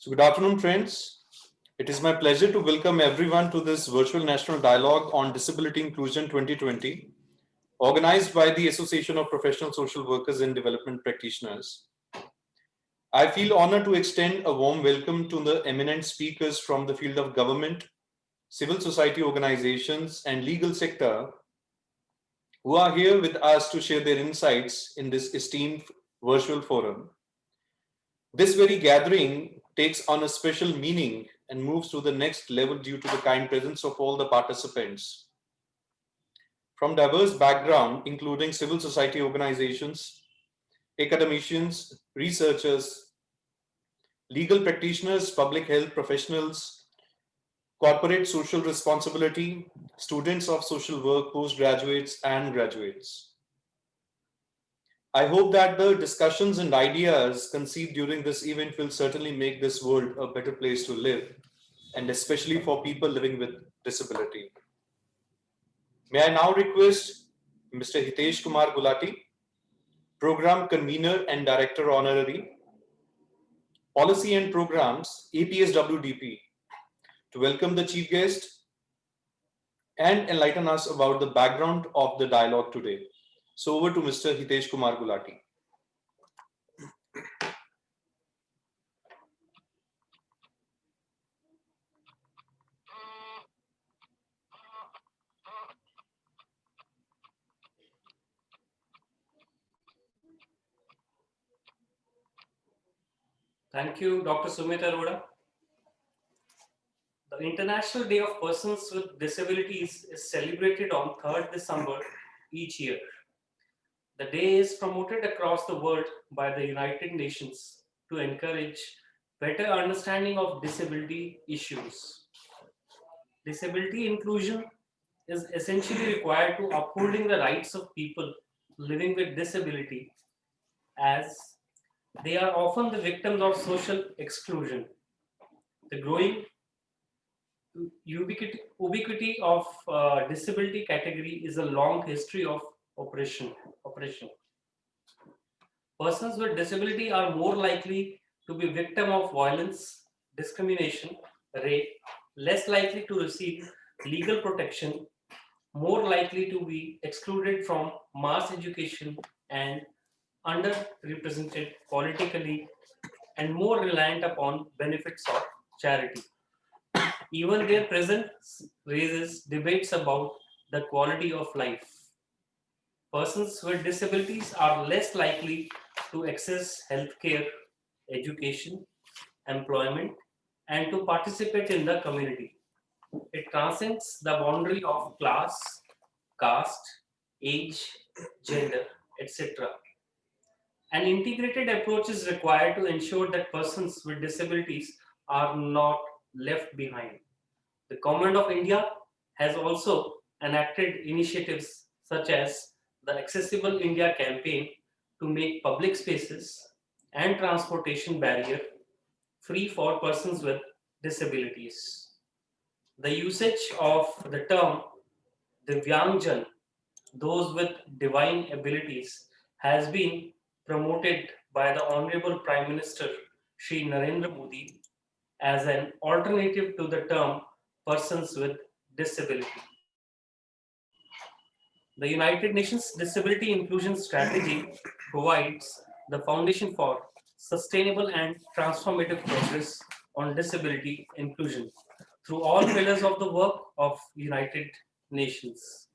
So, good afternoon, friends. It is my pleasure to welcome everyone to this virtual national dialogue on Disability Inclusion 2020, organized by the Association of Professional Social Workers and Development Practitioners. I feel honored to extend a warm welcome to the eminent speakers from the field of government, civil society organizations, and legal sector who are here with us to share their insights in this esteemed virtual forum. This very gathering takes on a special meaning and moves to the next level due to the kind presence of all the participants. From diverse backgrounds, including civil society organizations, academicians, researchers, legal practitioners, public health professionals, corporate social responsibility, students of social work, postgraduates, and graduates. I hope that the discussions and ideas conceived during this event will certainly make this world a better place to live, and especially for people living with disability. May I now request Mr. Hitesh Kumar Gulati, Program Convener and Director Honorary, Policy and Programs, APSWDP, to welcome the Chief Guest and enlighten us about the background of the dialogue today. So over to Mr. Hitesh Kumar Gulati. Thank you, Dr. Sumit Arora. The International Day of Persons with Disabilities is celebrated on 3rd December each year. The day is promoted across the world by the United Nations to encourage better understanding of disability issues. Disability inclusion is essentially required to upholding the rights of people living with disability, as they are often the victims of social exclusion. The growing ubiquity of disability category is a long history of oppression. Persons with disability are more likely to be victim of violence, discrimination, rape, less likely to receive legal protection, more likely to be excluded from mass education and underrepresented politically, and more reliant upon benefits of charity. Even their presence raises debates about the quality of life. Persons with disabilities are less likely to access healthcare, education, employment, and to participate in the community. It transcends the boundary of class, caste, age, gender, etc. An integrated approach is required to ensure that persons with disabilities are not left behind. The Government of India has also enacted initiatives such as the Accessible India campaign to make public spaces and transportation barrier free for persons with disabilities. The usage of the term Divyangjan, those with divine abilities, has been promoted by the Honorable Prime Minister Shri Narendra Modi as an alternative to the term persons with disability. The United Nations Disability Inclusion Strategy provides the foundation for sustainable and transformative progress on disability inclusion through all pillars of the work of United Nations.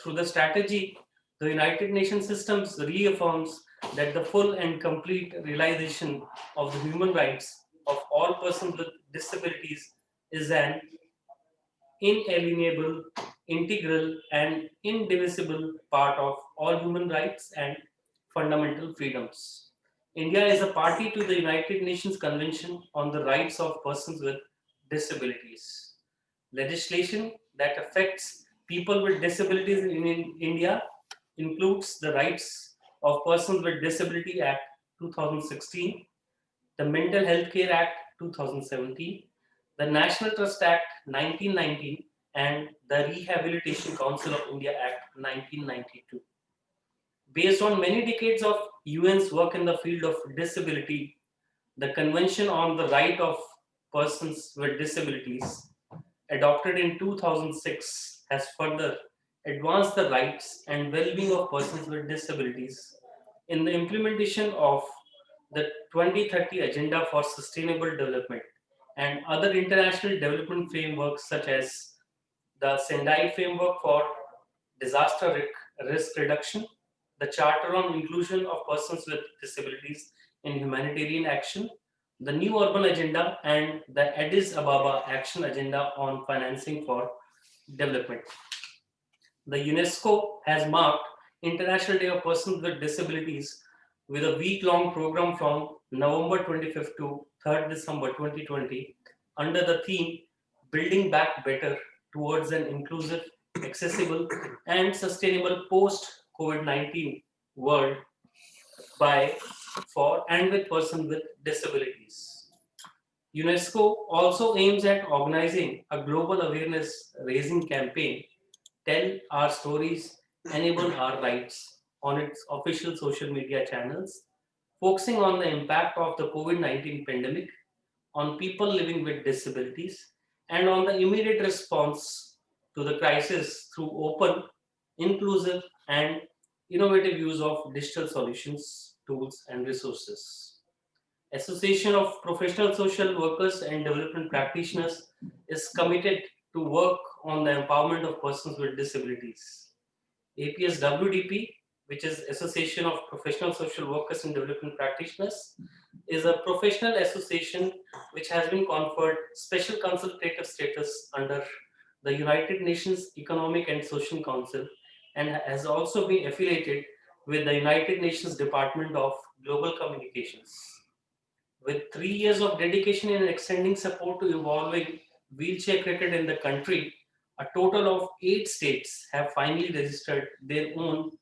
Through the strategy, the United Nations systems reaffirms that the full and complete realization of the human rights of all persons with disabilities is an inalienable, integral, and indivisible part of all human rights and fundamental freedoms. India is a party to the United Nations Convention on the Rights of Persons with Disabilities. Legislation that affects people with disabilities in India includes the Rights of Persons with Disability Act 2016, the Mental Health Care Act 2017, the National Trust Act 1919, and the Rehabilitation Council of India Act 1992. Based on many decades of UN's work in the field of disability, The Convention on the Right of Persons with Disabilities, adopted in 2006, has further advanced the rights and well-being of persons with disabilities in the implementation of the 2030 Agenda for Sustainable Development and other international development frameworks such as the Sendai Framework for Disaster Risk Reduction, the Charter on Inclusion of Persons with Disabilities in Humanitarian Action, the New Urban Agenda, and the Addis Ababa Action Agenda on Financing for Development. The UNESCO has marked International Day of Persons with Disabilities with a week-long program from November 25th to 3rd December 2020 under the theme Building Back Better towards an inclusive, accessible, and sustainable post-COVID-19 world by, for, and with persons with disabilities. UNESCO also aims at organizing a global awareness raising campaign, Tell Our Stories, Enable Our Rights, on its official social media channels, focusing on the impact of the COVID-19 pandemic on people living with disabilities and on the immediate response to the crisis through open, inclusive, and innovative use of digital solutions, tools, and resources. Association of Professional Social Workers and Development Practitioners is committed to work on the empowerment of persons with disabilities. APSWDP, which is Association of Professional Social Workers and Development Practitioners, is a professional association which has been conferred special consultative status under the United Nations Economic and Social Council and has also been affiliated with the United Nations Department of Global Communications. With 3 years of dedication in extending support to evolving wheelchair cricket in the country, a total of 8 states have finally registered their own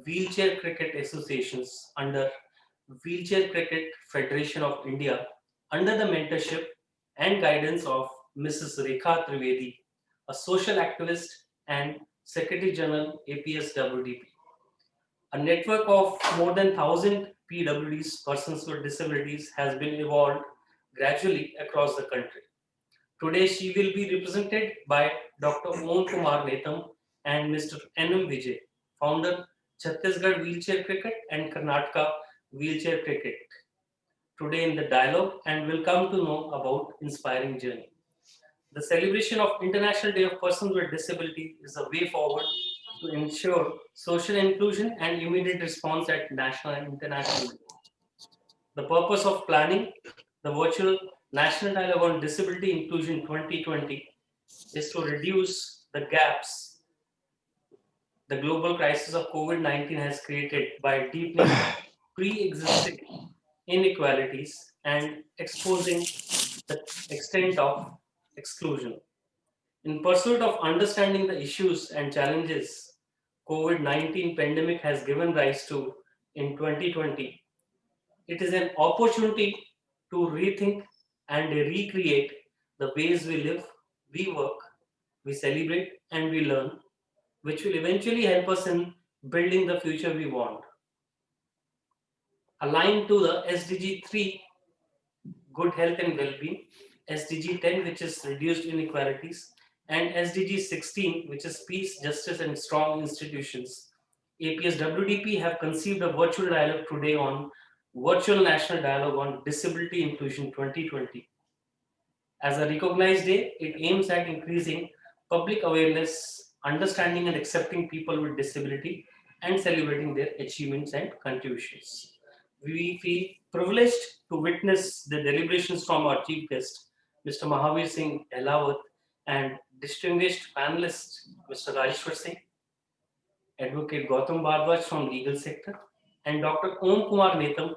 wheelchair cricket associations under Wheelchair Cricket Federation of India under the mentorship and guidance of Mrs. Rekha Trivedi, a social activist and Secretary General APSWDP. A network of more than 1,000 PWDs, persons with disabilities, has been evolved gradually across the country. Today, she will be represented by Dr. Om Kumar Netam and Mr. N.M. Vijay, founder Chhattisgarh Wheelchair Cricket and Karnataka Wheelchair Cricket. Today in the dialogue, and will come to know about inspiring journey. The celebration of International Day of Persons with Disability is a way forward to ensure social inclusion and immediate response at national and international level. The purpose of planning the virtual National Dialogue on Disability Inclusion 2020 is to reduce the gaps the global crisis of COVID-19 has created by deepening pre-existing inequalities and exposing the extent of exclusion. In pursuit of understanding the issues and challenges COVID-19 pandemic has given rise to in 2020, it is an opportunity to rethink and recreate the ways we live, we work, we celebrate, and we learn, which will eventually help us in building the future we want. Aligned to the SDG 3, good health and well-being, SDG 10, which is reduced inequalities, and SDG 16, which is peace, justice, and strong institutions. APSWDP have conceived a virtual dialogue today on Virtual National Dialogue on Disability Inclusion 2020. As a recognized day, it aims at increasing public awareness, understanding and accepting people with disability, and celebrating their achievements and contributions. We feel privileged to witness the deliberations from our chief guest, Mr. Mahavir Singh Ehlawat, and distinguished panelist, Mr. Rajeshwar Singh, Advocate Gautam Bhardwaj from legal sector, and Dr. Om Kumar Netam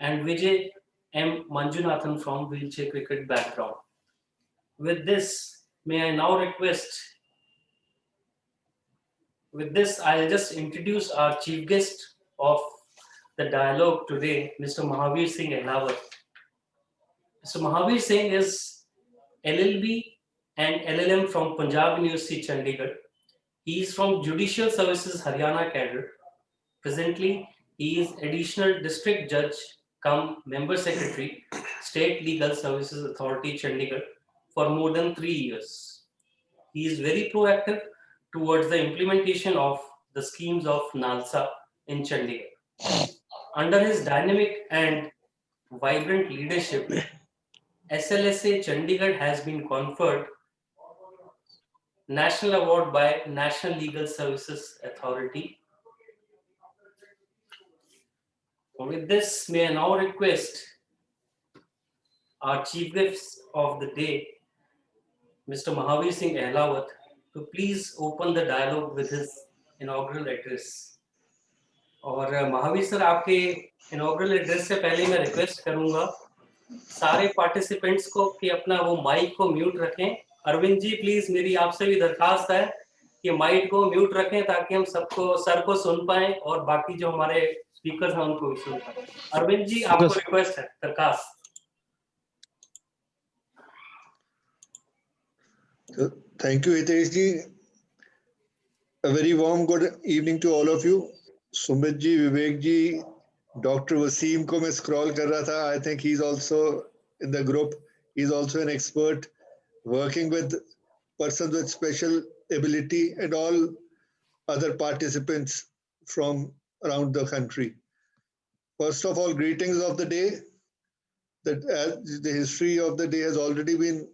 and Vijay M. Manjunathan from wheelchair cricket background. With this, may I now request, I'll just introduce our chief guest of the dialogue today, Mr. Mahavir Singh Ehlawat. Mr. Mahavir Singh is LLB and LLM from Punjab University, Chandigarh. He is from Judicial Services Haryana cadre. Presently, he is Additional District Judge, come Member Secretary, State Legal Services Authority, Chandigarh, for more than 3 years. He is very proactive towards the implementation of the schemes of NALSA in Chandigarh. Under his dynamic and vibrant leadership, SLSA Chandigarh has been conferred National Award by National Legal Services Authority. With this, may I now request our Chief Guest of the day, Mr. Mahavir Singh Ehlawat, to please open the dialogue with his inaugural address. और Mahavir sir, आपके inaugural address से पहले मैं request करूंगा सारे participants को कि अपना वो माइक को म्यूट रखें. अरविंद जी, प्लीज मेरी आपसे भी दरखास्त है कि माइक को म्यूट रखें ताकि हम सबको सर को सुन पाएं और बाकी जो हमारे स्पीकर्स हैं उनको भी सुन पाएं. अरविंद जी, आपको रिक्वेस्ट है, दरखास्त. Thank you, Hitesh ji. A very warm good evening to all of you. Sumit ji, Vivek ji, Dr. Wasim ko main scroll kar raha tha. I think he's also in the group. He's also an expert working with persons with special ability and all other participants from around the country. First of all, greetings of the day. That the history of the day has already been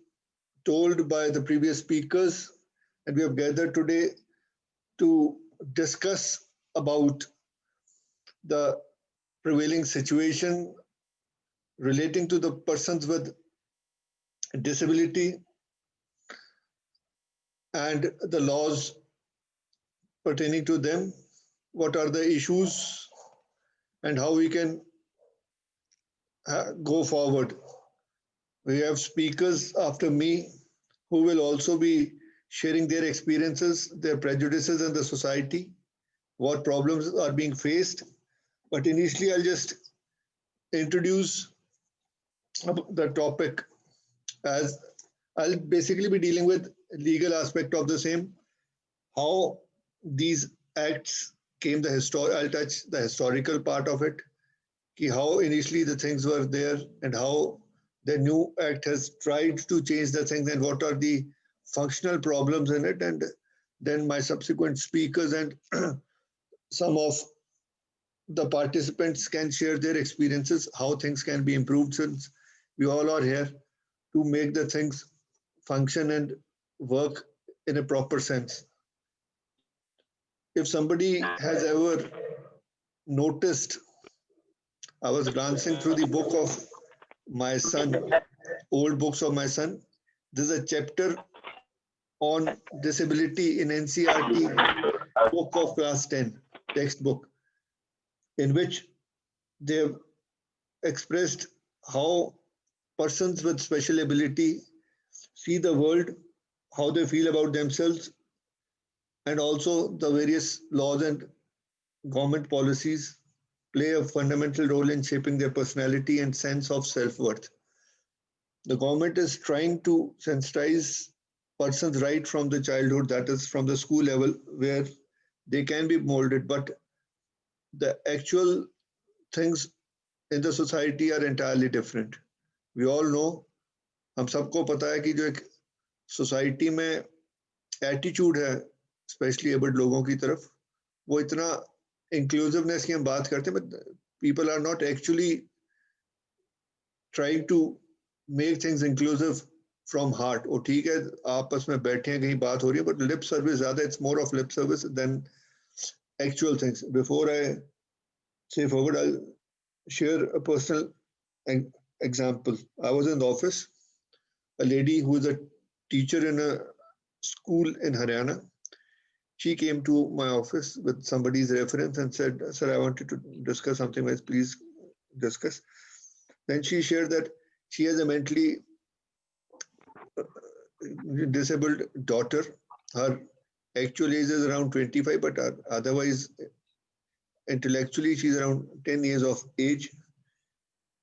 told by the previous speakers, and we have gathered today to discuss about the prevailing situation relating to the persons with disability and the laws pertaining to them, what are the issues and how we can go forward. We have speakers after me who will also be sharing their experiences, their prejudices in the society, what problems are being faced. But initially, I'll just introduce the topic as I'll basically be dealing with legal aspect of the same, how these acts came, I'll touch the historical part of it, how initially the things were there and how the new act has tried to change the things and what are the functional problems in it. And then my subsequent speakers and some of the participants can share their experiences, how things can be improved, since we all are here to make the things function and work in a proper sense. If somebody has ever noticed, I was glancing through the book of my son, old books of my son. There's a chapter on disability in NCERT book of class 10 textbook, in which they have expressed how persons with special ability see the world, how they feel about themselves, and also the various laws and government policies play a fundamental role in shaping their personality and sense of self-worth. The government is trying to sensitize persons right from the childhood, that is from the school level, where they can be molded, but the actual things in the society are entirely different. We all know, हम सबको पता है कि जो एक society में attitude है specially abled लोगों की तरफ, वो इतना inclusiveness की हम बात करते हैं, but people are not actually trying to make things inclusive from heart. Oh, ठीक है, आपस में बैठे हैं, कहीं बात हो रही है, but lip service ज़्यादा, it's more of lip service than actual things. Before I say forward, I'll share a personal example. I was in the office, a lady who is a teacher in a school in Haryana. She came to my office with somebody's reference and said, "Sir, I wanted to discuss something. Please discuss." Then she shared that she has a mentally disabled daughter. Her actual age is around 25, but otherwise, intellectually, she's around 10 years of age.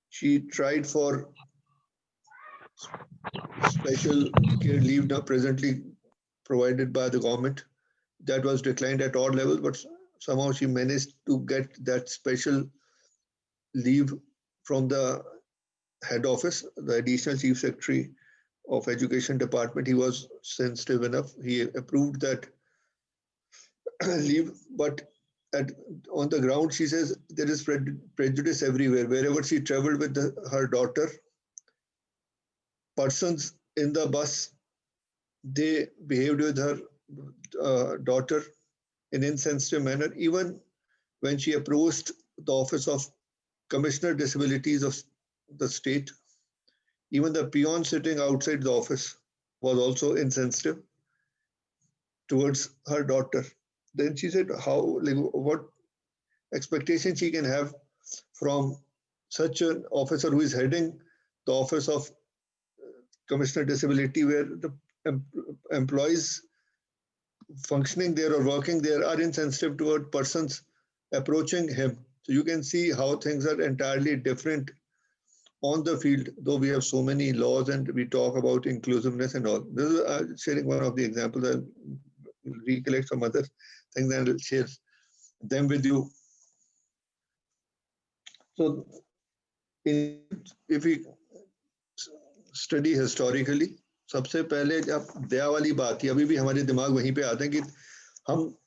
She tried for special care leave now presently provided by the government. That was declined at all levels, but somehow she managed to get that special leave from the head office, the additional chief secretary of education department. He was sensitive enough. He approved that leave, but on the ground, she says there is prejudice everywhere. Wherever she traveled with her daughter, persons in the bus, they behaved with her daughter in insensitive manner. Even when she approached the office of Commissioner Disabilities of the state, even the peon sitting outside the office was also insensitive towards her daughter. Then she said, how, like, what expectation she can have from such an officer who is heading the office of Commissioner Disability, where the employees functioning there or working there are insensitive toward persons approaching him. So you can see how things are entirely different on the field, though we have so many laws and we talk about inclusiveness and all. This is sharing one of the examples. I'll recollect some other things and I'll share them with you. So if we study historically, सबसे पहले जब दया वाली बात थी, अभी भी हमारे दिमाग वहीं पे आते हैं कि हम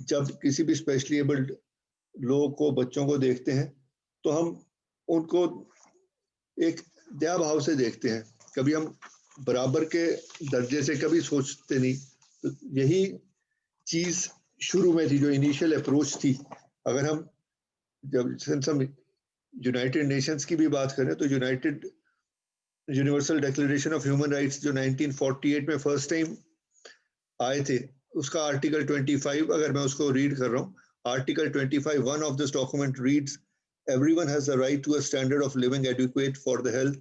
जब किसी भी स्पेशली एबल्ड लोग को, बच्चों को देखते हैं, तो हम उनको एक दया भाव से देखते हैं. कभी हम बराबर के दर्जे से कभी सोचते नहीं. तो यही चीज शुरू में थी, जो इनिशियल अप्रोच थी. अगर हम जब यूनाइटेड नेशंस की भी बात करें, तो United universal declaration of human rights जो 1948 में फर्स्ट टाइम आए थे, उसका आर्टिकल 25, अगर मैं उसको रीड कर रहा हूँ, article 25, one of this document reads, everyone has the right to a standard of living adequate for the health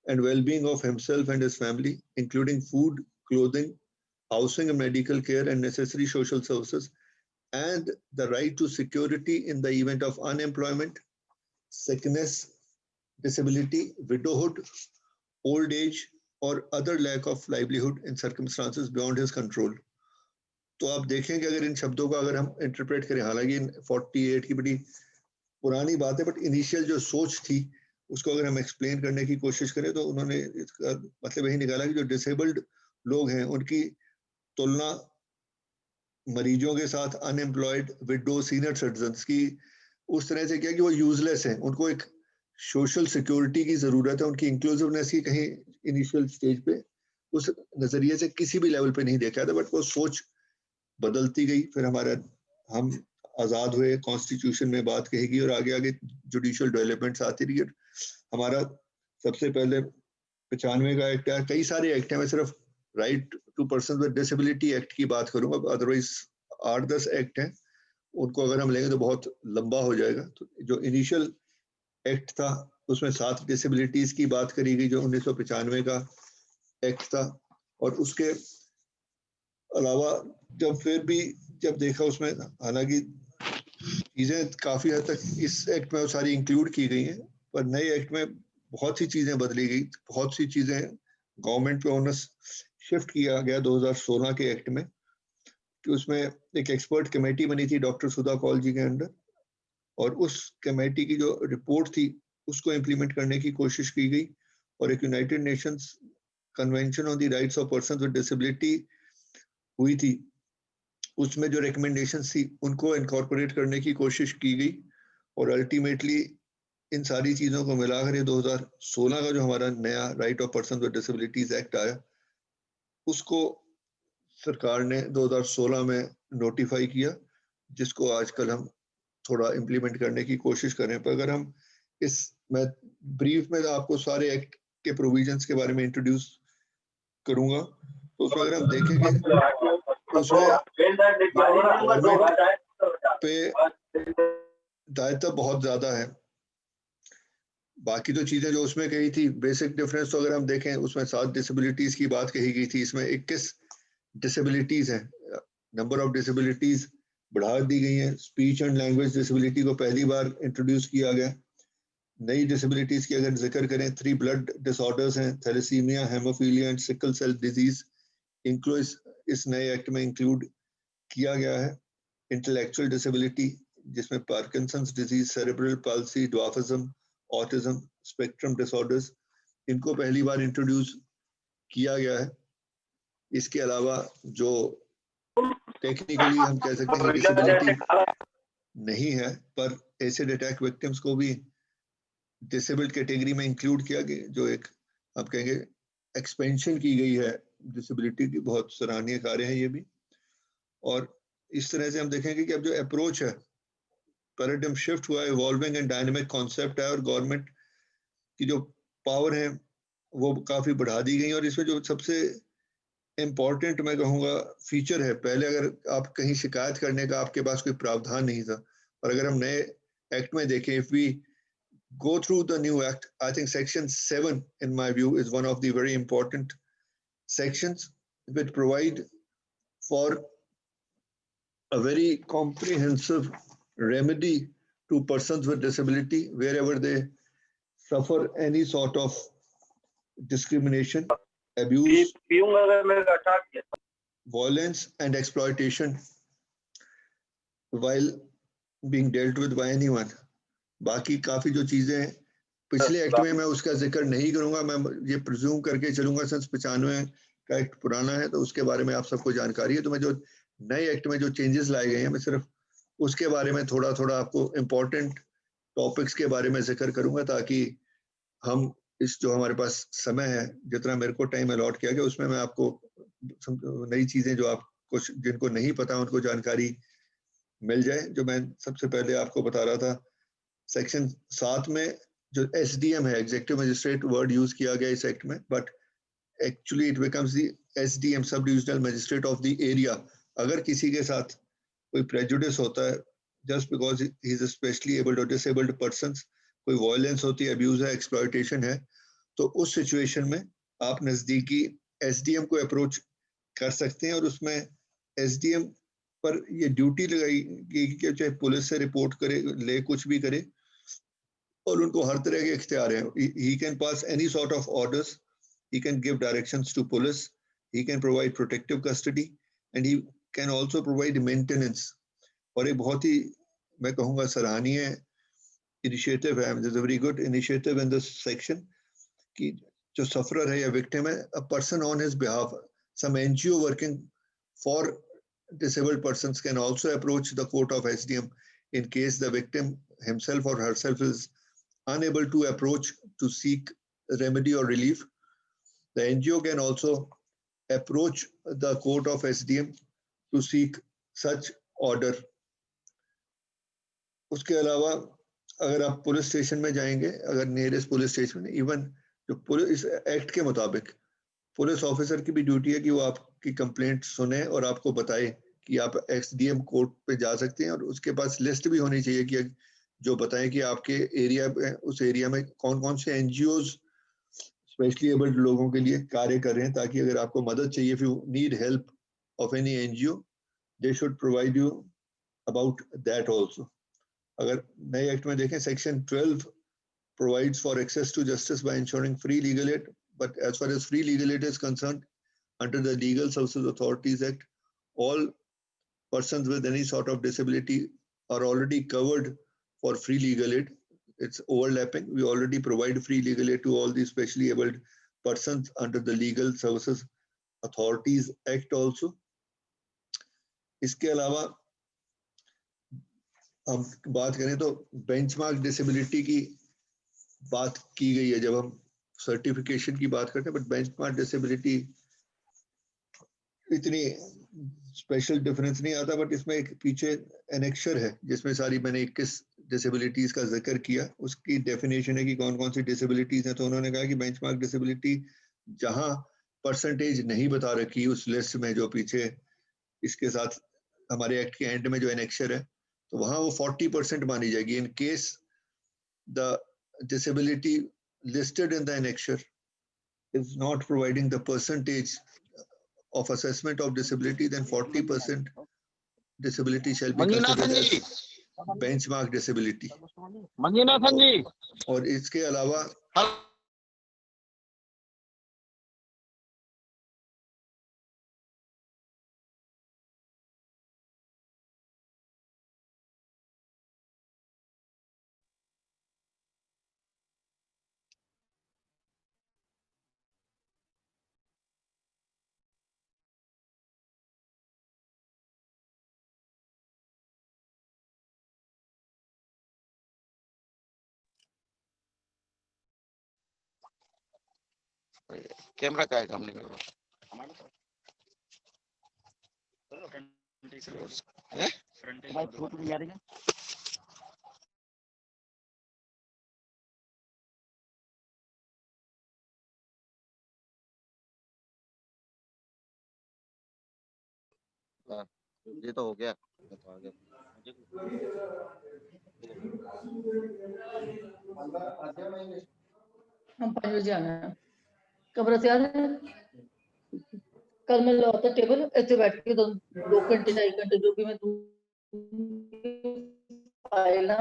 and well-being of himself and his family, including food, clothing, housing and medical care and necessary social services, and the right to security in the event of unemployment, sickness, disability, widowhood, old age, or other lack of livelihood in circumstances beyond his control. तो आप देखें कि अगर इन शब्दों का अगर हम interpret करें, हालांकि 48 की बड़ी पुरानी बात है, बट इनिशियल जो सोच थी उसको अगर हम एक्सप्लेन करने की कोशिश करें, तो उन्होंने इसका मतलब यही निकाला कि जो डिसेबल्ड लोग हैं उनकी तुलना मरीजों के साथ अनएम्प्लॉयड, विडो, सीनियर सिटीजन्स की उस तरह से किया कि वो यूजलेस हैं, उनको एक सोशल सिक्योरिटी की जरूरत है, उनकी इंक्लूसिवनेस की कहीं इनिशियल स्टेज पे उस नजरिए से किसी भी लेवल पे नहीं देखा था. बट वो सोच बदलती गई. फिर हम आजाद हुए, कॉन्स्टिट्यूशन में बात कहेगी और आगे आगे जुडिशियल डेवलपमेंट्स आती रही. हमारा सबसे पहले 95 का एक्ट है, कई सारे एक्ट हैं. मैं सिर्फ right to person with disability act की बात करूंगा, अदरवाइज 8-10 एक्ट हैं, उनको अगर हम लेंगे तो बहुत लंबा हो जाएगा. तो जो इनिशियल एक्ट था उसमें 7 डिसेबिलिटीज की बात करी गई, जो 1995 का एक्ट था. और उसके अलावा जब देखा उसमें, हालांकि चीजें काफी हद तक इस एक्ट में सारी इंक्लूड की गई हैं, पर नए एक्ट में बहुत सी चीजें बदली गई, बहुत सी चीजें गवर्नमेंट पे ओनस शिफ्ट किया गया 2016 के एक्ट में. कि उसमें एक एक्सपर्ट कमेटी बनी थी डॉक्टर सुधा कौल जी के अंडर, और उस कमेटी की जो रिपोर्ट थी उसको इम्प्लीमेंट करने की कोशिश की गई. और एक United Nations convention on the rights of person with disability हुई थी, उसमें जो रिकमेंडेशंस थी उनको इनकॉर्पोरेट करने की कोशिश की गई. और अल्टीमेटली इन सारी चीजों को मिलाकर ये 2016 का जो हमारा नया right of person with disabilities act आया, उसको सरकार ने 2016 में नोटिफाई किया, जिसको आजकल हम थोड़ा इम्प्लीमेंट करने की कोशिश करें. पर अगर हम मैं ब्रीफ में आपको सारे एक्ट के प्रोविजंस के बारे में इंट्रोड्यूस करूंगा, तो उसमें अगर हम देखेंगे उसमें पे दायित्व बहुत ज्यादा है. बाकी तो चीजें जो उसमें कही थी, बेसिक डिफरेंस तो अगर हम देखें उसमें 7 डिसेबिलिटीज की बात कही गई थी, इसमें 21 डिसेबिलिटीज हैं. नंबर ऑफ डिसेबिलिटीज बढ़ा दी गई हैं. स्पीच एंड लैंग्वेज डिसेबिलिटी को पहली बार इंट्रोड्यूस किया गया. नई डिसेबिलिटीज की अगर जिक्र करें, 3 ब्लड डिसऑर्डर्स हैं, thalassaemia, haemophilia and sickle cell disease, इनको इस नए एक्ट में इंक्लूड किया गया है. इंटेलेक्चुअल डिसेबिलिटी, जिसमें Parkinson's disease, cerebral palsy, dwarfism autism spectrum disorders, इनको पहली बार इंट्रोड्यूस किया गया है। इसके अलावा जो टेक्निकली हम कह सकते हैं डिसेबिलिटी नहीं है, पर एसिड अटैक विक्टिम्स को भी डिसेबल्ड कैटेगरी में इंक्लूड किया गया, जो एक आप कहेंगे एक्सपेंशन की गई है डिसेबिलिटी की, बहुत सराहनीय कार्य है ये भी। और इस तरह से हम देखेंगे कि अब जो अप्रोच है, पैराडाइम शिफ्ट हुआ है, इवॉल्विंग एंड डायनेमिक कॉन्सेप्ट है, और गवर्नमेंट की जो पावर है वो काफी बढ़ा दी गई। और इसमें जो सबसे इम्पॉर्टेंट मैं कहूँगा फीचर है, पहले अगर आप कहीं शिकायत करने का आपके पास कोई प्रावधान नहीं था, और अगर हम नए एक्ट में देखें, if we go through the new act, I think section 7 in my view is one of the very important sections which provide for a very comprehensive remedy to persons with disability wherever they suffer any sort of discrimination, abuse, violence and exploitation while being dealt with by anyone. बाकी काफी जो चीजें पिछले act में मैं उसका जिक्र नहीं करूंगा, मैं ये प्रिज्यूम करके चलूंगा सन 95 का एक्ट पुराना है तो उसके बारे में आप सबको जानकारी है। तो मैं जो नए एक्ट में जो चेंजेस लाए गए हैं मैं सिर्फ उसके बारे में थोड़ा थोड़ा आपको इम्पोर्टेंट टॉपिक्स के बारे में जिक्र करूंगा, ताकि हम इस जो हमारे पास समय है, जितना मेरे को टाइम अलॉट किया गया, उसमें मैं आपको नई चीजें जो आप कुछ जिनको नहीं पता उनको जानकारी मिल जाए। जो मैं सबसे पहले आपको बता रहा था, सेक्शन 7 में जो एसडीएम है, एग्जीक्यूटिव मजिस्ट्रेट वर्ड यूज किया गया इस एक्ट में, but actually it becomes the SDM, sub divisional magistrate of the area. अगर किसी के साथ कोई प्रेजुडिस होता है just because he is specially abled और डिसेबल्ड पर्सन, कोई वायलेंस होती है, अब्यूज है, एक्सप्लॉयटेशन है, तो उस सिचुएशन में आप नजदीकी एसडीएम को अप्रोच कर सकते हैं। और उसमें एसडीएम पर ये ड्यूटी लगाई गई कि चाहे पुलिस से रिपोर्ट करे, ले कुछ भी करे, और उनको हर तरह के इख्तियार हैं। He can pass any sort of orders, he can give directions to police, he can provide protective custody and he can also provide maintenance। और एक बहुत ही मैं कहूँगा सराहनीय इनिशिएटिव है, there's a very good initiative in this section कि जो sufferer है या विक्टिम है, a person on his behalf, some NGO working for disabled persons can also approach the court of SDM in case the victim himself or herself is unable to approach to seek remedy or relief. The NGO can also approach the court of SDM to seek such order. उसके अलावा अगर आप police station में जाएंगे, अगर nearest police station, even जो police act के मुताबिक पुलिस ऑफिसर की भी ड्यूटी है कि वो आपकी कंप्लेंट सुने और आपको बताए कि आप एसडीएम कोर्ट पे जा सकते हैं, और उसके पास लिस्ट भी होनी चाहिए कि जो बताएं कि आपके एरिया में, उस एरिया में कौन कौन से एनजीओज स्पेशली एबल्ड लोगों के लिए कार्य कर रहे हैं, ताकि अगर आपको मदद चाहिए, if you need help of any NGO, they should provide you about that also. अगर नए एक्ट में देखें, section 12 provides for access to justice by ensuring free legal aid, but as far as free legal aid is concerned, under the Legal Services Authorities Act, all persons with any sort of disability are already covered for free legal aid. It's overlapping. We already provide free legal aid to all these specially abled persons under the Legal Services Authorities Act also. इसके अलावा हम बात करें तो benchmark disability की बात की गई है जब हम सर्टिफिकेशन की बात करते हैं, बट बेंचमार्क डिसेबिलिटी इतनी स्पेशल डिफरेंस नहीं आता, बट इसमें एक पीछे एनेक्शर है जिसमें सारी मैंने 21 डिसेबिलिटीज का जिक्र किया, उसकी डेफिनेशन है कि कौन कौन सी डिसेबिलिटीज हैं। तो उन्होंने कहा कि बेंचमार्क डिसेबिलिटी जहां परसेंटेज नहीं बता रखी उस लिस्ट में जो पीछे इसके साथ हमारे एक्ट के एंड में जो एनेक्शर है, तो वहां वो 40% मानी जाएगी। In case the disability listed in the annexure is not providing the percentage of assessment of disability, then 40% disability shall be considered as benchmark disability। मंजूनाथन जी, और इसके अलावा कैमरा का है काम नहीं कर रहा है? भाई फोटो नहीं आ रही है। हाँ, ये तो हो गया, ये तो आ गया। हम 5 बजे आना है। कमरा तैयार है? कल मैं लौटा टेबल ऐसे बैठ के 2 घंटे 2.5 घंटे जो भी मैं फाइल ना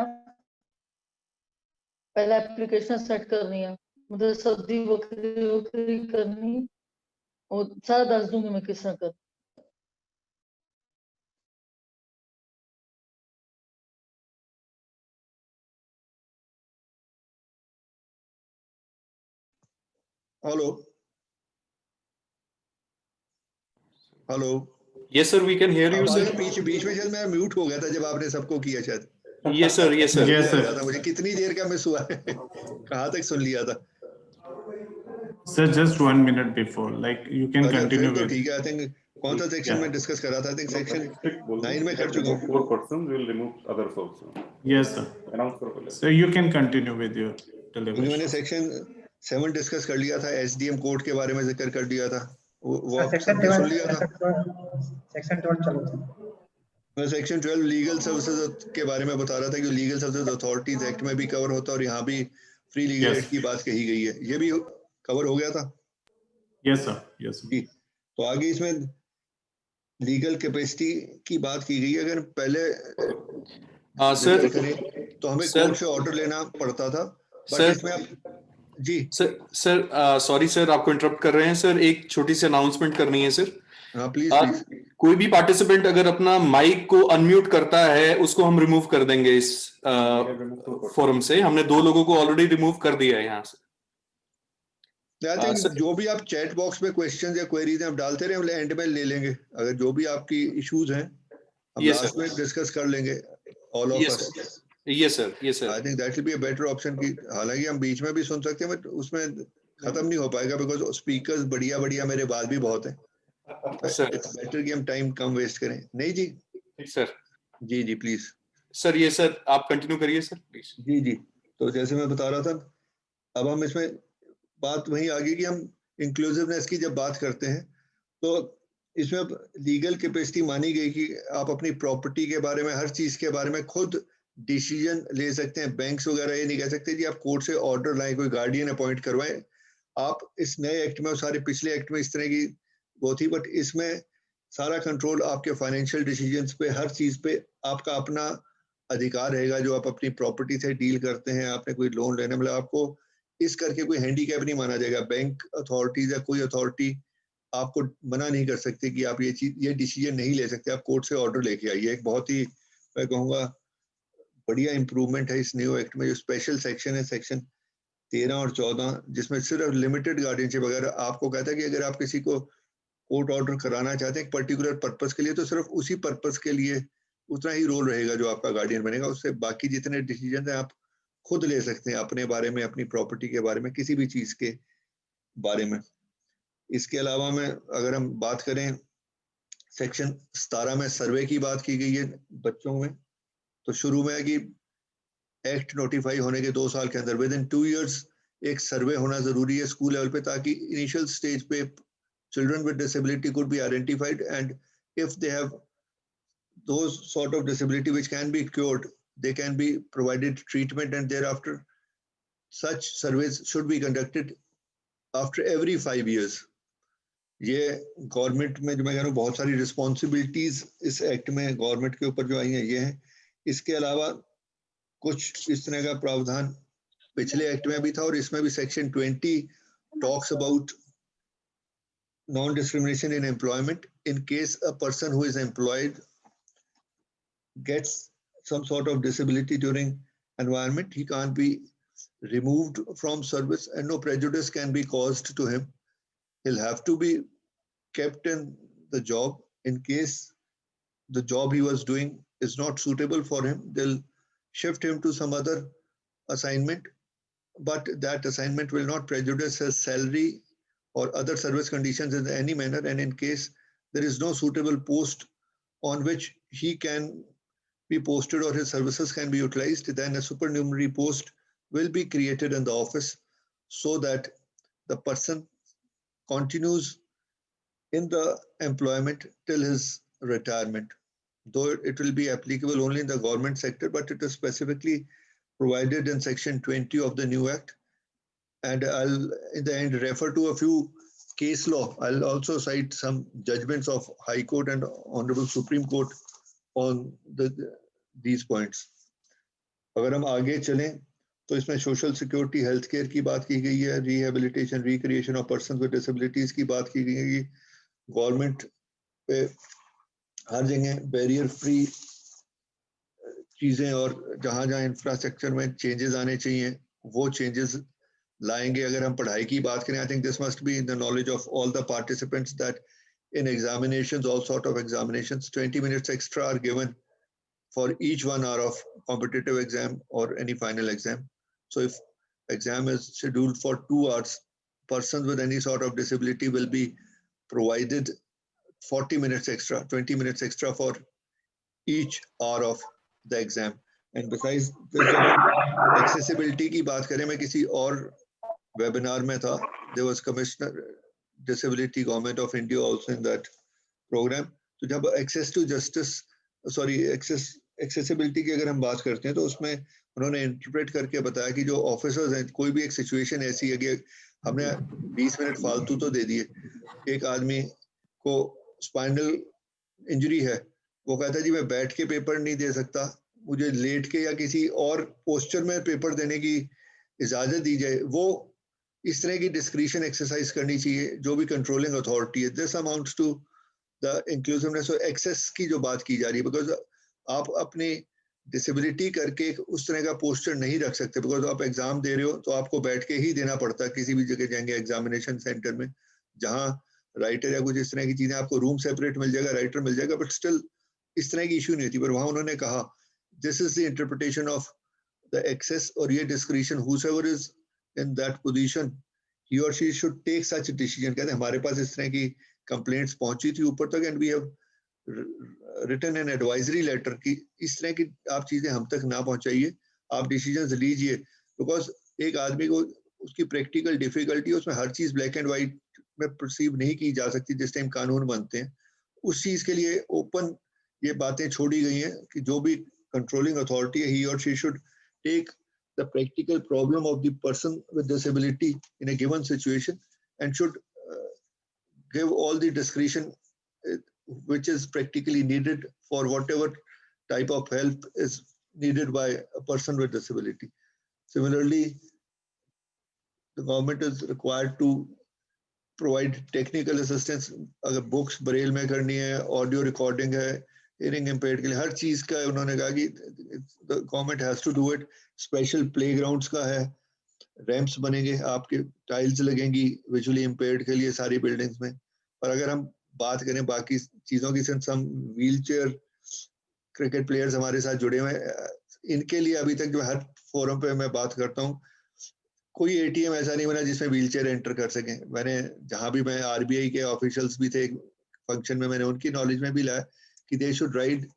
पहले एप्लीकेशन सेट करनी है, मतलब सब्जी वक्री करनी और सारा दस दूंगी मैं किस तरह कर। Hello hello Yes, sir. We can hear you, आवाज sir. बीच में शायद मैं म्यूट हो गया था जब आपने सबको किया शायद। Yes, sir. Yes, sir. Yes, लग sir. रहा था मुझे कितनी देर का मिस हुआ है कहाँ तक सुन लिया था? Sir, just 1 minute before. Like you can अच्छा continue फिर तो with. ठीक है। आई थिंक कौन सा सेक्शन Yeah. में डिस्कस कर रहा था? आई थिंक सेक्शन Strict बोल 9 में We कर have चुका removed हूँ। 4 persons. We will remove others also. Yes, sir. Announce करो पहले. So you can continue with your क्योंकि delivery. मैंने सेक्शन 7 डिस्कस कर लिया था, एसडीएम कोड के बारे में जिक्र कर दिया था, वो आप सेक्शन सबने सुन लिया था। सेक्शन 12 चलो था। मैं सेक्शन 12 लीगल सर्विसेज के बारे में बता रहा था कि लीगल सर्विसेज अथॉरिटीज एक्ट में भी कवर होता है और यहाँ भी फ्री लीगल Yes. एड की बात कही गई है, ये भी कवर हो गया था Yes, sir. Yes, sir. जी। तो आगे इसमें लीगल कैपेसिटी की बात की गई है। अगर पहले Sir. जिक्र करें तो हमें Sir. कोर्ट से ऑर्डर लेना पड़ता था, बट Sir. इसमें आप जी सर सॉरी सर, आपको इंटरप्ट कर रहे हैं सर, एक छोटी सी अनाउंसमेंट करनी है सर। हाँ प्लीज कोई भी पार्टिसिपेंट अगर अपना माइक को अनम्यूट करता है उसको हम रिमूव कर देंगे इस फोरम से। हमने 2 लोगों को ऑलरेडी रिमूव कर दिया है यहाँ से। I think sir. जो भी आप चैट बॉक्स में क्वेश्चंस या क्वेरीज आप डालते रहे, हम एंड में ले लेंगे। अगर जो भी आपकी इश्यूज हैं हम Yes, लास्ट sir. में डिस्कस कर लेंगे all of Yes, us. sir. Yes, sir. Yes, sir. I think that will be a better option की हालांकि हम बीच में भी सुन सकते हैं, बट उसमें खत्म नहीं हो पाएगा बिकॉज स्पीकर्स बढ़िया मेरे बाद भी बहुत हैं। Sir. इट्स बेटर कि हम टाइम कम वेस्ट करें। नहीं जी सर। जी प्लीज सर ये सर आप कंटिन्यू करिए सर प्लीज। जी। तो जैसे मैं बता रहा था, अब हम इसमें बात वहीं आगे कि हम इंक्लूसिवनेस की जब बात करते हैं तो इसमें लीगल कैपेसिटी मानी गई कि आप अपनी प्रॉपर्टी के बारे में, हर चीज के बारे में खुद डिसीजन ले सकते हैं। बैंक्स वगैरह ये नहीं कह सकते कि आप कोर्ट से ऑर्डर लाएं, कोई गार्डियन अपॉइंट करवाएं। आप इस नए एक्ट में और सारे पिछले एक्ट में इस तरह की वो थी, बट इसमें सारा कंट्रोल आपके फाइनेंशियल डिसीजंस पे, हर चीज पे आपका अपना अधिकार रहेगा। जो आप अपनी प्रॉपर्टी से डील करते हैं, आपने कोई लोन लेने, मतलब आपको इस करके कोई हैंडीकैप नहीं माना जाएगा। बैंक अथॉरिटीज या कोई अथॉरिटी आपको मना नहीं कर सकती कि आप ये डिसीजन नहीं ले सकते, आप कोर्ट से ऑर्डर लेके आइए। एक बहुत ही मैं कहूँगा बढ़िया इंप्रूवमेंट है इस न्यू एक्ट में। जो स्पेशल सेक्शन है सेक्शन 13 और 14, जिसमें सिर्फ लिमिटेड गार्डियनशिप, अगर आपको कहता है कि अगर आप किसी को कोर्ट ऑर्डर कराना चाहते हैं एक पर्टिकुलर पर्पस के लिए, तो सिर्फ उसी पर्पस के लिए उतना ही रोल रहेगा जो आपका गार्डियन बनेगा। उससे बाकी जितने डिसीजन है आप खुद ले सकते हैं, अपने बारे में, अपनी प्रॉपर्टी के बारे में, किसी भी चीज के बारे में। इसके अलावा में अगर हम बात करें सेक्शन 17 में सर्वे की बात की गई है बच्चों में। तो शुरू में है कि एक्ट नोटिफाई होने के 2 साल के अंदर विद इन 2 years एक सर्वे होना जरूरी है स्कूल लेवल पे, ताकि इनिशियल स्टेज पे children with disability could be identified, and if they have those sort of disability which can be cured, they can be provided treatment, and thereafter such surveys should be conducted after every 5 years. ये government में जो मैं कह रहा हूँ बहुत सारी responsibilities इस एक्ट में गवर्नमेंट के ऊपर जो आई हैं ये हैं। इसके अलावा कुछ इस तरह का प्रावधान पिछले एक्ट में भी था और इसमें भी section 20 talks about non-discrimination in employment. In case a person who is employed gets some sort of disability during environment, he can't be removed from service and no prejudice can be caused to him. He'll have to be kept in the job. In case the job he was doing is not suitable for him, they'll shift him to some other assignment, but that assignment will not prejudice his salary or other service conditions in any manner, and in case there is no suitable post on which he can be posted or his services can be utilized, then a supernumerary post will be created in the office so that the person continues in the employment till his retirement. Though it will be applicable only in the government sector, but it is specifically provided in Section 20 of the new Act. And I'll, in the end, refer to a few case law. I'll also cite some judgments of High Court and Honorable Supreme Court on these points. अगर हम आगे चलें तो इसमें social security health care की बात की गई है, rehabilitation recreation of person with disabilities की बात की गई है, गवर्नमेंट पे हर जगह बैरियर फ्री चीजें और जहां जहां इंफ्रास्ट्रक्चर में चेंजेस आने चाहिए वो चेंजेस लाएंगे. अगर हम पढ़ाई की बात करें, I think this must be in the knowledge of all the participants that in examinations, all sort of examinations, 20 minutes extra are given for each 1 hour of competitive exam or any final exam. So if exam is scheduled for 2 hours, persons with any sort of disability will be provided 40 minutes extra, 20 minutes extra for each hour of the exam. And besides, accessibility की बात करें, मैं किसी और webinar में था, there was Commissioner Disability Government of India also in that program. तो जब access to justice, accessibility की अगर हम बात करते हैं तो उसमें उन्होंने इंटरप्रेट करके बताया कि जो ऑफिसर्स हैं, कोई भी एक सिचुएशन ऐसी है कि हमने 20 मिनट फालतू तो दे दिए, एक आदमी को स्पाइनल इंजरी है, वो कहता है जी मैं बैठ के पेपर नहीं दे सकता, मुझे लेट के या किसी और पोस्चर में पेपर देने की इजाजत दी जाए. वो इस तरह की डिस्क्रिशन एक्सरसाइज करनी चाहिए जो भी कंट्रोलिंग अथॉरिटी है. This amounts to the inclusiveness और एक्सेस की जो बात की जा रही है, बिकॉज आप अपनी डिसेबिलिटी करके उस तरह का पोस्टर नहीं रख सकते, बिकॉज आप एग्जाम दे रहे हो तो आपको बैठ के ही देना पड़ता है. किसी भी जगह जाएंगे एग्जामिनेशन सेंटर में जहाँ राइटर या कुछ इस तरह की चीजें, आपको रूम सेपरेट मिल जाएगा, राइटर मिल जाएगा, बट स्टिल इस तरह की इशू नहीं होती. पर वहां उन्होंने कहा this is the interpretation of the access, और ये discretion whosoever is in that position, he or she should take such a decision. कहते हैं हमारे पास इस तरह की कंप्लेंट्स पहुंची थी ऊपर तक, and we have written an advisory letter कि इस तरह की आप चीजें हम तक ना पहुंचाइए, आप डिसीजंस लीजिए. बिकॉज एक आदमी को उसकी प्रैक्टिकल डिफिकल्टी, उसमें हर चीज ब्लैक एंड व्हाइट में परसीव नहीं की जा सकती जिस टाइम कानून बनते हैं. उस चीज के लिए ओपन ये बातें छोड़ी गई हैं कि जो भी कंट्रोलिंग अथॉरिटी है, he or she should take the practical problem of the person with disability in a given situation and should give all the discretion which is practically needed for whatever type of help is needed by a person with disability. Similarly, the government is required to provide technical assistance. अगर books braille में करनी है, audio recording है, hearing impaired के लिए हर चीज का उन्होंने कहा कि the government has to do it. Special playgrounds का है, ramps बनेंगे, आपके tiles लगेंगी visually impaired के लिए सारी buildings में. और अगर हम बात करें बाकी चीजों की, सिंस हम व्हीलचेयर क्रिकेट प्लेयर्स हमारे साथ जुड़े हुए हैं, इनके लिए अभी तक जो हर फोरम पे मैं बात करता हूँ, कोई एटीएम ऐसा नहीं बना जिसमें व्हीलचेयर एंटर कर सके. मैंने जहां भी, मैं आरबीआई के ऑफिशियल्स भी थे एक फंक्शन में, मैंने उनकी नॉलेज में भी लाया कि they should write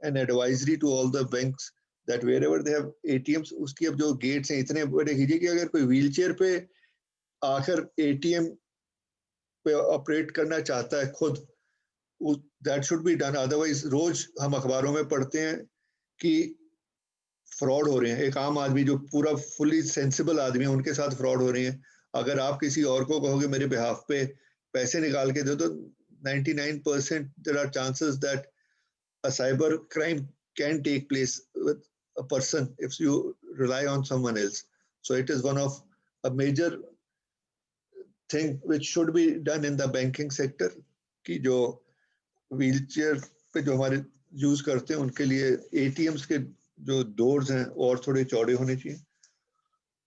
an advisory to all the banks that wherever they have ATMs, उसकी अब जो गेट्स हैं इतने बड़े कीजिए कि अगर कोई व्हीलचेयर पे आकर एटीएम पे ऑपरेट करना चाहता है खुद, that should be done. Otherwise रोज हम अखबारों में पढ़ते हैं कि फ्रॉड हो रहे हैं. एक आम आदमी जो पूरा फुली सेंसिबल आदमी है, उनके साथ फ्रॉड हो रही है. अगर आप किसी और को कहोगे मेरे बिहाफ पे पैसे निकाल के दो, तो 99% there are chances that a cyber crime can take place with a person if you rely on someone else. So it is one of a major thing which should be done in the banking sector कि जो wheelchair पे जो हमारे use करते हैं उनके लिए ATMs के जो डोर्स हैं और थोड़े चौड़े होने चाहिए.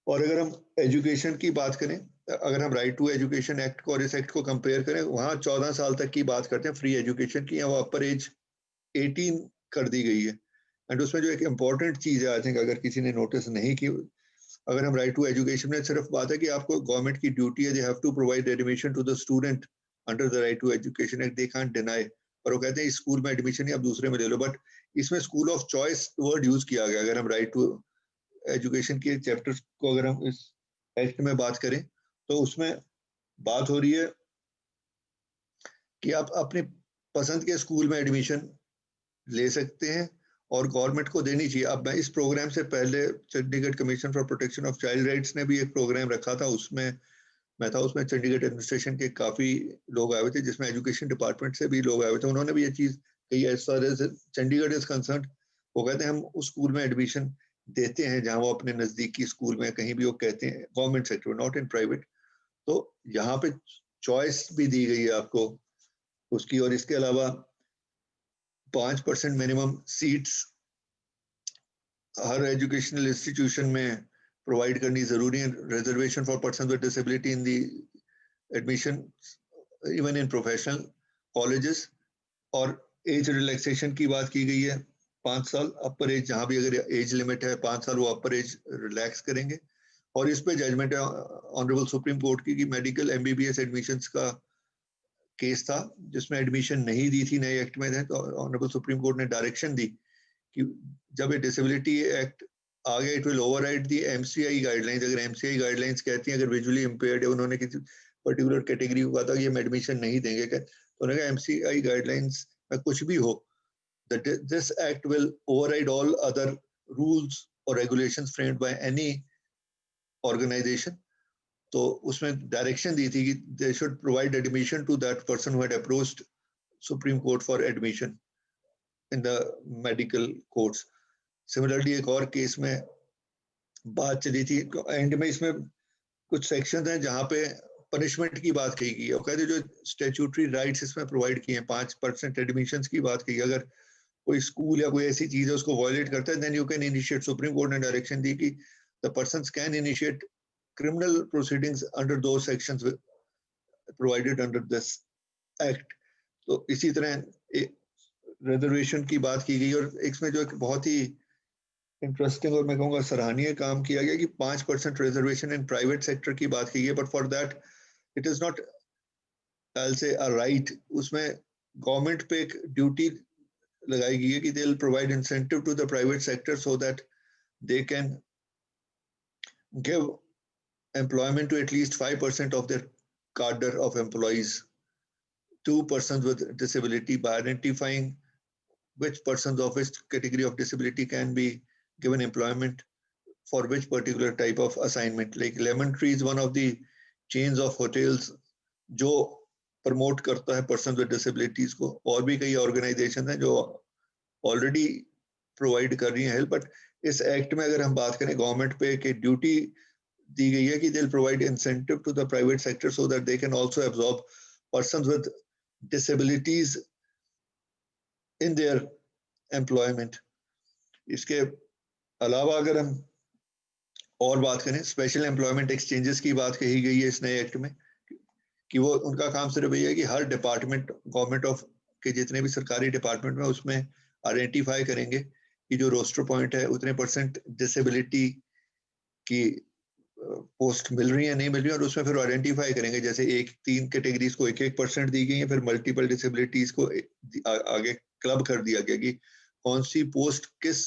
और अगर हम एजुकेशन की बात करें, अगर हम राइट टू एजुकेशन एक्ट को और इस एक्ट को कंपेयर करें, वहाँ 14 साल तक की बात करते हैं फ्री एजुकेशन की, वो अपर एज 18 कर दी गई है. एंड उसमें जो एक इम्पॉर्टेंट चीज है, आई थिंक अगर किसी ने नोटिस नहीं की, अगर हम राइट टू एजुकेशन में सिर्फ बात है कि आपको गवर्नमेंट की ड्यूटी है, they have to provide admission to the student under the right to education act, they can't deny. और वो कहते हैं इस स्कूल में एडमिशन ही आप दूसरे में ले लो, बट इसमें school of choice word use किया गया। अगर हम राइट टू एजुकेशन के चैप्टर्स को अगर हम इस एक्ट में बात करें तो उसमें बात हो रही है कि आप अपने पसंद के स्कूल में एडमिशन ले सकते हैं और गवर्नमेंट को देनी चाहिए। अब मैं इस प्रोग्राम से पहले Chandigarh commission for protection of child rights ने भी एक प्रोग्राम रखा था, उसमें मैं था, उसमें चंडीगढ़ एडमिनिस्ट्रेशन के काफी लोग आए हुए थे, जिसमें एजुकेशन डिपार्टमेंट से भी लोग आए हुए थे। उन्होंने भी ये चीज कही, as far as Chandigarh is concerned, वो कहते हैं हम उस स्कूल में एडमिशन देते हैं जहां वो अपने नजदीकी स्कूल में कहीं भी वो कहते हैं, government sector, not in private. तो यहाँ पे चॉइस भी दी गई है आपको उसकी। और इसके अलावा 5% मिनिमम सीट्स हर एजुकेशनल इंस्टीट्यूशन में प्रोवाइड करनी जरूरी है। Reservation for person with disability in the admission even in professional colleges. और एज रिलैक्सेशन की बात की गई है, 5 साल अपर एज, जहां भी अगर एज लिमिट है 5 साल, वो अपर एज रिलैक्स करेंगे। और इस पे जजमेंट है ऑनरेबल सुप्रीम कोर्ट की कि मेडिकल MBBS एडमिशंस का केस था जिसमें एडमिशन नहीं दी थी नए एक्ट में है, तो ऑनरेबल सुप्रीम कोर्ट ने डायरेक्शन दी कि जब ये डिसेबिलिटी एक्ट आ गया, it will override the MCI guidelines. अगर MCI गाइडलाइंस कहती हैं अगर विजुअली इम्पेयर्ड है, उन्होंने किसी पर्टिकुलर कैटेगरी को कहा था कि हम एडमिशन नहीं देंगे, तो उन्होंने कहा MCI गाइडलाइंस में कुछ भी हो, that this act will override all other rules or regulations framed by any organization. तो उसमें डायरेक्शन दी थी कि they should provide admission to that person who had approached Supreme Court for admission in the medical courts. Similarly, एक और case में बात चली थी, एंड में इसमें कुछ सेक्शन हैं जहां पे पनिशमेंट की बात कही गई है। कहते जो स्टैट्यूटरी राइट्स इसमें प्रोवाइड किए हैं, 5% एडमिशंस की बात कही, अगर कोई स्कूल या कोई ऐसी चीज है उसको वायलेट करता है, then you can initiate, supreme court ने डायरेक्शन दी कि the persons can initiate criminal proceedings under दो sections provided under this act. तो इसी तरह रिजर्वेशन की बात की गई, और इसमें जो एक बहुत ही इंटरेस्टिंग और मैं कहूँगा सराहनीय काम किया गया कि 5% रिजर्वेशन इन प्राइवेट सेक्टर की बात की गई, but for that it is not, I will say, a right. उसमें गवर्नमेंट पे एक ड्यूटी लगाई गई है कि they will provide incentive to the private sector so that they can give employment to at least 5% of their cadre of employees to persons with disability by identifying which persons of which category of disability can be given employment for which particular type of assignment. Like Lemon Tree is one of the chains of hotels जो promote करता है persons with disabilities को, और भी कई organisation हैं जो already provide कर रही हैं हेल्प। बट इस एक्ट में अगर हम बात करें गवर्नमेंट पे कि ड्यूटी दी गई है कि they'll provide incentive to the private sector so that they can also absorb persons with disabilities in their employment. इसके अलावा अगर हम और बात करें, स्पेशल एम्प्लॉयमेंट एक्सचेंजेस की बात कही गई है इस नए एक्ट में कि वो उनका काम सिर्फ ये है कि हर डिपार्टमेंट गवर्नमेंट ऑफ के जितने भी सरकारी डिपार्टमेंट में उसमें आइडेंटिफाई करेंगे कि जो रोस्टर पॉइंट है उतने % डिसेबिलिटी की पोस्ट मिल रही है नहीं मिल रही है, और उसमें फिर आइडेंटिफाई करेंगे। जैसे 3 कैटेगरीज को 1% दी गई है, फिर मल्टीपल डिसेबिलिटीज को आगे क्लब कर दिया गया कि कौन सी पोस्ट किस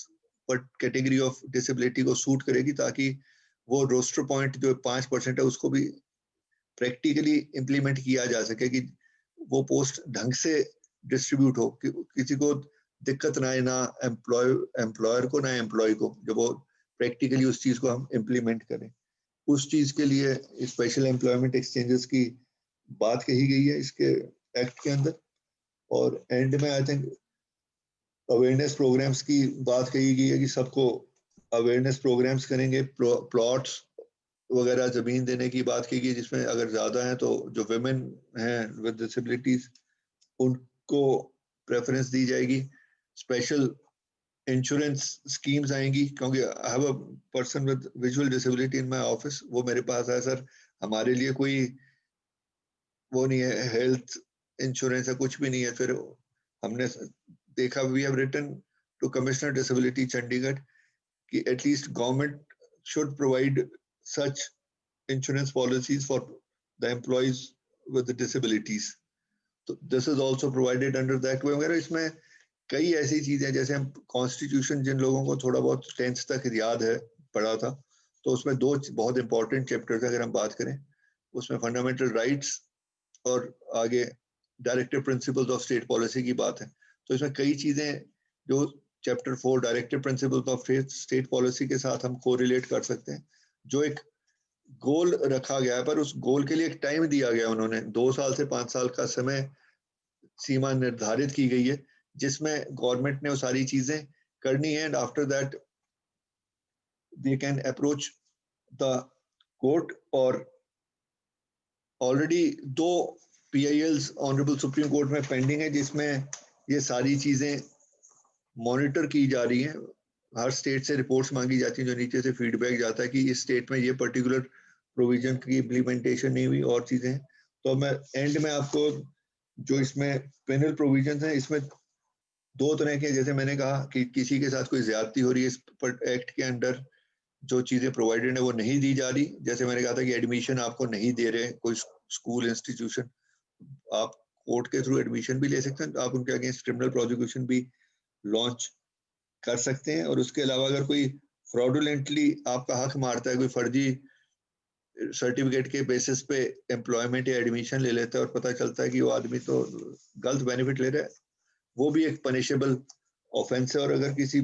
कैटेगरी ऑफ डिसेबिलिटी को सूट करेगी, ताकि वो रोस्टर पॉइंट जो 5% है उसको भी प्रैक्टिकली इम्प्लीमेंट किया जा सके कि वो पोस्ट ढंग से डिस्ट्रीब्यूट हो, कि किसी को दिक्कत ना आए, ना एम्प्लॉयर को ना एम्प्लॉय को, जब वो प्रैक्टिकली उस चीज को हम इम्प्लीमेंट करें। उस चीज के लिए स्पेशल एम्प्लॉयमेंट एक्सचेंजेस की बात कही गई है इसके एक्ट के अंदर। और एंड में आई थिंक अवेयरनेस प्रोग्राम्स की बात कही गई है कि सबको अवेयरनेस प्रोग्राम्स करेंगे। प्लॉट्स वगैरह जमीन देने की बात की गई, जिसमें अगर ज्यादा है तो जो विमेन हैं विद डिसेबिलिटीज उनको प्रेफरेंस दी जाएगी। स्पेशल इंश्योरेंस स्कीम्स आएंगी, क्योंकि I have a person with visual disability in my office, वो मेरे पास है, सर हमारे लिए कोई वो नहीं है, हेल्थ इंश्योरेंस है, कुछ भी नहीं है। फिर हमने देखा, we have written to commissioner disability Chandigarh कि at least government should provide such insurance policies for the employees with the disabilities. So this is also provided under that way वगैरह. इसमें कई ऐसी चीजें जैसे हम कॉन्स्टिट्यूशन जिन लोगों को थोड़ा बहुत 10th तक याद है पढ़ा था, तो उसमें दो बहुत इंपॉर्टेंट चैप्टर्स अगर हम बात करें, उसमें फंडामेंटल राइट्स और आगे directive principles of state policy की बात है. तो इसमें कई चीजें जो chapter 4 directive principles of state policy के साथ हम कोरिलेट कर सकते हैं. जो एक गोल रखा गया है, पर उस गोल के लिए एक टाइम दिया गया, उन्होंने 2 साल से 5 साल का समय सीमा निर्धारित की गई है, जिसमें गवर्नमेंट ने वो सारी चीजें करनी है. And after that they can approach the court. और already 2 PILs honourable supreme court में पेंडिंग है, जिसमें ये सारी चीजें मॉनिटर की जा रही हैं. हर स्टेट से रिपोर्ट्स मांगी जाती हैं, जो नीचे से फीडबैक जाता है कि इस स्टेट में ये पर्टिकुलर प्रोविजन की इम्प्लीमेंटेशन नहीं हुई और चीजें. तो मैं एंड में आपको जो इसमें पेनल प्रोविजन है, इसमें 2 तरह के, जैसे मैंने कहा कि किसी के साथ कोई ज्यादती हो रही है इस एक्ट के अंडर, जो चीजें प्रोवाइडेड है वो नहीं दी जा रही. जैसे मैंने कहा था कि एडमिशन आपको नहीं दे रहे कोई स्कूल इंस्टीट्यूशन, आप कोर्ट के थ्रू एडमिशन भी ले सकते हैं, आप उनके अगेंस्ट क्रिमिनल प्रोसिक्यूशन भी लॉन्च कर सकते हैं. और उसके अलावा अगर कोई फ्रॉडुलेंटली आपका हक मारता है, कोई फर्जी सर्टिफिकेट के बेसिस पे एम्प्लॉयमेंट या एडमिशन ले लेता है और पता चलता है कि वो आदमी तो गलत बेनिफिट ले रहा है, वो भी एक पनिशेबल ऑफेंस है. और अगर किसी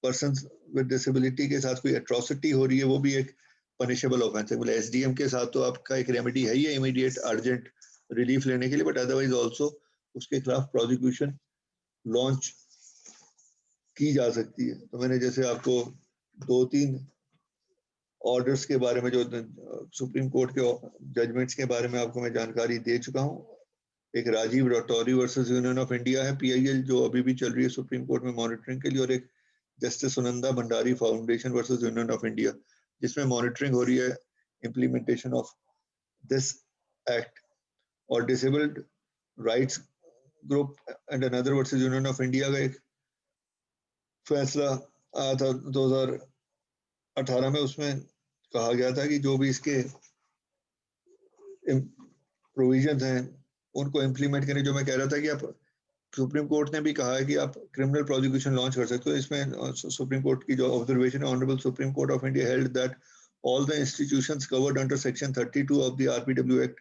पर्सन विद डिसेबिलिटी के साथ कोई एट्रोसिटी हो रही है, वो भी एक पनिशेबल ऑफेंस है. बोले SDM के साथ तो आपका एक रेमेडी है ही है इमीडिएट अर्जेंट रिलीफ लेने के लिए, बट अदरवाइज ऑल्सो उसके खिलाफ प्रोसिक्यूशन लॉन्च की जा सकती है. तो मैंने जैसे आपको 2-3 ऑर्डर्स के बारे में, जो सुप्रीम कोर्ट के जजमेंट्स के बारे में आपको मैं जानकारी दे चुका हूं. एक Rajiv Raturi versus union of India है PIL, जो अभी भी चल रही है सुप्रीम कोर्ट में मॉनिटरिंग के लिए, और एक justice Sunanda Bhandari foundation versus union of India, जिसमें मॉनिटरिंग हो रही है इम्प्लीमेंटेशन ऑफ दिस एक्ट. और disabled rights group and another versus union of India का एक फैसला आया था 2018 में. उसमें कहा गया था कि जो भी इसके प्रोविजंस हैं उनको इम्प्लीमेंट करें. जो मैं कह रहा था कि आप, सुप्रीम कोर्ट ने भी कहा है कि आप क्रिमिनल प्रोसिक्यूशन लॉन्च कर सकते हो. इसमें सुप्रीम कोर्ट की जो ऑब्जर्वेशन है, honourable supreme court of India held that all the institutions covered under section 32 of the RPW Act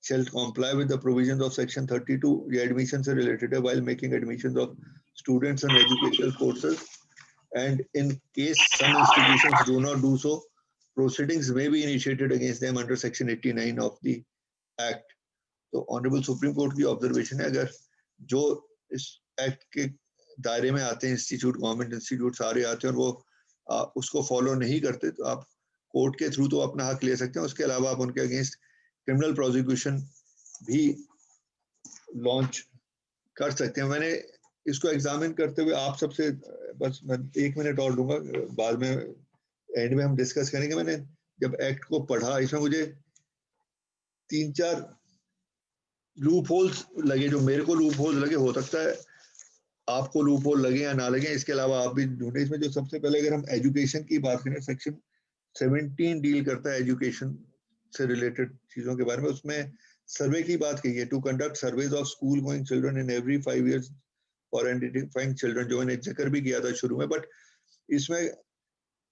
shall comply with the provisions of section 32. ये admission से related है, while making admissions of students and educational courses, and in case some institutions do not do so, proceedings may be initiated against them under section 89 of the act. तो honourable supreme court की observation है, अगर जो इस act के दायरे में आते हैं इंस्टीट्यूट, गवर्नमेंट इंस्टीट्यूट सारे आते हैं, और वो उसको फॉलो नहीं करते, तो आप कोर्ट के थ्रू तो अपना हक ले सकते हैं. उसके अलावा आप उनके अगेंस्ट क्रिमिनल प्रोसिक्यूशन भी लॉन्च कर सकते हैं. मैंने इसको एग्जामिन करते हुए आप सबसे बस मैं 1 मिनट और दूंगा, बाद में एंड में हम डिस्कस करेंगे. मैंने जब एक्ट को पढ़ा, इसमें मुझे 3-4 लूप होल्स लगे, जो मेरे को लूप होल्स लगे, हो सकता है आपको लूप होल लगे या ना लगे, इसके अलावा आप भी ढूंढे. इसमें जो सबसे पहले अगर हम एजुकेशन की बात करें, सेक्शन 17 डील करता है एजुकेशन से रिलेटेड चीजों के बारे में. उसमें सर्वे की बात की है, to conduct surveys of school going children in every 5 years for identifying children, जो मैंने जिक्र भी किया था शुरू में. बट इसमें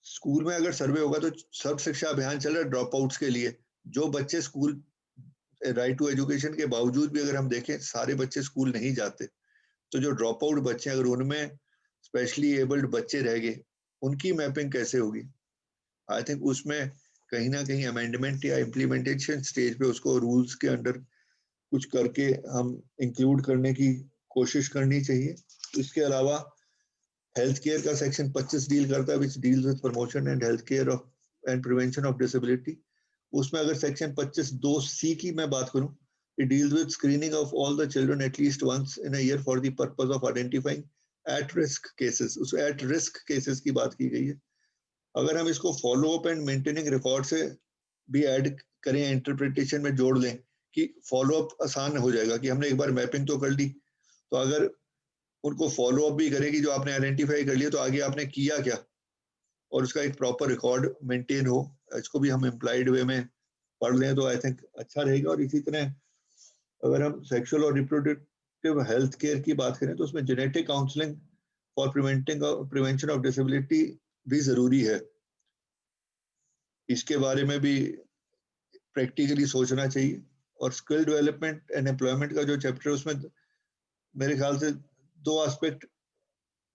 स्कूल में अगर सर्वे होगा तो सर्व शिक्षा अभियान चल रहा है ड्रॉप आउट्स के लिए. जो बच्चे स्कूल राइट टू एजुकेशन के बावजूद भी अगर हम देखें सारे बच्चे स्कूल नहीं जाते, तो जो ड्रॉप आउट बच्चे, अगर उनमें स्पेशली एबल्ड बच्चे रह गए, उनकी मैपिंग कैसे होगी. आई थिंक उसमें कहीं ना कहीं अमेंडमेंट या इम्प्लीमेंटेशन स्टेज पे उसको रूल्स के अंडर कुछ करके हम इंक्लूड करने की कोशिश करनी चाहिए. इसके अलावा हेल्थ केयर का सेक्शन 25 डील करता है, which deals with promotion and health care of and prevention of disability. उसमें अगर सेक्शन 25(2)(c) की मैं बात करूं, it deals with screening of all the children at least once in a year for the purpose of identifying at-risk cases. उस at-risk cases की बात की गई है. अगर हम इसको follow up and maintaining record से भी ऐड करें, इंटरप्रिटेशन में जोड़ लें कि फॉलो अप आसान हो जाएगा, कि हमने एक बार मैपिंग तो कर ली, तो अगर उनको फॉलो अप भी करें कि जो आपने आइडेंटिफाई कर लिया, तो आगे आपने किया क्या, और उसका एक प्रॉपर रिकॉर्ड मेंटेन हो, इसको भी हम इम्प्लाइड वे में पढ़ लें तो आई थिंक अच्छा रहेगा। और इसी तरह अगर हम सेक्सुअल और रिप्रोडक्टिव हेल्थ केयर की बात करें तो उसमें genetic counselling for prevention of disability भी जरूरी है। इसके बारे में भी प्रैक्टिकली सोचना चाहिए। और स्किल डेवलपमेंट एंड एम्प्लॉयमेंट का जो चैप्टर है उसमें मेरे ख्याल से 2 एस्पेक्ट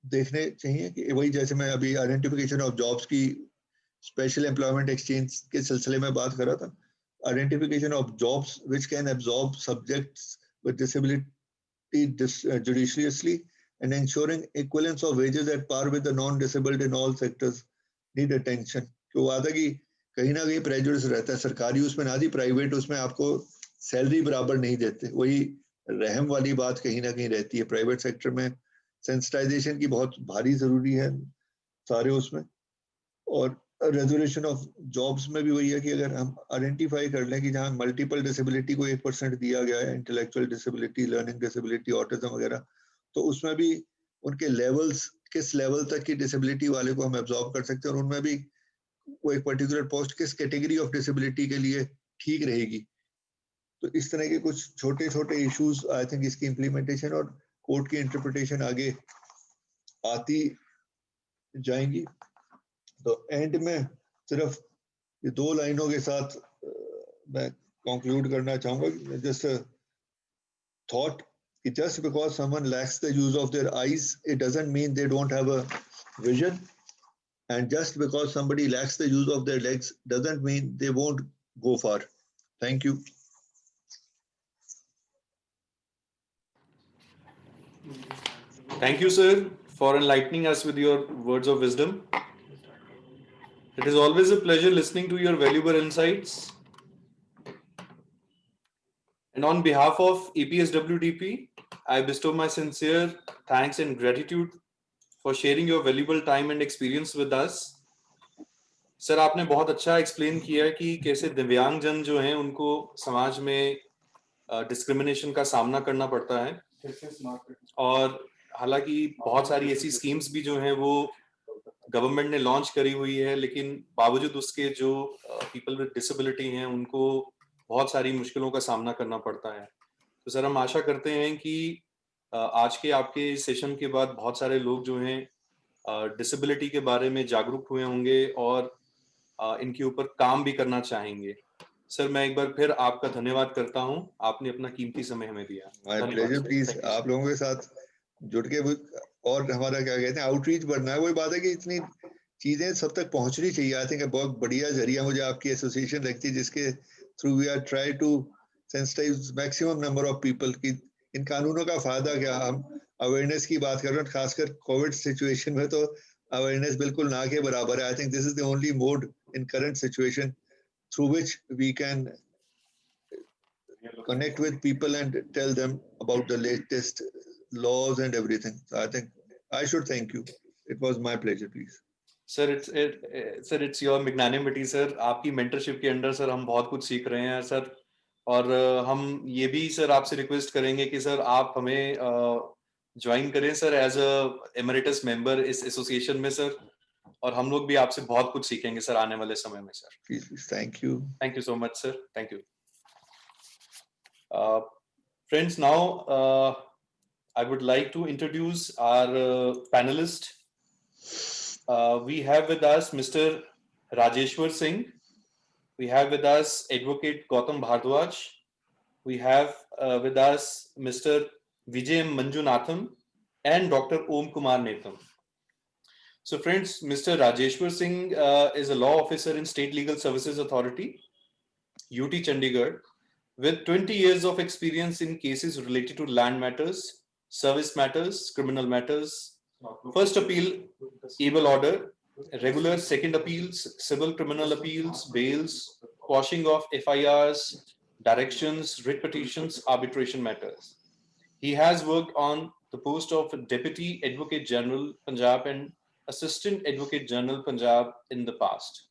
देखने चाहिए कि वही जैसे मैं अभी आइडेंटिफिकेशन ऑफ जॉब्स की स्पेशल एम्प्लॉयमेंट एक्सचेंज के सिलसिले में बात कर रहा था। Identification of jobs which can absorb subjects with disability judiciously and ensuring equivalence of wages at par with the non-disabled in all sectors need attention। क्यों आता कि कहीं ना कहीं प्रेजुडिस रहता है, सरकारी उसमें ना दी, प्राइवेट उसमें आपको सैलरी बराबर नहीं देते। वही रहम वाली बात कहीं ना कहीं रहती है। प्राइवेट सेक्टर में सेंसिटाइजेशन की बहुत भारी जरूरी है सारे उसमें। और रेजोल्यूशन ऑफ जॉब्स में भी वही है कि अगर हम आइडेंटिफाई कर लें कि जहाँ मल्टीपल डिसेबिलिटी को 1% दिया गया है, intellectual disability, learning disability, autism वगैरह, तो उसमें भी उनके लेवल्स, किस लेवल तक की डिसेबिलिटी वाले को हम एब्जॉर्ब कर सकते हैं और उनमें भी वो एक पर्टिकुलर पोस्ट किस कैटेगरी ऑफ डिसेबिलिटी के लिए ठीक रहेगी। तो इस तरह के कुछ छोटे छोटे इश्यूज आई थिंक इसकी इम्प्लीमेंटेशन और कोर्ट की इंटरप्रिटेशन आगे आती जाएंगी। तो एंड में सिर्फ ये 2 लाइनों के साथ मैं कंक्लूड करना चाहूंगा। जस्ट थॉट कि just because someone lacks the use of their eyes, it doesn't mean they don't have a vision, and just because somebody lacks the use of their legs doesn't mean they won't go far. Thank you. Thank you, sir, for enlightening us with your words of wisdom. It is always a pleasure listening to your valuable insights. And on behalf of EPSWDP, I bestow my sincere thanks and gratitude for sharing your valuable time and experience with us. Sir, आपने बहुत अच्छा explain किया कि कैसे दिव्यांगजन जो हैं उनको समाज में डिस्क्रिमिनेशन का सामना करना पड़ता है, और हालांकि बहुत सारी ऐसी स्कीम्स भी जो हैं वो गवर्नमेंट ने लॉन्च करी हुई है, लेकिन बावजूद उसके जो पीपल विद डिसेबिलिटी हैं उनको बहुत सारी मुश्किलों का सामना करना पड़ता है। तो सर, हम आशा करते हैं कि आज के आपके सेशन के बाद बहुत सारे लोग जो हैं डिसेबिलिटी के बारे में जागरूक हुए होंगे और इनके ऊपर काम भी करना चाहेंगे। सर, मैं एक बार फिर आपका धन्यवाद करता हूं, आपने अपना कीमती समय हमें दिया। My pleasure. प्लीज आप लोगों के साथ जुड़ के और हमारा क्या कहते हैं आउटरीच बढ़ना है। वही बात है कि इतनी चीजें सब तक पहुंचनी चाहिए। आई थिंक बहुत बढ़िया जरिया मुझे आपकी एसोसिएशन लगती है जिसके through we are try to sensitise maximum number of people की इन कानूनों का फायदा क्या। हम अवेयरनेस की बात कर रहे हैं, खासकर कोविड सिचुएशन में तो अवेयरनेस बिल्कुल ना के बराबर है। I think this is the only mode in current situation through which we can connect with people and tell them about the latest laws and everything. So I think I should thank you. It was my pleasure, please. Sir, it's your magnanimity, sir. आपकी mentorship के under sir हम बहुत कुछ सीख रहे हैं sir, और हम ये भी सर आपसे रिक्वेस्ट करेंगे कि सर आप हमें ज्वाइन करें sir as a emeritus member इस एसोसिएशन में सर, और हम लोग भी आपसे बहुत कुछ सीखेंगे सर आने वाले समय में sir. Please, thank you. Thank you so much, sir. Thank you. Friends, now I would like to introduce our panelist. We have with us Mr. Rajeshwar Singh. We have with us Advocate Gautam Bhardwaj. We have with us Mr. Vijay Manjunatham and Dr. Om Kumar Netham. So friends, Mr. Rajeshwar Singh is a law officer in State Legal Services Authority, UT Chandigarh, with 20 years of experience in cases related to land matters, service matters, criminal matters, first appeal, able order, regular second appeals, civil criminal appeals, bails, quashing of FIRs, directions, writ petitions, arbitration matters. He has worked on the post of Deputy Advocate General Punjab and Assistant Advocate General Punjab in the past.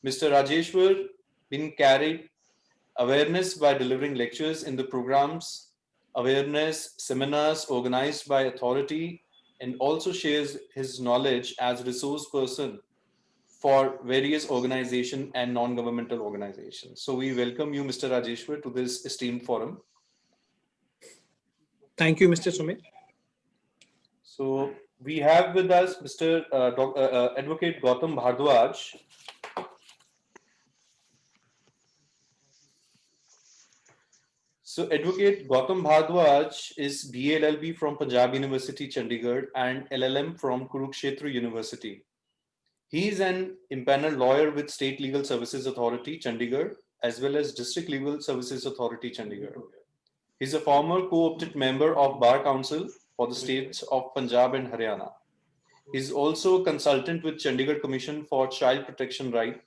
Mr. Rajeshwar been carried awareness by delivering lectures in the programs, awareness seminars organized by authority, and also shares his knowledge as resource person for various organization and non-governmental organizations. So we welcome you, Mr. Rajeshwar, to this esteemed forum. Thank you, Mr. Sumit. So we have with us Mr. Advocate Gautam Bhardwaj. So Advocate Gautam Bhardwaj is BA LLB from Punjab University, Chandigarh, and LLM from Kurukshetra University. He is an impaneled lawyer with State Legal Services Authority, Chandigarh, as well as District Legal Services Authority, Chandigarh. He is a former co-opted member of Bar Council for the states of Punjab and Haryana. He is also a consultant with Chandigarh Commission for Child Protection Right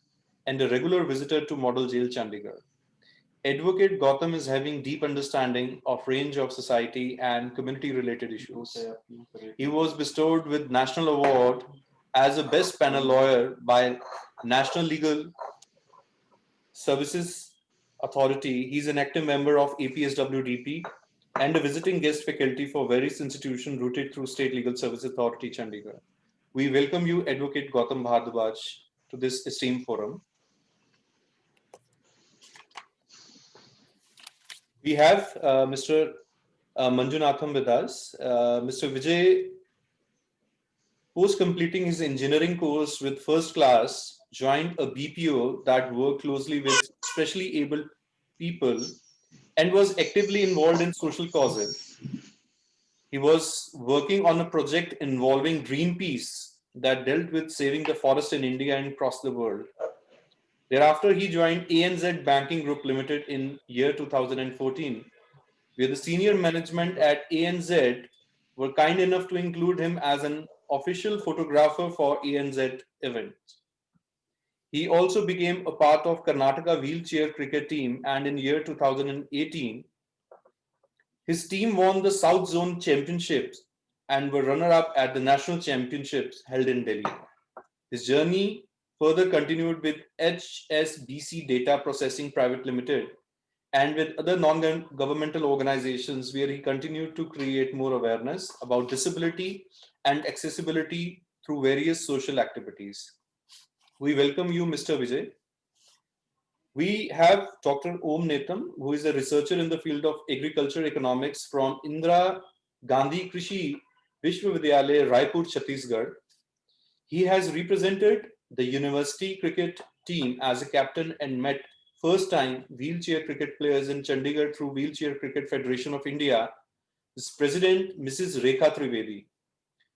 and a regular visitor to Model Jail, Chandigarh. Advocate Gautam is having deep understanding of range of society and community-related issues. He was bestowed with National Award as a Best Panel Lawyer by National Legal Services Authority. He's an active member of APSWDP and a visiting guest faculty for various institutions routed through State Legal Service Authority, Chandigarh. We welcome you, Advocate Gautam Bhardwaj, to this esteemed forum. We have Mr. Manjunatham with us. Mr. Vijay, post completing his engineering course with first class, joined a BPO that worked closely with specially abled people and was actively involved in social causes. He was working on a project involving Greenpeace that dealt with saving the forest in India and across the world. Thereafter, he joined ANZ Banking Group Limited in year 2014, where the senior management at ANZ were kind enough to include him as an official photographer for ANZ events. He also became a part of Karnataka wheelchair cricket team, and in year 2018, his team won the South Zone Championships and were runner-up at the National Championships held in Delhi. His journey further continued with HSBC Data Processing Private Limited and with other non-governmental organizations, where he continued to create more awareness about disability and accessibility through various social activities. We welcome you, Mr. Vijay. We have Dr. Om Netam, who is a researcher in the field of agriculture economics from Indira Gandhi Krishi Vishwavidyalaya, Raipur, Chhattisgarh. He has represented the university cricket team as a captain and met first time wheelchair cricket players in Chandigarh through Wheelchair Cricket Federation of India. His president, Mrs. Rekha Trivedi.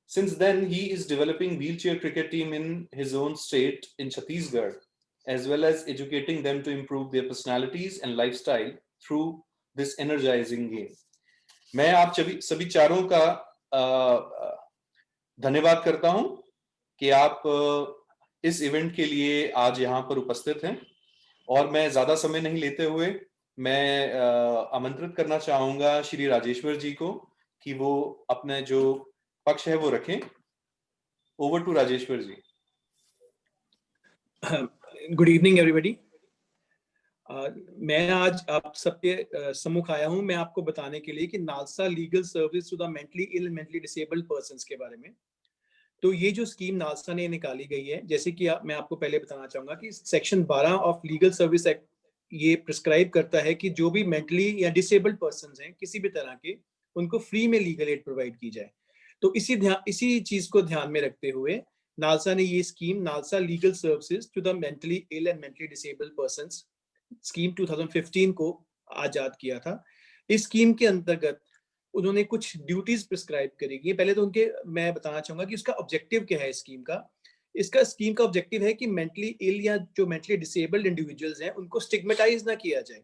Since then, he is developing wheelchair cricket team in his own state in Chhattisgarh, as well as educating them to improve their personalities and lifestyle through this energizing game. मैं आप सभी चारों का धन्यवाद करता हूं कि आप इस इवेंट के लिए आज यहाँ पर उपस्थित हैं, और मैं ज्यादा समय नहीं लेते हुए मैं आमंत्रित करना चाहूंगा श्री राजेश्वर जी को कि वो अपने जो पक्ष है वो रखें. Over to Rajeshwar ji. Good evening everybody. मैं आज आप सबके सम्मुख आया हूं मैं आपको बताने के लिए कि NALSA legal service to the mentally ill mentally disabled persons के बारे में. तो ये जो स्कीम नालसा ने निकाली गई है, जैसे कि मैं आपको पहले बताना चाहूंगा कि section 12 of legal service act ये प्रिस्क्राइब करता है कि जो भी मेंटली या डिसेबल्ड पर्संस हैं किसी भी तरह के, उनको फ्री में लीगल एड प्रोवाइड की जाए. तो इसी चीज को ध्यान में रखते हुए नालसा ने ये scheme NALSA legal services to the mentally ill and mentally disabled persons scheme 2015 को आजाद किया था. इस स्कीम के अंतर्गत उन्होंने कुछ ड्यूटीज प्रिस्क्राइब करी गई. पहले तो उनके मैं बताना चाहूंगा कि उसका ऑब्जेक्टिव क्या है स्कीम का. इसका स्कीम का ऑब्जेक्टिव है कि मेंटली इल या जो मेंटली डिसेबल्ड इंडिविजुअल्स हैं उनको स्टिग्मेटाइज ना किया जाए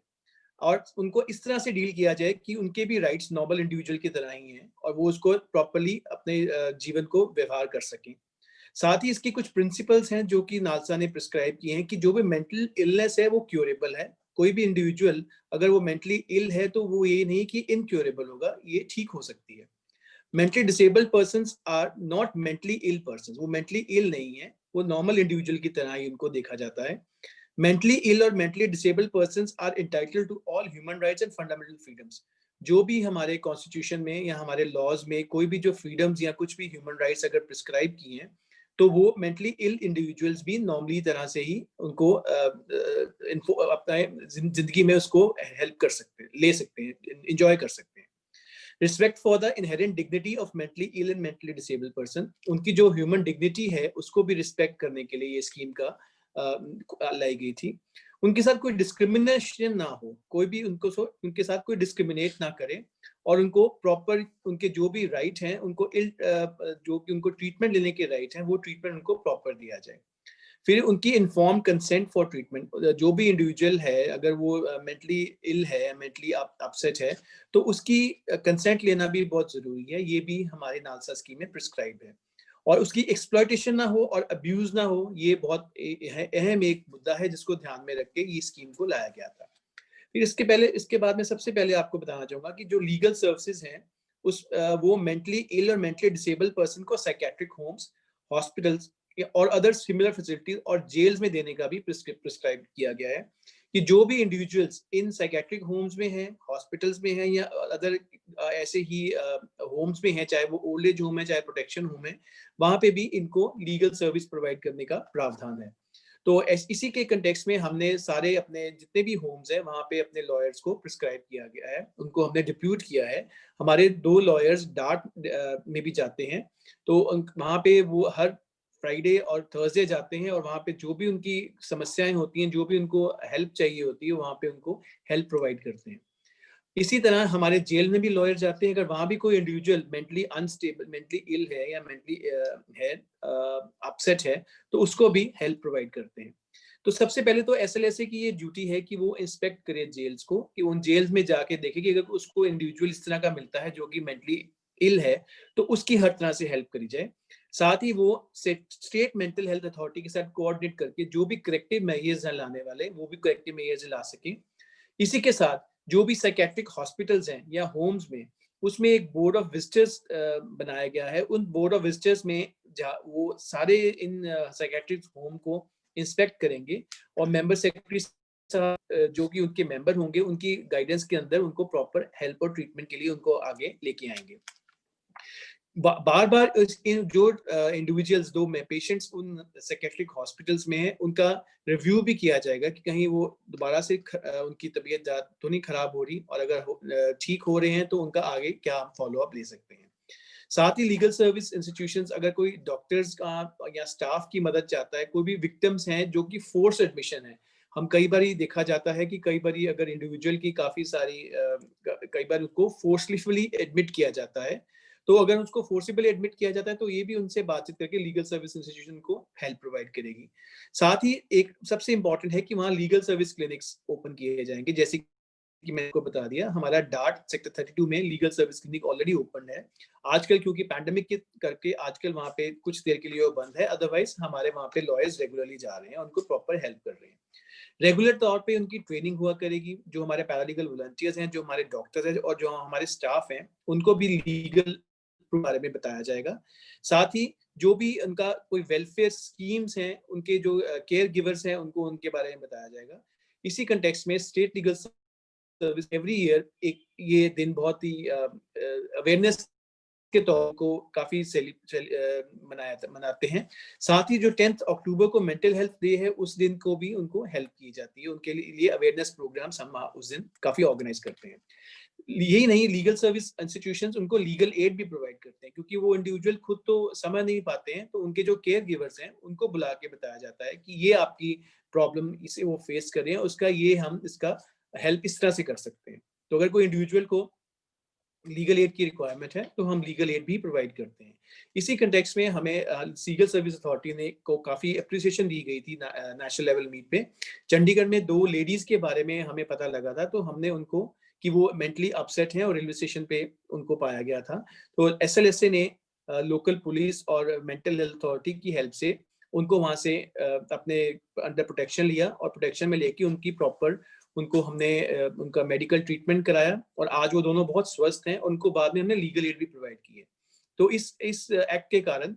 और उनको इस तरह से डील किया जाए कि उनके भी राइट्स नॉर्मल इंडिविजुअल की तरह ही हैं और वो उसको प्रॉपर्ली अपने जीवन को व्यवहार कर सकें. साथ ही इसकी कुछ प्रिंसिपल्स हैं जो कि नालसा ने प्रिस्क्राइब किए हैं कि जो भी मेंटल इलनेस है वो क्योरेबल है. कोई भी इंडिविजुअल अगर वो मेंटली इल है तो वो ये नहीं कि इनक्योरेबल होगा, ये ठीक हो सकती है. Mentally disabled persons are not mentally ill persons. वो मेंटली इल नहीं है, वो नॉर्मल इंडिविजुअल की तरह ही उनको देखा जाता है. मेंटली इल और mentally disabled persons are entitled to all human rights and fundamental freedoms. जो भी हमारे कॉन्स्टिट्यूशन में या हमारे लॉज में कोई भी जो फ्रीडम्स या कुछ भी ह्यूमन राइट्स अगर प्रिस्क्राइब किए हैं तो वो मेंटली इल इंडिविजुअल्स भी नॉर्मली तरह से ही उनको अपना जिंदगी में उसको हेल्प कर सकते हैं, ले सकते हैं, इंजॉय कर सकते हैं। Respect for the inherent dignity of mentally ill and mentally disabled person, उनकी जो ह्यूमन डिग्निटी है उसको भी रिस्पेक्ट करने के लिए ये स्कीम का लाई गई थी। उनके साथ कोई डिस्क्रिमिनेशन ना हो, कोई भी उनके साथ कोई डिस्क्रिमिनेट ना करे, और उनको प्रॉपर उनके जो भी राइट हैं उनको जो कि उनको ट्रीटमेंट लेने के राइट हैं वो ट्रीटमेंट उनको प्रॉपर दिया जाए। फिर उनकी इन्फॉर्म कंसेंट फॉर ट्रीटमेंट, जो भी इंडिविजुअल है अगर वो मेंटली इल है, मेंटली अपसेट है, तो उसकी कंसेंट लेना भी बहुत जरूरी है। ये भी हमारे नालसा स्कीम में प्रिस्क्राइब है। और उसकी एक्सप्लॉयटेशन ना हो और अब्यूज ना हो, ये बहुत अहम एक मुद्दा है जिसको ध्यान में रख के ये स्कीम को लाया गया था। फिर इसके बाद में सबसे पहले आपको बताना चाहूंगा कि जो लीगल सर्विसेज हैं वो मेंटली इल और मेंटली डिसेबल्ड पर्सन को साइकेट्रिक होम्स, हॉस्पिटल्स और अदर सिमिलर फैसिलिटीज और जेल्स में देने का भी प्रिस्क्राइब किया गया है कि जो भी इंडिविजुअल्स इन साइकेट्रिक होम्स में हैं, हॉस्पिटल्स में हैं या अदर ऐसे ही होम्स में हैं, चाहे वो ओल्ड एज होम है चाहे प्रोटेक्शन होम है, वहां पे भी इनको लीगल सर्विस प्रोवाइड करने का प्रावधान है। तो इसी के कंटेक्स्ट में हमने सारे अपने जितने भी होम्स हैं वहां पे अपने लॉयर्स को प्रिस्क्राइब किया गया है, उनको हमने डिप्यूट किया है। हमारे 2 लॉयर्स डार्ट में भी जाते हैं, तो वहां पे वो हर फ्राइडे और थर्सडे जाते हैं और वहाँ पे जो भी उनकी समस्याएं होती हैं, जो भी उनको हेल्प चाहिए होती है, वहाँ पे उनको हेल्प प्रोवाइड करते हैं। इसी तरह हमारे जेल में भी लॉयर जाते हैं, अगर वहाँ भी कोई individual mentally unstable, mentally ill है या मेंटली है अपसेट है, तो उसको भी हेल्प प्रोवाइड करते हैं। तो सबसे पहले तो SLSA की ये ड्यूटी है कि वो इंस्पेक्ट करे जेल्स को, कि उन जेल्स में जाके देखे कि अगर उसको इंडिविजुअल इस तरह का मिलता है जो कि मेंटली इल है, तो उसकी हर तरह से हेल्प करी जाए। साथ ही वो स्टेट मेंटल हेल्थ अथॉरिटी के साथ कोऑर्डिनेट करके जो भी करेक्टिव मेजर्स लाने वाले वो भी करेक्टिव मेजर्स ला सकें। इसी के साथ जो भी साइकेट्रिक हॉस्पिटल्स हैं या होम्स में, उसमें एक बोर्ड ऑफ विजिटर्स बनाया गया है। उन बोर्ड ऑफ विजिटर्स में वो सारे इन साइकेट्रिक होम को इंस्पेक्ट करेंगे और मेंबर सेक्रेटरी जो कि उनके मेंबर होंगे, उनकी गाइडेंस के अंदर उनको प्रॉपर हेल्प और ट्रीटमेंट के लिए उनको आगे लेके आएंगे। बार बार जो इंडिविजुअल्स दो में पेशेंट्स उन साइकेट्रिक हॉस्पिटल्स में हैं, उनका रिव्यू भी किया जाएगा कि कहीं वो दोबारा से उनकी तबीयत तो नहीं खराब हो रही, और अगर ठीक हो रहे हैं तो उनका आगे क्या फॉलो अप ले सकते हैं। साथ ही लीगल सर्विस इंस्टीट्यूशंस, अगर कोई डॉक्टर्स का या स्टाफ की मदद चाहता है, कोई भी विक्टिम्स हैं जो कि फोर्स एडमिशन है, हम कई बार देखा जाता है कि कई बार अगर इंडिविजुअल की काफी सारी कई बार उसको फोर्सफुली एडमिट किया जाता है, तो अगर उसको फोर्सिबली एडमिट किया जाता है तो ये भी उनसे बातचीत करके लीगल सर्विस इंस्टीट्यूशन को हेल्प प्रोवाइड करेगी। साथ ही एक सबसे इंपॉर्टेंट है कि वहाँ लीगल सर्विस क्लिनिक्स ओपन किए जाएंगे, जैसे कि मैंने को बता दिया, हमारा डार्ट सेक्टर 32 में legal service clinic already open है। आजकल क्योंकि पैंडेमिक के करके आजकल वहाँ पे कुछ देर के लिए वो बंद है, अदरवाइज हमारे वहाँ पे लॉयर्स रेगुलरली जा रहे हैं, उनको प्रॉपर हेल्प कर रहे हैं। रेगुलर तौर पे उनकी ट्रेनिंग हुआ करेगी, जो हमारे पैरालीगल वॉलंटियर्स हैं, जो हमारे डॉक्टर्स हैं और जो हमारे स्टाफ हैं, उनको भी लीगल बारे में बताया जाएगा। साथ ही जो भी उनका कोई वेलफेयर स्कीम्स हैं, उनके जो केयर गिवर्स हैं, उनको उनके बारे में बताया जाएगा। इसी कंटेक्स्ट में state legal service every year एक ये दिन बहुत ही अवेयरनेस के तौर को काफी मनाते हैं। साथ ही जो 10 अक्टूबर को मेंटल हेल्थ डे है, उस दिन को भी उनको हेल्प की जाती है, उनके लिए अवेयरनेस प्रोग्राम्स हम उस दिन काफी ऑर्गेनाइज करते हैं। यही नहीं, लीगल सर्विस इंस्टीट्यूशंस उनको लीगल एड भी प्रोवाइड करते हैं, क्योंकि वो इंडिविजुअल खुद तो समझ नहीं पाते हैं, तो उनके जो केयर गिवर्स हैं उनको बुला के बताया जाता है कि ये आपकी प्रॉब्लम इसे वो फेस कर रहे हैं, उसका ये हम इसका हेल्प इस तरह से कर सकते हैं। तो अगर कोई इंडिविजुअल को लीगल एड की रिक्वायरमेंट है तो हम लीगल एड भी प्रोवाइड करते हैं। इसी कंटेक्स्ट में हमें लीगल सर्विस अथॉरिटी ने को काफ़ी अप्रिसिएशन दी गई थी नेशनल लेवल मीट पे। चंडीगढ़ में 2 लेडीज़ के बारे में हमें पता लगा था, तो हमने उनको कि वो मेंटली अपसेट हैं और रेलवे स्टेशन पे उनको पाया गया था, तो SLSA ने लोकल पुलिस और मेंटल हेल्थ अथॉरिटी की हेल्प से उनको वहाँ से अपने अंडर प्रोटेक्शन लिया, और प्रोटेक्शन में लेके उनकी प्रॉपर उनको हमने उनका मेडिकल ट्रीटमेंट कराया, और आज वो दोनों बहुत स्वस्थ हैं। उनको बाद में हमने लीगल एड भी प्रोवाइड की है। तो इस एक्ट के कारण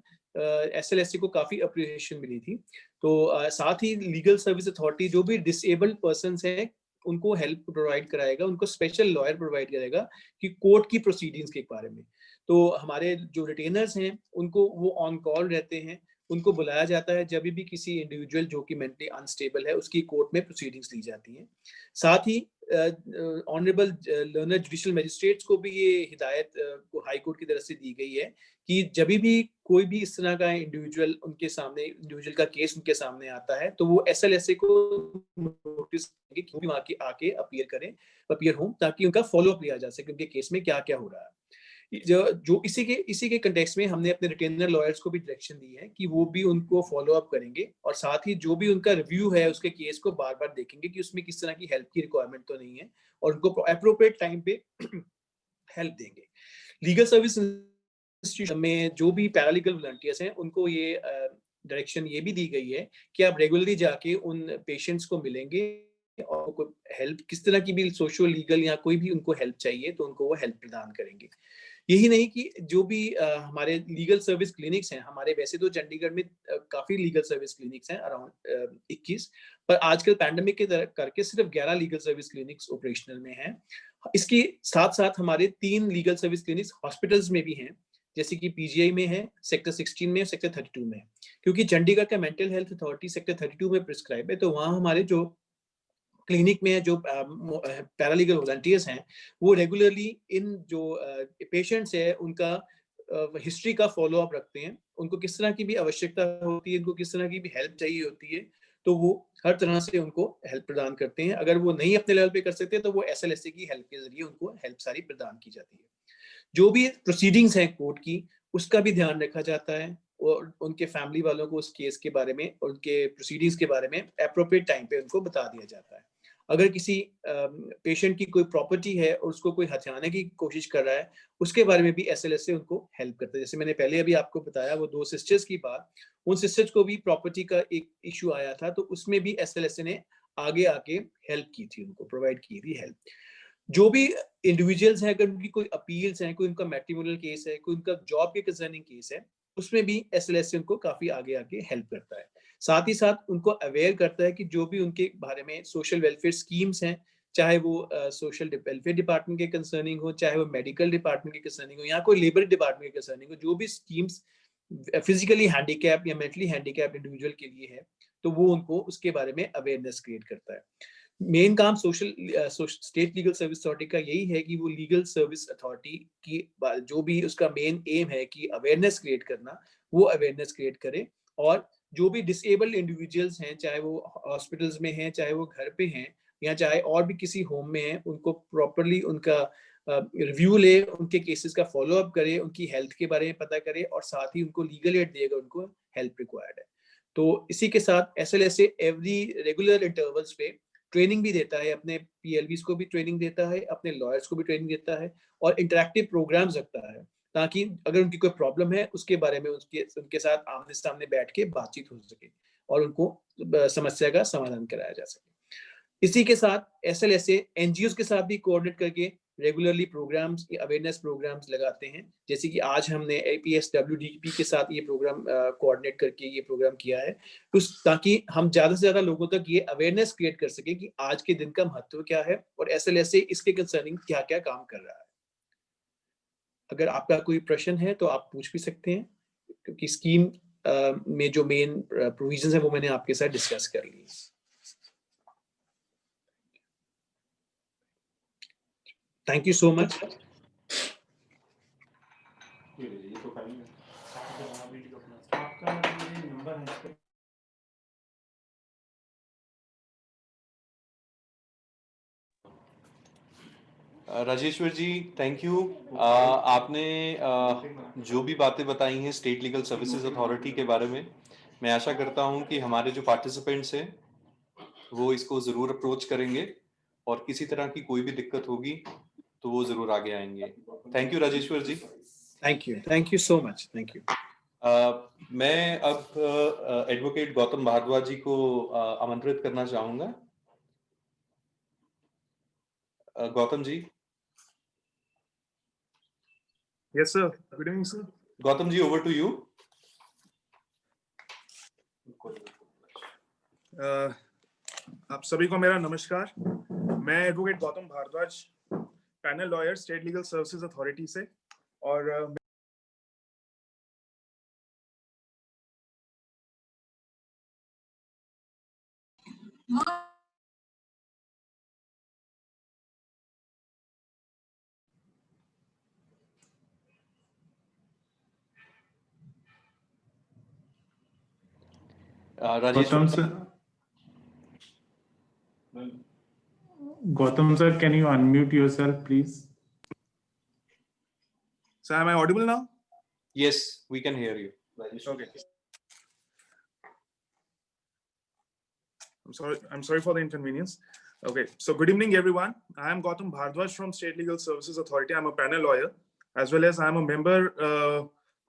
SLSA को काफ़ी अप्रिसिएशन मिली थी। तो साथ ही लीगल सर्विस अथॉरिटी जो भी डिसेबल्ड पर्सनस हैं उनको हेल्प प्रोवाइड कराएगा, उनको स्पेशल लॉयर प्रोवाइड करेगा कि कोर्ट की प्रोसीडिंग्स के बारे में। तो हमारे जो रिटेनर्स हैं उनको वो ऑन कॉल रहते हैं, उनको बुलाया जाता है जब भी किसी इंडिविजुअल जो कि मेंटली अनस्टेबल है उसकी कोर्ट में प्रोसीडिंग्स ली जाती हैं। साथ ही ऑनरेबल लर्नर जुडिशियल मजिस्ट्रेट्स को भी ये हिदायत हाई कोर्ट की तरफ से दी गई है कि जब भी कोई भी इस तरह का इंडिविजुअल उनके सामने इंडिविजुअल का केस उनके सामने आता है तो वो SLSA को नोटिस देंगे कि वो भी आके अपीयर हों ताकि उनका फॉलो अप लिया जा सके उनके केस में क्या क्या हो रहा है। जो इसी के कंटेक्स्ट में हमने अपने रिटेनर लॉयर्स को भी डायरेक्शन दी है कि वो भी उनको फॉलो अप करेंगे और साथ ही जो भी उनका रिव्यू है उसके केस को बार बार देखेंगे कि उसमें किस तरह की हेल्प की रिक्वायरमेंट तो नहीं है और उनको अप्रोप्रिएट टाइम पे हेल्प देंगे। लीगल सर्विस इंस्टीट्यूशन में जो भी पैरालीगल वॉलंटियर्स हैं उनको ये डायरेक्शन ये भी दी गई है कि आप रेगुलरली जाके उन पेशेंट्स को मिलेंगे और उनको हेल्प किस तरह की भी सोशल लीगल या कोई भी उनको हेल्प चाहिए तो उनको वो हेल्प प्रदान करेंगे। यही नहीं कि जो भी हमारे लीगल सर्विस क्लिनिक्स हैं हमारे वैसे तो चंडीगढ़ में काफी लीगल सर्विस क्लिनिक्स हैं अराउंड 21 पर आजकल पैंडेमिक के करके सिर्फ 11 लीगल सर्विस क्लिनिक्स ऑपरेशनल में हैं। इसके साथ साथ हमारे 3 लीगल सर्विस क्लिनिक्स हॉस्पिटल्स में भी हैं जैसे कि PGI में है, सेक्टर 16 में, सेक्टर 32 में, क्योंकि चंडीगढ़ का मेंटल हेल्थ अथॉरिटी सेक्टर 32 में प्रिस्क्राइब है तो वहाँ हमारे जो क्लिनिक में जो पैरालीगल वॉलंटियर्स हैं वो रेगुलरली इन जो पेशेंट्स है उनका हिस्ट्री का फॉलो अप रखते हैं, उनको किस तरह की भी आवश्यकता होती है, उनको किस तरह की भी हेल्प चाहिए होती है तो वो हर तरह से उनको हेल्प प्रदान करते हैं। अगर वो नहीं अपने लेवल पे कर सकते तो वो SLSA की हेल्प के जरिए उनको हेल्प सारी प्रदान की जाती है। जो भी प्रोसीडिंग्स हैं कोर्ट की उसका भी ध्यान रखा जाता है और उनके फैमिली वालों को उस केस के बारे में उनके प्रोसीडिंग्स के बारे में अप्रोप्रिएट टाइम पे उनको बता दिया जाता है। अगर किसी पेशेंट की कोई प्रॉपर्टी है और उसको कोई हथियाने की कोशिश कर रहा है उसके बारे में भी SLSA उनको हेल्प करता है। जैसे मैंने पहले अभी आपको बताया वो 2 सिस्टर्स की बात, उन सिस्टर्स को भी प्रॉपर्टी का एक इशू आया था तो उसमें भी SLSA ने आगे आके हेल्प की थी, उनको प्रोवाइड की थी हेल्प। जो भी इंडिविजुअल्स हैं अगर उनकी कोई अपील्स हैं, कोई उनका मैट्रिमोनियल केस है, कोई उनका जॉब के कंसर्निंग केस है उसमें भी SLSA उनको काफी आगे आके हेल्प करता है। साथ ही साथ उनको अवेयर करता है कि जो भी उनके बारे में सोशल वेलफेयर स्कीम्स हैं चाहे वो सोशल वेलफेयर डिपार्टमेंट के कंसर्निंग हो, चाहे वो मेडिकल डिपार्टमेंट के कंसर्निंग हो या कोई लेबर डिपार्टमेंट के कंसर्निंग हो, जो भी स्कीम्स फिजिकली हैंडीकैप या मेंटली हैंडीकैप इंडिविजुअल के लिए है तो वो उनको उसके बारे में अवेयरनेस क्रिएट करता है। मेन काम स्टेट लीगल सर्विस अथॉरिटी का यही है कि वो लीगल सर्विस अथॉरिटी की जो भी उसका मेन एम है कि अवेयरनेस क्रिएट करना, वो अवेयरनेस क्रिएट करे और जो भी डिसेबल्ड इंडिविजुअल्स हैं चाहे वो हॉस्पिटल्स में हैं, चाहे वो घर पे हैं या चाहे और भी किसी होम में हैं, उनको प्रॉपरली उनका रिव्यू ले, उनके केसेस का फॉलो अप करे, उनकी हेल्थ के बारे में पता करे और साथ ही उनको लीगल एड देगा उनको हेल्प रिक्वायर्ड है। तो इसी के साथ SLSA एवरी रेगुलर इंटरवल्स पे ट्रेनिंग भी देता है, अपने PLVs को भी ट्रेनिंग देता है, अपने लॉयर्स को भी ट्रेनिंग देता है और इंटरैक्टिव प्रोग्राम्स रखता है ताकि अगर उनकी कोई प्रॉब्लम है उसके बारे में उनके साथ आमने सामने बैठ के बातचीत हो सके और उनको समस्या का समाधान कराया जा सके। इसी के साथ SLSA NGOs के साथ भी कोऑर्डिनेट करके रेगुलरली प्रोग्राम्स, अवेयरनेस प्रोग्राम्स लगाते हैं, जैसे कि आज हमने APSWDP के साथ ये प्रोग्राम कोऑर्डिनेट करके ये प्रोग्राम किया है ताकि हम ज़्यादा से ज़्यादा लोगों तक ये अवेयरनेस क्रिएट कर सके कि आज के दिन का महत्व क्या है और SLSA इसके कंसर्निंग क्या क्या काम कर रहा है। अगर आपका कोई प्रश्न है तो आप पूछ भी सकते हैं क्योंकि स्कीम में जो मेन प्रोविजंस है वो मैंने आपके साथ डिस्कस कर ली। Thank you so much. Rajeshwar ji, thank you. आपने जो भी बातें बताई हैं स्टेट लीगल सर्विसेज अथॉरिटी के बारे में, मैं आशा करता हूं कि हमारे जो पार्टिसिपेंट्स हैं वो इसको ज़रूर अप्रोच करेंगे और किसी तरह की कोई भी दिक्कत होगी तो वो ज़रूर आगे आएंगे। Thank you Rajeshwar ji. Thank you so much. Thank you. मैं अब एडवोकेट गौतम भारद्वाज जी को आमंत्रित करना चाहूंगा। Gautam ji. Yes, sir. Good evening, sir. Gautam ji, over to you. आप सभी को मेरा नमस्कार। मैं advocate Gautam Bhardwaj, panel lawyer, state legal services authority से, और Rajesh, Gautam sir, can you unmute yourself, please? So am I audible now? yes, we can hear you. Okay. I'm sorry for the inconvenience. Okay, so good evening, everyone. I am Gautam Bhardwaj from State Legal Services Authority. I'm a panel lawyer, as well as I'm a member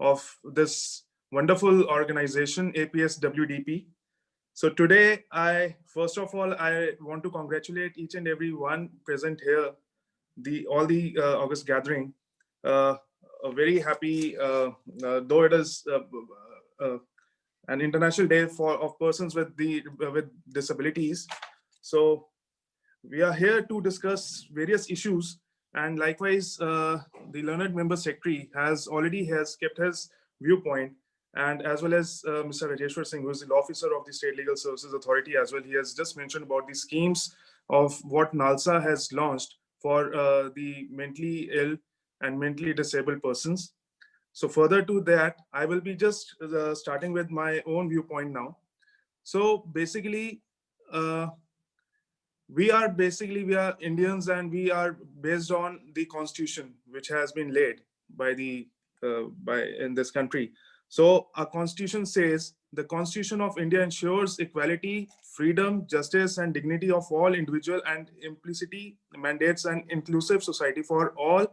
of this wonderful organization, APS-WDP. So today, first of all, I want to congratulate each and every one present here, all the August gathering. A very happy, though it is an International Day of persons with disabilities. So we are here to discuss various issues, and likewise, the learned member secretary has kept his viewpoint, and as well as Mr. Rajeshwar Singh, who is the law officer of the State Legal Services Authority as well. He has just mentioned about the schemes of what NALSA has launched for the mentally ill and mentally disabled persons. So further to that, I will be just starting with my own viewpoint now. So basically, we are Indians, and we are based on the constitution, which has been laid by in this country. So our constitution says the Constitution of India ensures equality, freedom, justice, and dignity of all individual, and implicitly mandates an inclusive society for all,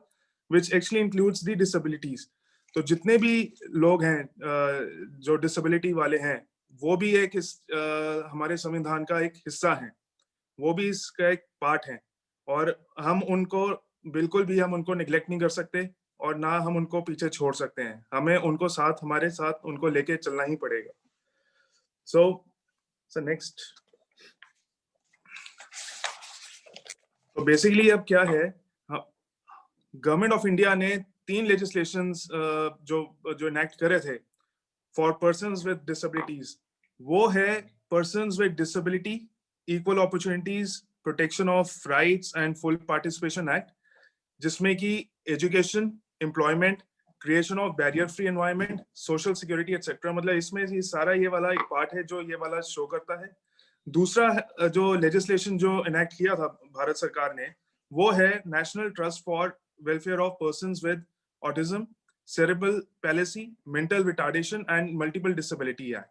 which actually includes the disabilities. तो जितने भी लोग हैं जो disability वाले हैं, वो भी हमारे संविधान का एक हिस्सा हैं, वो भी इसका एक पार्ट है, और हम उनको बिल्कुल भी निग्लेक्ट नहीं कर सकते, और ना हम उनको पीछे छोड़ सकते हैं. हमें उनको हमारे साथ उनको लेके चलना ही पड़ेगा. So next. तो बेसिकली अब क्या है, गवर्नमेंट ऑफ इंडिया ने 3 लेजिस्लेशंस जो इनेक्ट करे थे फॉर पर्सन्स विद डिसेबिलिटीज. वो है persons with disability equal opportunities protection of rights and full participation act, जिसमें कि education, employment, creation of barrier free environment, social security etcetera. मतलब इसमें ये सारा ये वाला एक पार्ट है जो ये वाला शो करता है. दूसरा जो लेजिस्लेशन जो इनेक्ट किया था भारत सरकार ने, वो है national trust for welfare of persons with autism, cerebral palsy, mental retardation and multiple disability act.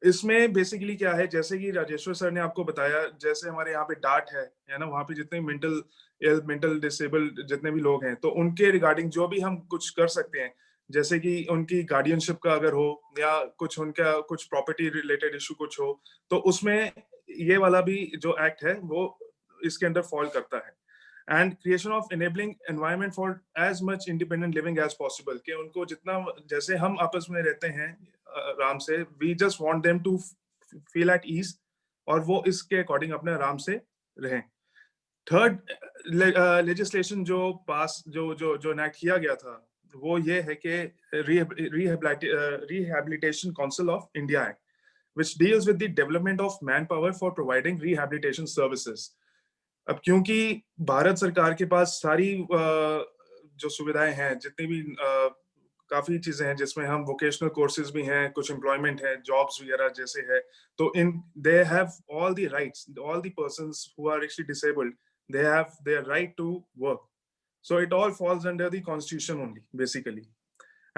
इसमें बेसिकली क्या है, जैसे कि राजेश्वर सर ने आपको बताया, जैसे हमारे यहाँ पे डाट है ना, वहाँ पे जितने मेंटल डिसेबल्ड जितने भी लोग हैं, तो उनके रिगार्डिंग जो भी हम कुछ कर सकते हैं, जैसे कि उनकी गार्डियनशिप का अगर हो, या उनका कुछ प्रॉपर्टी रिलेटेड इशू कुछ हो, तो उसमें ये वाला भी जो एक्ट है वो इसके अंदर फॉल करता है. And creation of enabling environment for as much independent living as possible, कि उनको जितना, जैसे हम आपस में रहते हैं आराम से, we just want them to feel at ease, और वो इसके अकॉर्डिंग अपने आराम से रहें. थर्ड लेजिस्लेशन जो इनेक्ट किया गया था, वो ये है कि rehabilitation council of India act, which deals with the development of manpower for providing rehabilitation services. अब क्योंकि भारत सरकार के पास सारी जो सुविधाएं हैं, जितनी भी काफी चीजें हैं, जिसमें हम वोकेशनल कोर्सेज भी हैं, कुछ एम्प्लॉयमेंट है, जॉब्स वगैरह जैसे है, तो they have all the rights, all the persons who are actually disabled, they have their right to work. So it all falls under the constitution only, basically.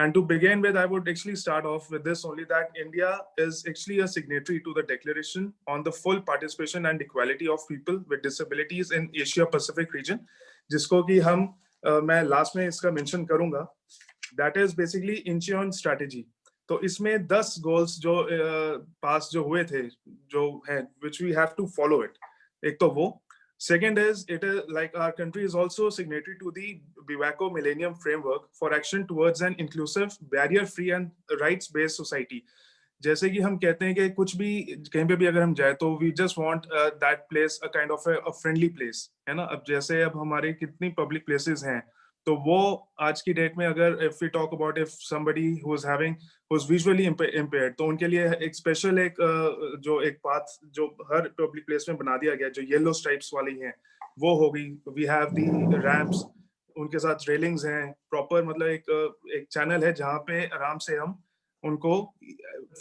And to begin with, I would actually start off with this only, that India is actually a signatory to the Declaration on the full participation and equality of people with disabilities in Asia Pacific region, जिसको कि मैं last में इसका mention करूंगा. That is basically Incheon strategy. तो इसमें 10 goals जो पास जो हुए थे, जो है, which we have to follow it. एक तो वो. Second is, it is like our country is also signatory to the BIWACO Millennium Framework for Action Towards an Inclusive, Barrier-Free and Rights-Based Society. जैसे कि हम कहते हैं कि कुछ भी कहीं पे भी अगर हम जाए, तो we just want that place a kind of a friendly place, है ना. अब जैसे अब हमारे कितनी public places हैं, तो वो आज की डेट में अगर if we talk about if somebody who's visually impaired, तो उनके लिए एक स्पेशल जो एक पाथ जो हर पब्लिक प्लेस में बना दिया गया, जो येलो स्ट्राइप्स वाली हैं, वो होगी. वी हैव दी रैम्प्स, उनके साथ रेलिंग्स हैं, प्रॉपर मतलब एक चैनल है जहाँ पे आराम से हम उनको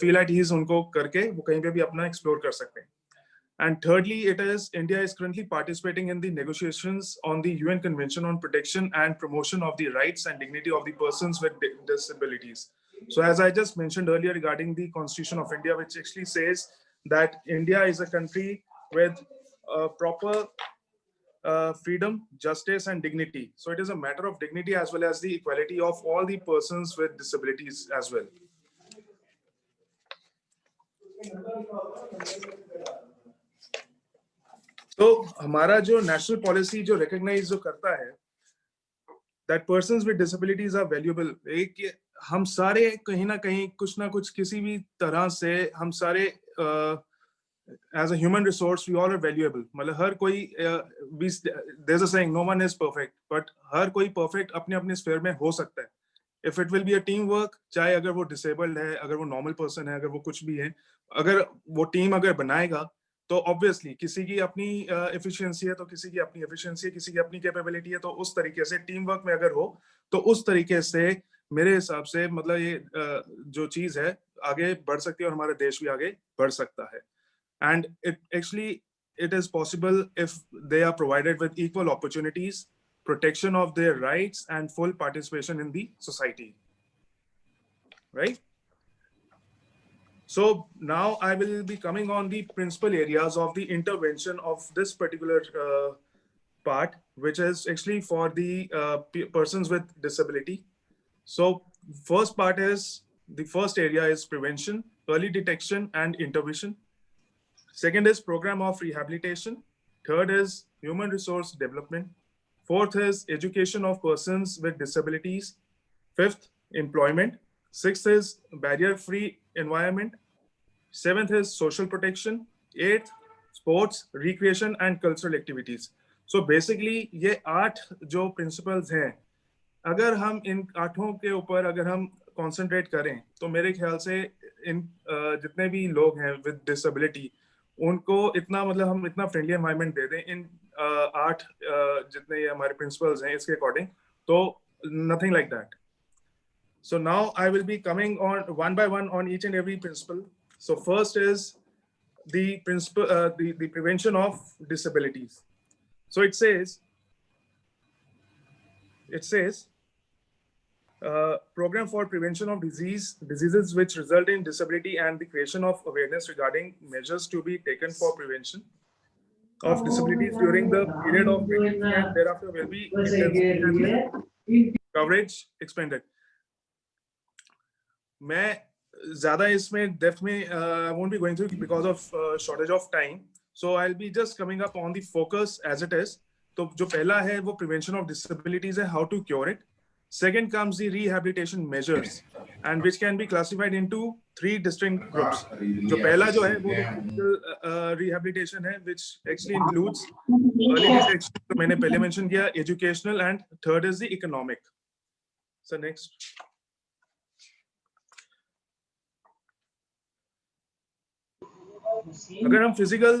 फील एट ईज उनको करके वो कहीं पे भी अपना एक्सप्लोर कर सकते हैं. And thirdly, India is currently participating in the negotiations on the UN Convention on Protection and Promotion of the Rights and Dignity of the Persons with Disabilities. So as I just mentioned earlier regarding the Constitution of India, which actually says that India is a country with proper freedom, justice, and dignity. So it is a matter of dignity as well as the equality of all the persons with disabilities as well. तो हमारा जो national policy जो recognise जो करता है that persons with disabilities are valuable, एक हम सारे कहीं ना कहीं कुछ ना कुछ किसी भी तरह से हम सारे as a human resource we all are valuable. मतलब हर कोई there's a saying no one is perfect, but हर कोई perfect अपने अपने स्फीयर में हो सकता है. If it will be a team work, चाहे अगर वो disabled है, अगर वो normal person है, अगर वो कुछ भी है, अगर वो टीम अगर बनाएगा तो ऑब्वियसली किसी की अपनी एफिशिएंसी है तो किसी की अपनी एफिशिएंसी है, किसी की अपनी कैपेबिलिटी है, तो उस तरीके से टीम वर्क में अगर हो तो उस तरीके से मेरे हिसाब से मतलब ये जो चीज है आगे बढ़ सकती है और हमारा देश भी आगे बढ़ सकता है. And it is possible if they are provided with equal opportunities, protection of their rights, and full participation in the society. Right? So now I will be coming on the principal areas of the intervention of this particular part, which is actually for the persons with disability. So first part is, the first area is prevention, early detection and intervention. Second is program of rehabilitation. Third is human resource development. Fourth is education of persons with disabilities. Fifth, employment. Sixth is barrier-free environment. Seventh is social protection. Eighth, sports, recreation and cultural activities. So basically ये 8 जो principles हैं, अगर हम इन 8 के ऊपर अगर हम concentrate करें तो मेरे ख्याल से इन जितने भी लोग हैं with disability उनको इतना मतलब हम इतना friendly environment दे दें इन 8 जितने ये हमारे principles हैं इसके according, तो nothing like that. So now I will be coming on one by one on each and every principle. So first is the principle, the prevention of disabilities. So it says program for prevention of diseases which result in disability and the creation of awareness regarding measures to be taken for prevention of disabilities during the period of pregnancy and thereafter will be coverage expanded. मैं ज़्यादा इसमें depth में I won't be going through because of shortage of time. So I'll be just coming up on the focus as it is. तो जो पहला है वो prevention of disabilities है, how to cure it. Second comes the rehabilitation measures, and which can be classified into 3 distinct groups. जो पहला जो है वो rehabilitation है, which actually includes early detection, जो मैंने पहले mention किया, educational, and third is the economic. So next. अगर हम फिजिकल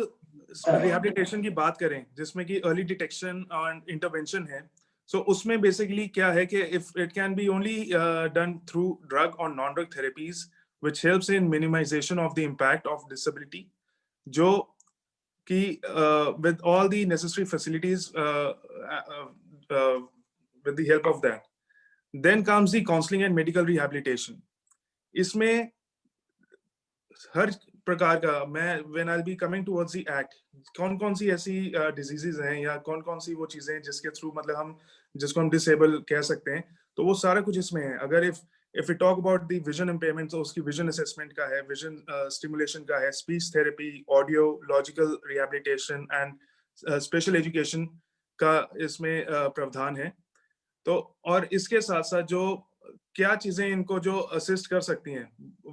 रिहैबिलिटेशन की बात करें जिसमें कि अर्ली डिटेक्शन एंड इंटरवेंशन है, सो उसमें बेसिकली क्या है कि if it can be only done through drug और non drug therapies which helps in minimization of the impact of disability, जो कि with all the necessary facilities with the help of that. Then comes the counselling and medical rehabilitation. इसमें हर प्रकार का मैं when I'll be coming towards the act, कौन सी ऐसी diseases हैं या कौन सी वो चीजें हैं जिसके थ्रू मतलब हम जिसको हम disable कह सकते हैं, तो वो सारा कुछ इसमें है. अगर if we talk about the vision impairment, तो उसकी vision assessment का है, vision stimulation का है, speech therapy, audio logical rehabilitation and special education का इसमें प्रावधान है. तो और इसके साथ साथ जो क्या चीजें इनको जो असिस्ट कर सकती हैं,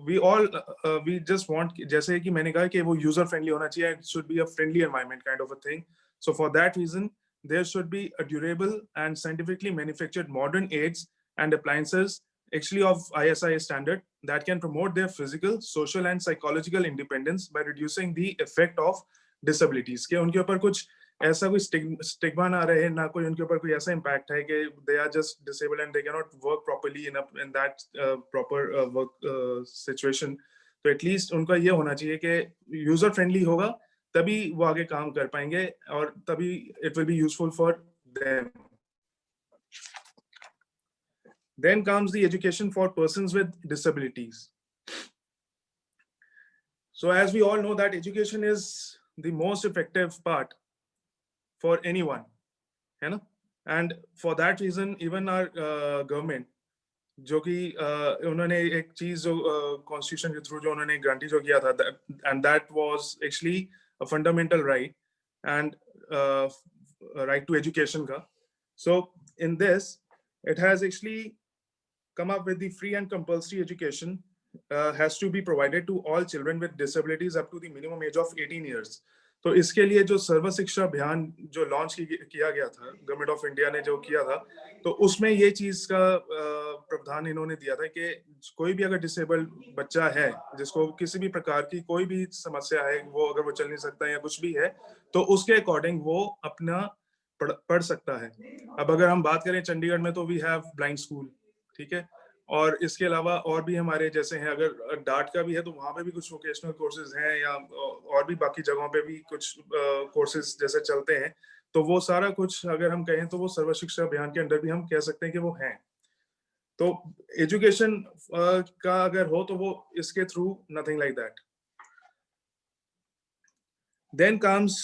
we just want, जैसे कि मैंने कहा कि वो यूजर फ्रेंडली होना चाहिए, it should be a friendly environment kind of a thing. So for that reason there should be a durable and scientifically manufactured modern aids and appliances, actually of ISI standard, that can promote their physical, social and psychological independence by reducing the effect of disabilities. कि उनके ऊपर कुछ ऐसा कोई stigma ना रहे, ना कोई उनके ऊपर कोई ऐसा इम्पैक्ट है कि they are just disabled and they cannot work properly in that proper work situation. तो एटलीस्ट उनका ये होना चाहिए कि यूजर फ्रेंडली होगा, तभी वो आगे काम कर पाएंगे और तभी it will be useful for them. Then comes the education for persons with disabilities. So as we all know that education is the most effective part for anyone, है ना? And for that reason, even our government, जो कि उन्होंने एक चीज जो constitution के through जो उन्होंने गारंटी जो किया था, and that was actually a fundamental right and right to education का. So in this, it has actually come up with the free and compulsory education has to be provided to all children with disabilities up to the minimum age of 18 years. तो इसके लिए जो सर्व शिक्षा अभियान जो launch किया गया था, गवर्नमेंट ऑफ इंडिया ने जो किया था, तो उसमें ये चीज का प्रावधान इन्होंने दिया था कि कोई भी अगर डिसेबल्ड बच्चा है जिसको किसी भी प्रकार की कोई भी समस्या है, वो अगर वो चल नहीं सकता या कुछ भी है, तो उसके अकॉर्डिंग वो अपना पढ़ सकता है. अब अगर हम बात करें चंडीगढ़ में, तो वी हैव ब्लाइंड स्कूल, ठीक है, और इसके अलावा और भी हमारे जैसे हैं, अगर डाट का भी है तो वहाँ पे भी कुछ वोकेशनल कोर्सेज हैं, या और भी बाकी जगहों पे भी कुछ कोर्सेज जैसे चलते हैं. तो वो सारा कुछ अगर हम कहें तो वो सर्व शिक्षा अभियान के अंदर भी हम कह सकते हैं कि वो हैं. तो एजुकेशन का अगर हो तो वो इसके through nothing like that. Then comes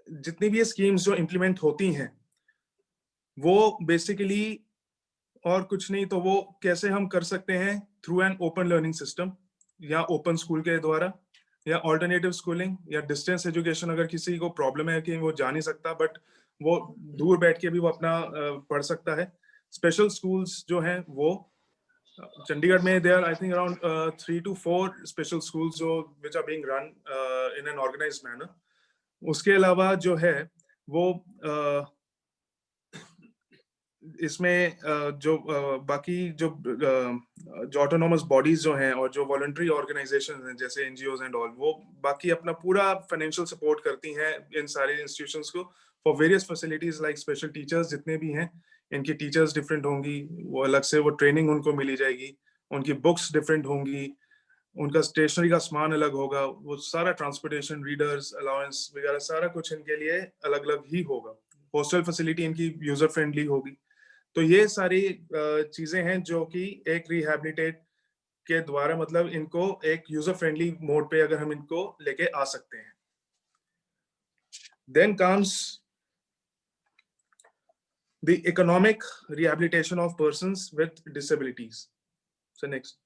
जितनी भी ये स्कीम्स जो इम्प्लीमेंट होती हैं, वो बेसिकली और कुछ नहीं, तो वो कैसे हम कर सकते हैं through an open learning system, या ओपन स्कूल के द्वारा, या ऑल्टरनेटिव स्कूलिंग, या डिस्टेंस एजुकेशन. अगर किसी को प्रॉब्लम है कि वो जा नहीं सकता बट वो दूर बैठ के भी वो अपना पढ़ सकता है. स्पेशल स्कूल्स जो हैं वो चंडीगढ़ में there I think around 3 to 4 special schools जो which are being run in an organised manner. उसके अलावा जो है वो इसमें जो बाकी जो ऑटोनोमस बॉडीज जो हैं और जो वॉलंटरी ऑर्गेनाइजेशन हैं जैसे एनजीओज एंड ऑल, वो बाकी अपना पूरा फाइनेंशियल सपोर्ट करती हैं इन सारी इंस्टीट्यूशंस को for various facilities like special teachers. जितने भी हैं इनकी टीचर्स डिफरेंट होंगी, वो अलग से वो ट्रेनिंग उनको मिली जाएगी, उनकी बुक्स डिफरेंट होंगी, उनका स्टेशनरी का सामान अलग होगा, वो सारा ट्रांसपोर्टेशन, रीडर्स, अलाउंस वगैरह सारा कुछ इनके लिए अलग अलग ही होगा. हॉस्टल फैसिलिटी इनकी यूजर फ्रेंडली होगी. तो ये सारी चीजें हैं जो कि एक रिहैबिलिटेट के द्वारा मतलब इनको एक यूजर फ्रेंडली मोड पे अगर हम इनको लेके आ सकते हैं. Then comes the economic rehabilitation of persons with disabilities. So next.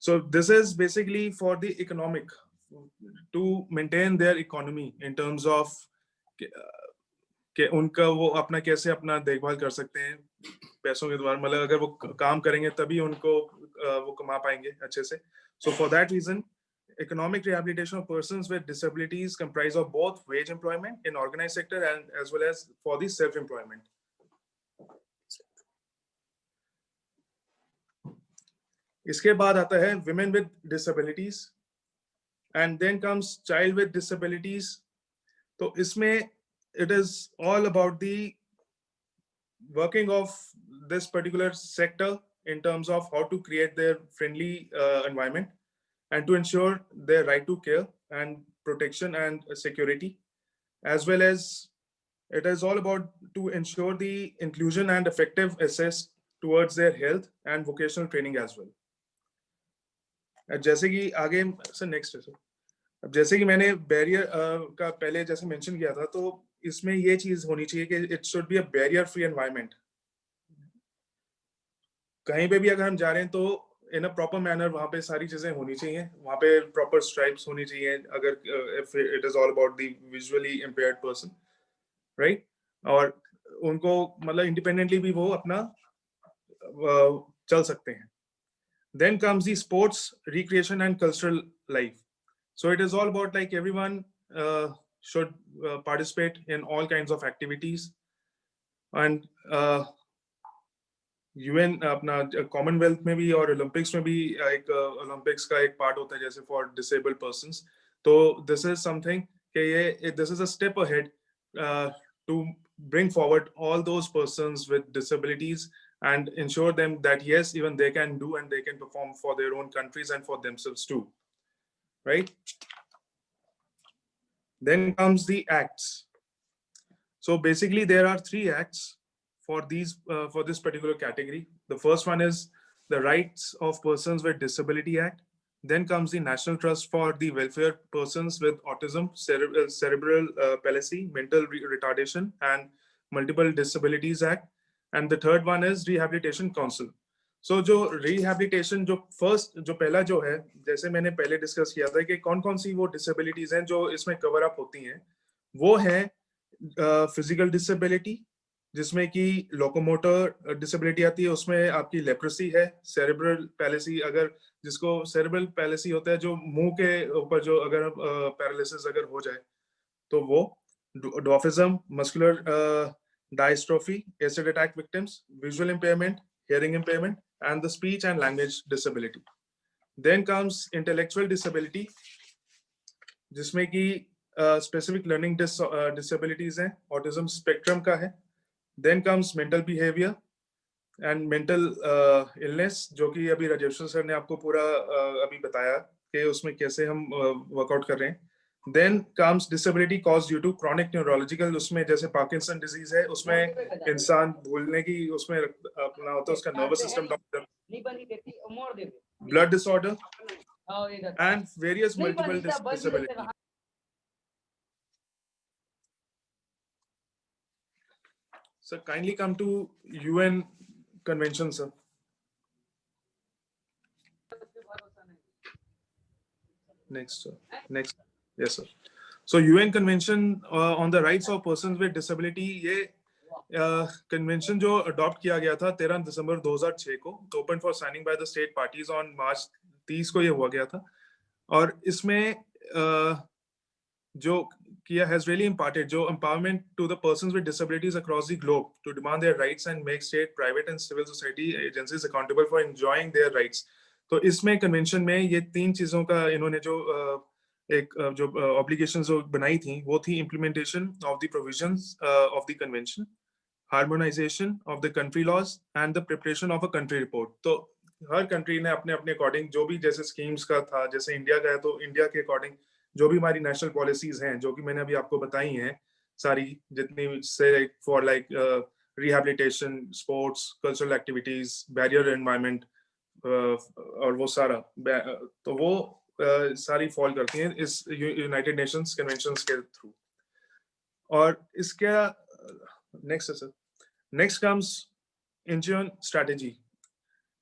So this is basically for the economic, to maintain their economy in terms of कि उनका वो अपना कैसे अपना देखभाल कर सकते हैं पैसों के द्वारा, मतलब अगर वो काम करेंगे तभी उनको वो कमा पाएंगे अच्छे से. So for that reason, economic rehabilitation of persons with disabilities comprise of both wage employment in organized sector and as well as for the self-employment. इसके बाद आता है women with disabilities and then comes child with disabilities. तो इसमें it is all about the working of this particular sector in terms of how to create their friendly environment and to ensure their right to care and protection and security, as well as it is all about to ensure the inclusion and effective access towards their health and vocational training as well. जैसे कि आगे sir next है sir. अब जैसे कि मैंने barrier का पहले जैसे मेंशन किया था, तो इसमें ये चीज होनी चाहिए कि it should be a barrier free environment. कहीं पे भी अगर हम जा रहे हैं तो इन अ प्रॉपर मैनर वहाँ पे सारी चीजें होनी चाहिए, वहाँ पे प्रॉपर स्ट्राइप्स होनी चाहिए अगर if it is all about the visually impaired person, right. और उनको मतलब इंडिपेंडेंटली भी वो अपना चल सकते हैं. Then comes the sports, recreation and cultural life. So it is all about like everyone should participate in all kinds of activities. And UN अपना कॉमनवेल्थ में भी और ओलंपिक्स में भी एक ओलंपिक्स का एक पार्ट होता है जैसे फॉर डिसेबल्ड पर्संस. तो दिस इज समथिंग कि ये this is a step ahead to bring forward all those persons with disabilities and ensure them that yes, even they can do and they can perform for their own countries and for themselves too, right? Then comes the acts. So basically there are 3 acts for these for this particular category. The first one is the Rights of Persons with Disability Act. Then comes the National Trust for the Welfare Persons with Autism, Cerebral Palsy, Mental Retardation and Multiple Disabilities Act. And the third one is Rehabilitation Council. So जो rehabilitation जो first जो पहला जो है, जैसे मैंने पहले discuss किया था कि कौन कौन सी वो डिसेबिलिटीज हैं जो इसमें कवर अप होती हैं, वो है फिजिकल डिसेबिलिटी, जिसमें कि लोकोमोटर डिसेबिलिटी आती है, उसमें आपकी लेप्रेसी है, सेरेब्रल पैलेसी, अगर जिसको सेरेब्रल पैलेसी होता है जो मुंह के ऊपर जो अगर पैरालिसिस अगर हो जाए तो वो, डॉर्फिज्म, muscular dystrophy, acid attack victims, visual impairment, hearing impairment, and the speech and language disability. Then comes intellectual disability, जिसमें कि specific learning disabilities हैं, autism spectrum का है. Then comes mental behavior and mental illness, जो कि अभी Rajeshwar sir ने आपको पूरा अभी बताया कि उसमें कैसे हम वर्कआउट कर रहे हैं. Then comes disability caused due to chronic neurological, उसमें जैसे पार्किंसन डिजीज है, उसमें इंसान भूलने की उसमें अपना होता है, उसका nervous system doctor, blood disorder and various multiple disabilities. Sir, kindly come to UN convention, sir. Next, sir. Next. Yes, sir. So UN Convention on the Rights of Persons with Disability, ये convention जो adopt किया गया था 13 दिसंबर 2006 को, open for signing by the state parties on March 30 को ये हुआ गया था. और इसमें जो किया has really imparted जो empowerment to the persons with disabilities across the globe to demand their rights and make state, private and civil society agencies accountable for enjoying their rights. तो इसमें कन्वेंशन में ये 3 चीजों का इन्होंने जो एक जो ऑब्लिगेशंस जो बनाई थी वो थी implementation of the provisions of the convention, harmonisation of the country laws and the preparation of a country report. तो हर कंट्री ने अपने अपने अकॉर्डिंग जो भी जैसे स्कीम्स का था, जैसे इंडिया का है तो इंडिया के अकॉर्डिंग जो भी हमारी नेशनल पॉलिसीज हैं जो कि मैंने अभी आपको बताई हैं सारी, जितनी से for like rehabilitation, sports, cultural activities, barrier environment और वो सारा, तो वो सारी फॉल करती हैं इस यूनाइटेड नेशंस कन्वेंशंस के थ्रू. और इसका नेक्स्ट है sir, next comes Indian strategy.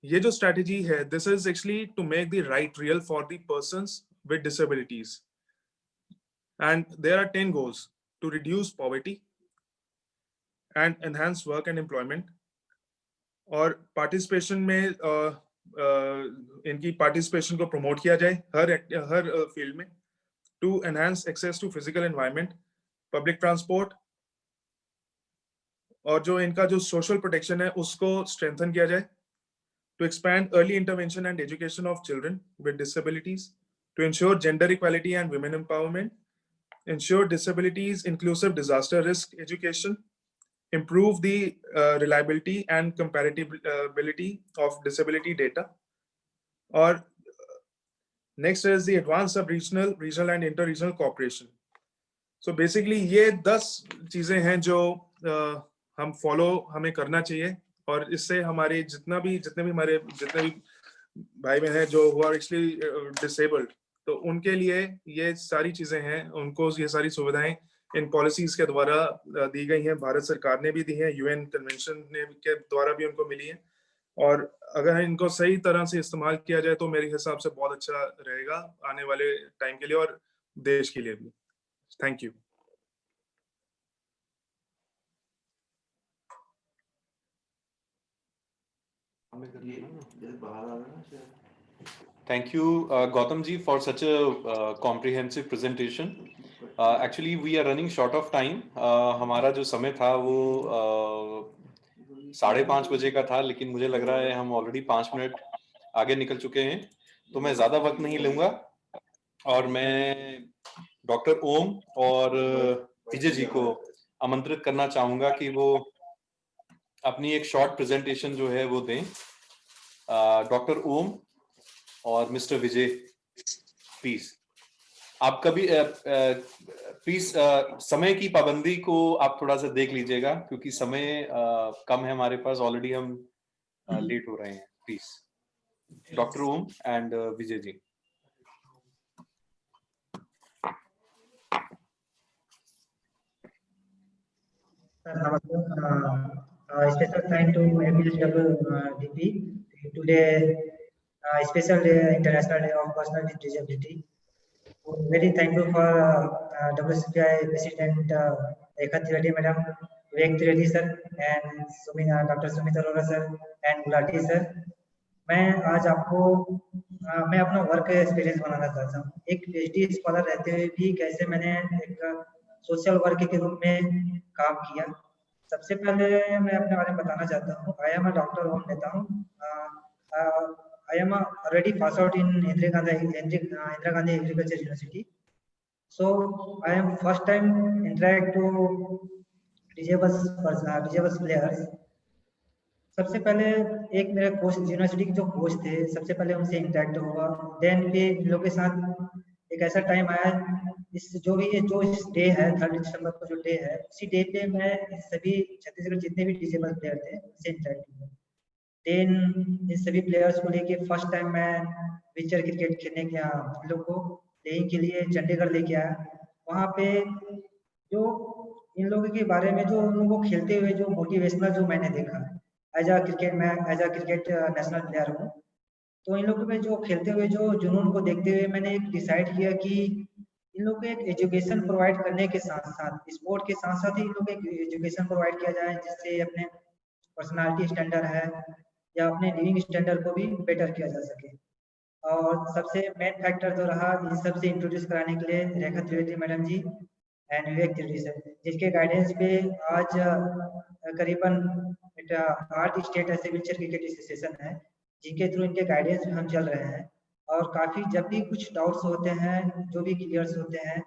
ये जो स्ट्रेटेजी है, this is actually to make the right real for the persons with disabilities, and there are 10 goals to reduce poverty and enhance work and employment. और participation में इनकी participation को promote किया जाए हर फील्ड में. To enhance access to physical environment, public transport, और जो इनका जो सोशल प्रोटेक्शन है उसको स्ट्रेंथन किया जाए. To expand early intervention and education of children with disabilities, to ensure gender equality and women empowerment, ensure disabilities inclusive disaster risk education, improve the reliability and comparability of disability data. Or next is the advanced sub-regional, regional and inter-regional cooperation. So basically ये 10 चीजें हैं जो हम follow हमें करना चाहिए, और इससे हमारे जितने भी भाई बहन हैं जो हुआ एक्चुअली डिसेबल्ड, तो उनके लिए ये सारी चीजें हैं, उनको ये सारी सुविधाएं इन पॉलिसीज के द्वारा दी गई हैं. भारत सरकार ने भी दी हैं, यूएन कन्वेंशन ने के द्वारा भी उनको मिली है, और अगर इनको सही तरह से इस्तेमाल किया जाए तो मेरे हिसाब से बहुत अच्छा रहेगा आने वाले टाइम के लिए और देश के लिए भी. Thank you. Thank you, Gautam ji, for such a comprehensive presentation. Actually we are running short of time. हमारा जो समय था वो 5:30 बजे का था, लेकिन मुझे लग रहा है हम ऑलरेडी 5 मिनट आगे निकल चुके हैं, तो मैं ज्यादा वक्त नहीं लूंगा और मैं डॉक्टर ओम और विजय जी को आमंत्रित करना चाहूंगा कि वो अपनी एक शॉर्ट प्रेजेंटेशन जो है वो दें। डॉक्टर ओम और मिस्टर विजय, प्लीज आप कभी प्लीज समय की पाबंदी को आप थोड़ा सा देख लीजिएगा, क्योंकि समय कम है हमारे पास, ऑलरेडी हम लेट हो रहे हैं। Please doctor Om and Vijay ji. Special thank to APSWDP. Today, special day, International Day of Persons with Disability. Very thankful for WCPI President Rekha Trivedi Madam, Vivek Trivedi sir, and Dr. Sumit Arora sir, and Gulati sir. मैं आज आपको मैं अपना work experience बनाना चाहता हूँ। एक PhD scholar रहते हुए भी कैसे मैंने एक सोशल वर्क के रूप में काम किया। सबसे पहले मैं अपने बारे में बताना चाहता हूँ। आई एम अ डॉक्टर ओम नेता हूँ। I am already pass out in Indira Gandhi Agriculture University. So I am first time interact to disabled players. सबसे पहले एक मेरे कोच यूनिवर्सिटी के जो कोच थे, सबसे पहले उनसे इंटरेक्ट हुआ। देन फिर इन लोगों के साथ एक ऐसा टाइम आया, इस डे है 3 दिसंबर को जो डे है, उसी डे पे मैं सभी छत्तीसगढ़ जितने भी डिसेबल प्लेयर थे उनसे इंटरेक्ट हुआ। देन इन सभी प्लेयर्स को लेके फर्स्ट टाइम मैं विचर क्रिकेट खेलने गया, हम लोग को प्लेइंग के लिए चंडीगढ़ लेके आया। वहाँ पे जो इन लोगों के बारे में जो उन लोगों को खेलते हुए जो मोटिवेशनल जो मैंने देखा, as a cricket national player हूँ, तो इन लोगों में जो खेलते हुए जो जुनून को देखते हुए मैंने एक डिसाइड किया कि इन लोगों को एक एजुकेशन प्रोवाइड करने के साथ साथ स्पोर्ट के साथ साथ ही इन लोगों को एक एजुकेशन प्रोवाइड किया जाए, जिससे अपने पर्सनालिटी स्टैंडर्ड है या अपने लिविंग स्टैंडर्ड को भी बेटर किया जा सके। और सबसे मेन फैक्टर जो रहा इन सबसे इंट्रोड्यूस कराने के लिए Rekha Trivedi madam ji and Vivek Trivedi sir, जिसके गाइडेंस पे आज करीबन 8 स्टेट ऐसे व्हीलचेयर क्रिकेट एसोसिएशन है जिनके थ्रू इनके गाइडेंस में हम चल रहे हैं। और काफ़ी जब भी कुछ डाउट्स होते हैं, जो भी क्लियर्स होते हैं,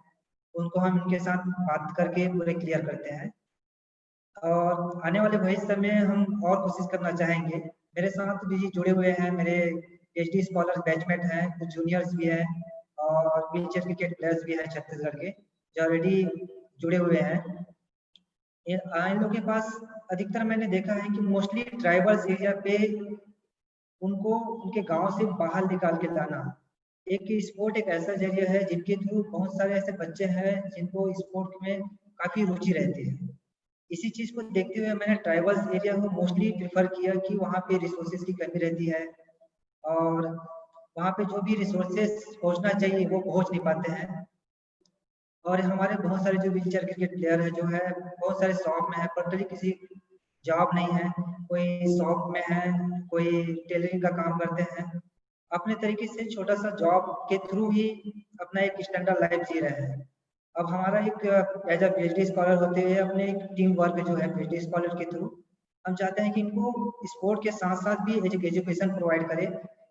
उनको हम इनके साथ बात करके पूरे क्लियर करते हैं। और आने वाले भविष्य में हम और कोशिश करना चाहेंगे। मेरे साथ भी जुड़े हुए हैं मेरे PhD स्कॉलर बैचमेट हैं, कुछ जूनियर्स भी हैं और व्हीलचेयर क्रिकेट प्लेयर्स भी हैं छत्तीसगढ़ के, जो ऑलरेडी जुड़े हुए हैं। इन लोगों के पास अधिकतर मैंने देखा है कि मोस्टली ट्राइबल्स एरिया पे उनको उनके गांव से बाहर निकाल के लाना एक स्पोर्ट एक ऐसा जरिया है जिनके थ्रू बहुत सारे ऐसे बच्चे हैं जिनको स्पोर्ट में काफ़ी रुचि रहती है। इसी चीज को देखते हुए मैंने ट्राइबल्स एरिया को मोस्टली प्रेफर किया कि वहाँ पे रिसोर्सेज की कमी रहती है और वहाँ पे जो भी रिसोर्सेज पहुँचना चाहिए वो पहुँच नहीं पाते हैं। और हमारे बहुत सारे जो व्हीलचेयर क्रिकेट प्लेयर है जो है बहुत सारे शॉप में है, पर किसी जॉब नहीं है, कोई शॉप में है, कोई टेलरिंग का काम करते हैं, अपने तरीके से छोटा सा जॉब के थ्रू ही अपना एक स्टैंडर्ड लाइफ जी रहे हैं। अब हमारा एक एज अ PhD स्कॉलर होते हुए अपने एक टीम वर्क जो है PhD स्कॉलर के थ्रू हम चाहते हैं कि इनको स्पोर्ट के साथ साथ भी एजुकेशन प्रोवाइड करें,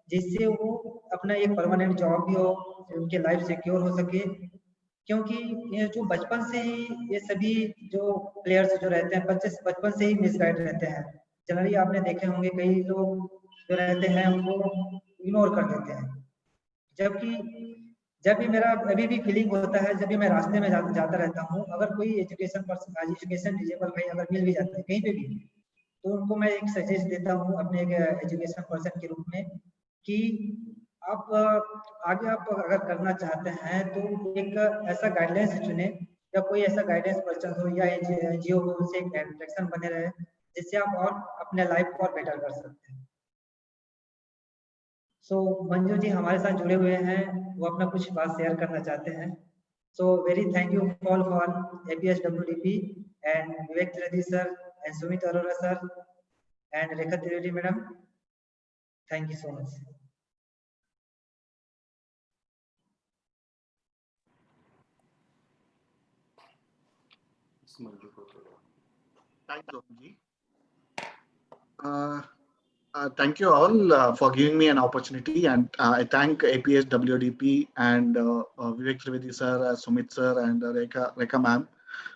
जिससे वो अपना एक परमानेंट जॉब भी हो, उनके लाइफ सिक्योर हो सके। क्योंकि ये जो बचपन से ही ये सभी जो प्लेयर्स जो रहते हैं बचपन से ही मिसगाइड रहते हैं। जनरली आपने देखे होंगे कई लोग जो रहते हैं उनको इग्नोर कर देते हैं, जबकि जब भी मेरा अभी भी फीलिंग होता है, जब भी मैं रास्ते में जाता रहता हूँ, अगर कोई एजुकेशन डिजेबल भाई अगर मिल भी जाते हैं कहीं पे भी, तो उनको मैं एक सजेस्ट देता हूँ अपने एक एजुकेशन पर्सन के रूप में कि आप आगे आप अगर करना चाहते हैं तो एक ऐसा गाइडलाइंस चुने या कोई ऐसा गाइडेंस पर्सन हो या NGO हो, उनसे एक इंटरेक्शन बने रहे जिससे आप और अपने लाइफ को और बेटर कर सकते हैं। सो मंजू जी हमारे साथ जुड़े हुए हैं, वो अपना कुछ बात शेयर करना चाहते हैं। So very thank you all for APSWDP and Vivek Trivedi sir and Sumit Arora sir and Rekha Trivedi madam, thank you so much. Thank you, Ji. Thank you all for giving me an opportunity, and I thank APS WDP and Vivek Trivedi sir, Sumit sir, and Rekha ma'am,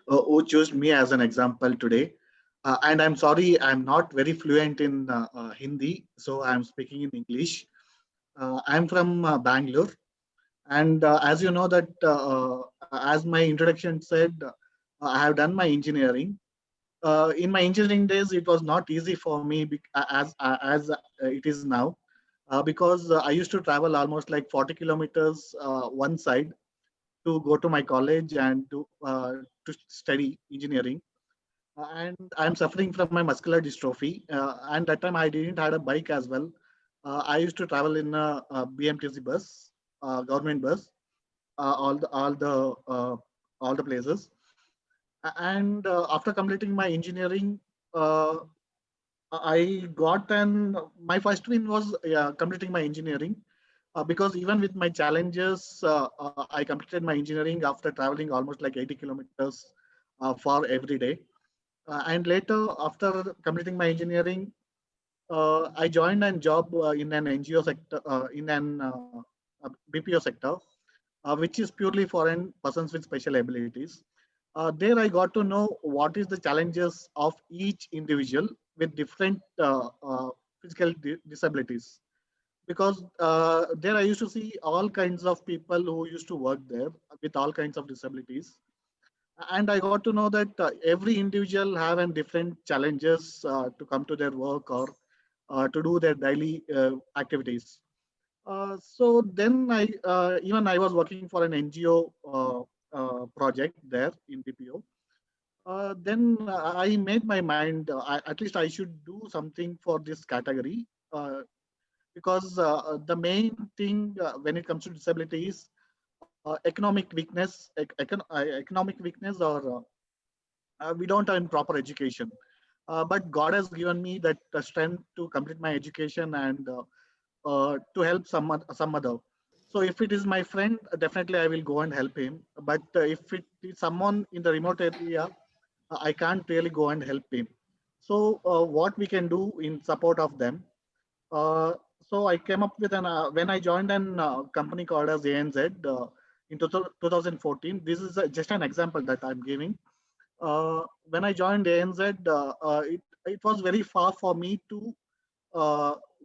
who chose me as an example today. And I'm sorry, I'm not very fluent in Hindi, so I'm speaking in English. I'm from Bangalore, and as you know that, as my introduction said, I have done my engineering. In my engineering days, it was not easy for me as it is now, because I used to travel almost like 40 kilometers one side to go to my college and to study engineering. And I'm suffering from my muscular dystrophy. And that time I didn't had a bike as well. I used to travel in a BMTC bus, government bus, all the places. And after completing my engineering, uh, I got an my first win was completing my engineering, because even with my challenges, I completed my engineering after traveling almost like 80 kilometers for every day. And later, after completing my engineering, I joined a job in an NGO sector, in an BPO sector, which is purely for persons with special abilities. There I got to know what is the challenges of each individual with different physical disabilities. Because there I used to see all kinds of people who used to work there with all kinds of disabilities. And I got to know that every individual have and different challenges to come to their work or to do their daily activities. So then even I was working for an NGO project there in BPO. Then I made my mind, at least I should do something for this category, because the main thing when it comes to disability is economic weakness, or we don't have proper education. But God has given me that strength to complete my education and to help some other. So if it is my friend, definitely I will go and help him. But if it is someone in the remote area, I can't really go and help him. So what we can do in support of them? Uh, so I came up with when I joined an company called as ANZ in 2014. This is just an example that I'm giving. When I joined ANZ, it was very far for me to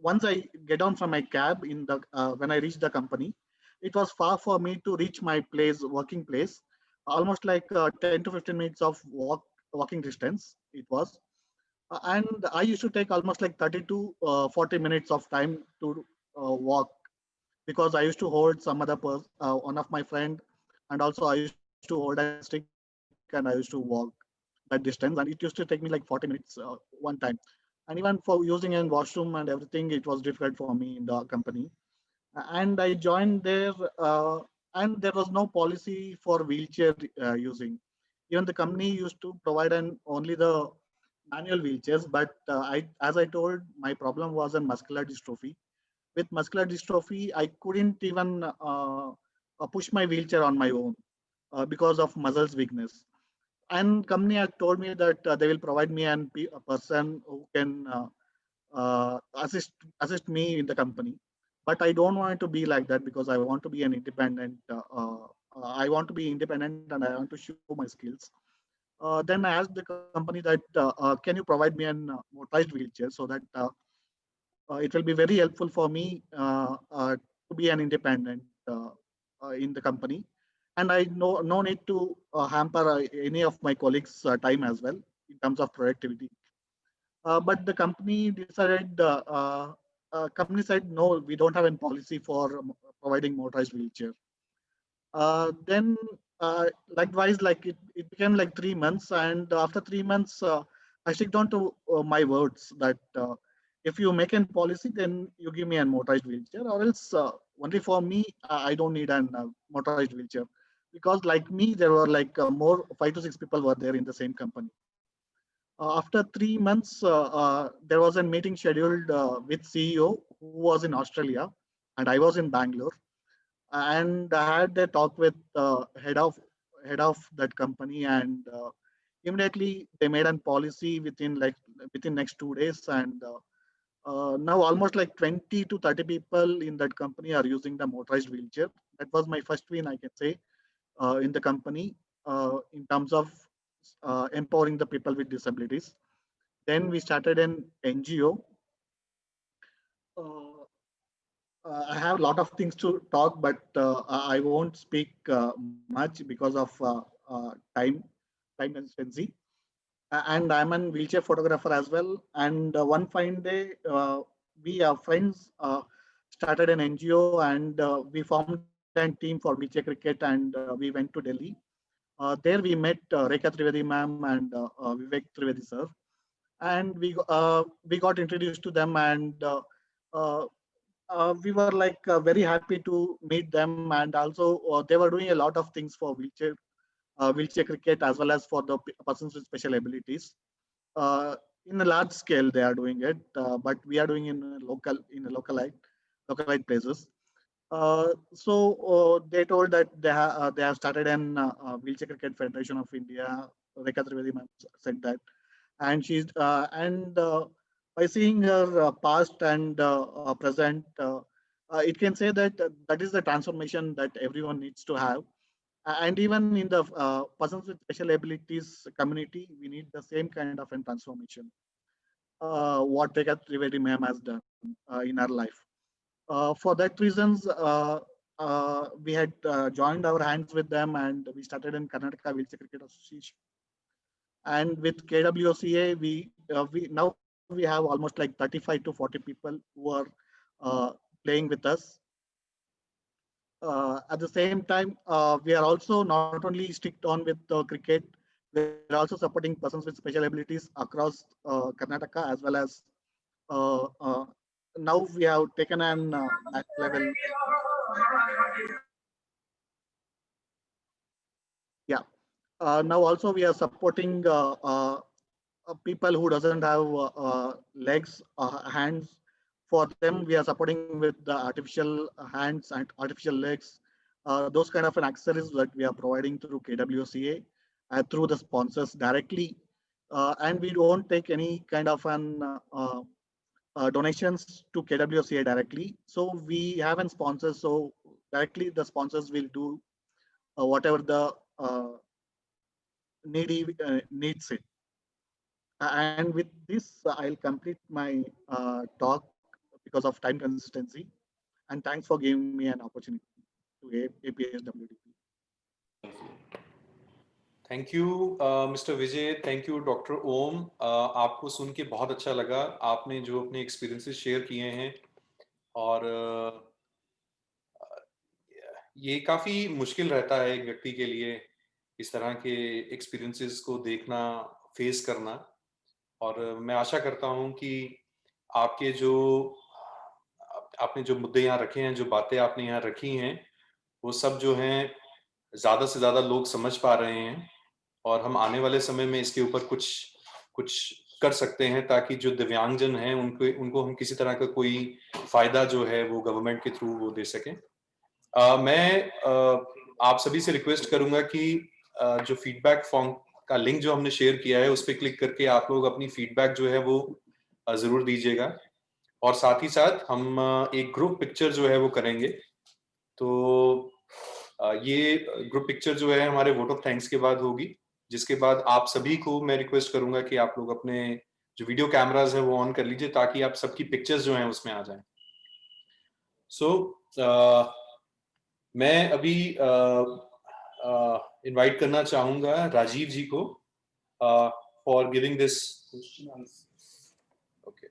once I get down from my cab in the when I reached the company, it was far for me to reach my working place, almost like 10 to 15 minutes of walking distance. It was, and I used to take almost like 30 to 40 minutes of time to walk, because I used to hold some other one of my friend, and also I used to hold a stick and I used to walk that distance, and it used to take me like 40 minutes one time. And even for using a washroom and everything, it was difficult for me in the company. And I joined there, and there was no policy for wheelchair using. Even the company used to provide only the manual wheelchairs, but as I told, my problem was a muscular dystrophy. With muscular dystrophy, I couldn't even push my wheelchair on my own because of muscles weakness. And company had told me that they will provide me a person who can assist me in the company. But I don't want to be like that, because I want to be an independent. I want to be independent and I want to show my skills. Then I asked the company that can you provide me an motorized wheelchair, so that it will be very helpful for me to be an independent in the company, and I no need to hamper any of my colleagues' time as well in terms of productivity. But the company decided, company said, no, we don't have any policy for providing motorized wheelchair. Then likewise, like it became like 3 months, and after 3 months, I stick down to my words that if you make a policy, then you give me a motorized wheelchair, or else only for me, I don't need a motorized wheelchair, because like me, there were like more 5 to 6 people were there in the same company. After 3 months, there was a meeting scheduled with CEO who was in Australia, and I was in Bangalore, and I had a talk with head of that company, and Immediately they made a policy within next 2 days, and now almost like 20 to 30 people in that company are using the motorized wheelchair. That was my first win, I can say, in the company in terms of empowering the people with disabilities. Then we started an NGO. I have a lot of things to talk, but I won't speak much because of time consistency. And I'm a wheelchair photographer as well. And one fine day, we friends started an NGO, and we formed a team for wheelchair cricket, and we went to Delhi. There we met Rekha Trivedi ma'am and Vivek Trivedi sir, and we got introduced to them, and we were like very happy to meet them, and also they were doing a lot of things for wheelchair cricket as well as for the persons with special abilities. In a large scale, they are doing it, but we are doing in localized places. So they told that they have started an Wheelchair Cricket Federation of India. Rekha Trivedi ma'am said that, and by seeing her past and present, it can say that that is the transformation that everyone needs to have. And even in the persons with special abilities community, we need the same kind of a transformation. What Rekha Trivedi ma'am has done in our life. For that reasons, we had joined our hands with them, and we started in Karnataka Wheelchair Cricket Association. And with KWCA, we now we have almost like 35 to 40 people who are playing with us. At the same time, we are also not only strict on with cricket, we are also supporting persons with special abilities across Karnataka, as well as now we have taken an national level. Yeah. Now also we are supporting people who doesn't have legs, hands. For them, we are supporting with the artificial hands and artificial legs. Those kind of an accessories that we are providing through KWCA through the sponsors directly, and we don't take any kind of an donations to KWCA directly. So we have a sponsor. So directly the sponsors will do whatever the needy needs it. And with this, I'll complete my talk because of time consistency. And thanks for giving me an opportunity to APSWDP. Thank you mister Vijay, thank you doctor Om. आपको सुन के बहुत अच्छा लगा, आपने जो अपने experiences share किए हैं, और ये काफ़ी मुश्किल रहता है एक व्यक्ति के लिए इस तरह के एक्सपीरियंसेस को देखना, फेस करना। और मैं आशा करता हूँ कि आपने जो मुद्दे यहाँ रखे हैं, जो बातें आपने यहाँ रखी हैं, वो सब जो हैं ज़्यादा से ज़्यादा लोग समझ पा रहे हैं, और हम आने वाले समय में इसके ऊपर कुछ कर सकते हैं, ताकि जो दिव्यांगजन हैं उनको हम किसी तरह का कोई फायदा जो है वो गवर्नमेंट के थ्रू वो दे सकें। मैं आप सभी से रिक्वेस्ट करूंगा कि जो फीडबैक फॉर्म का लिंक जो हमने शेयर किया है उस पर क्लिक करके आप लोग अपनी फीडबैक जो है वो जरूर दीजिएगा, और साथ ही साथ हम एक ग्रुप पिक्चर जो है वो करेंगे। तो ये ग्रुप पिक्चर जो है हमारे वोट ऑफ थैंक्स के बाद होगी, जिसके बाद आप सभी को मैं रिक्वेस्ट करूंगा कि आप लोग अपने जो वीडियो कैमराज है वो ऑन कर लीजिए, ताकि आप सबकी पिक्चर्स जो हैं उसमें आ जाएं। मैं अभी इनवाइट करना चाहूंगा राजीव जी को for giving this. Okay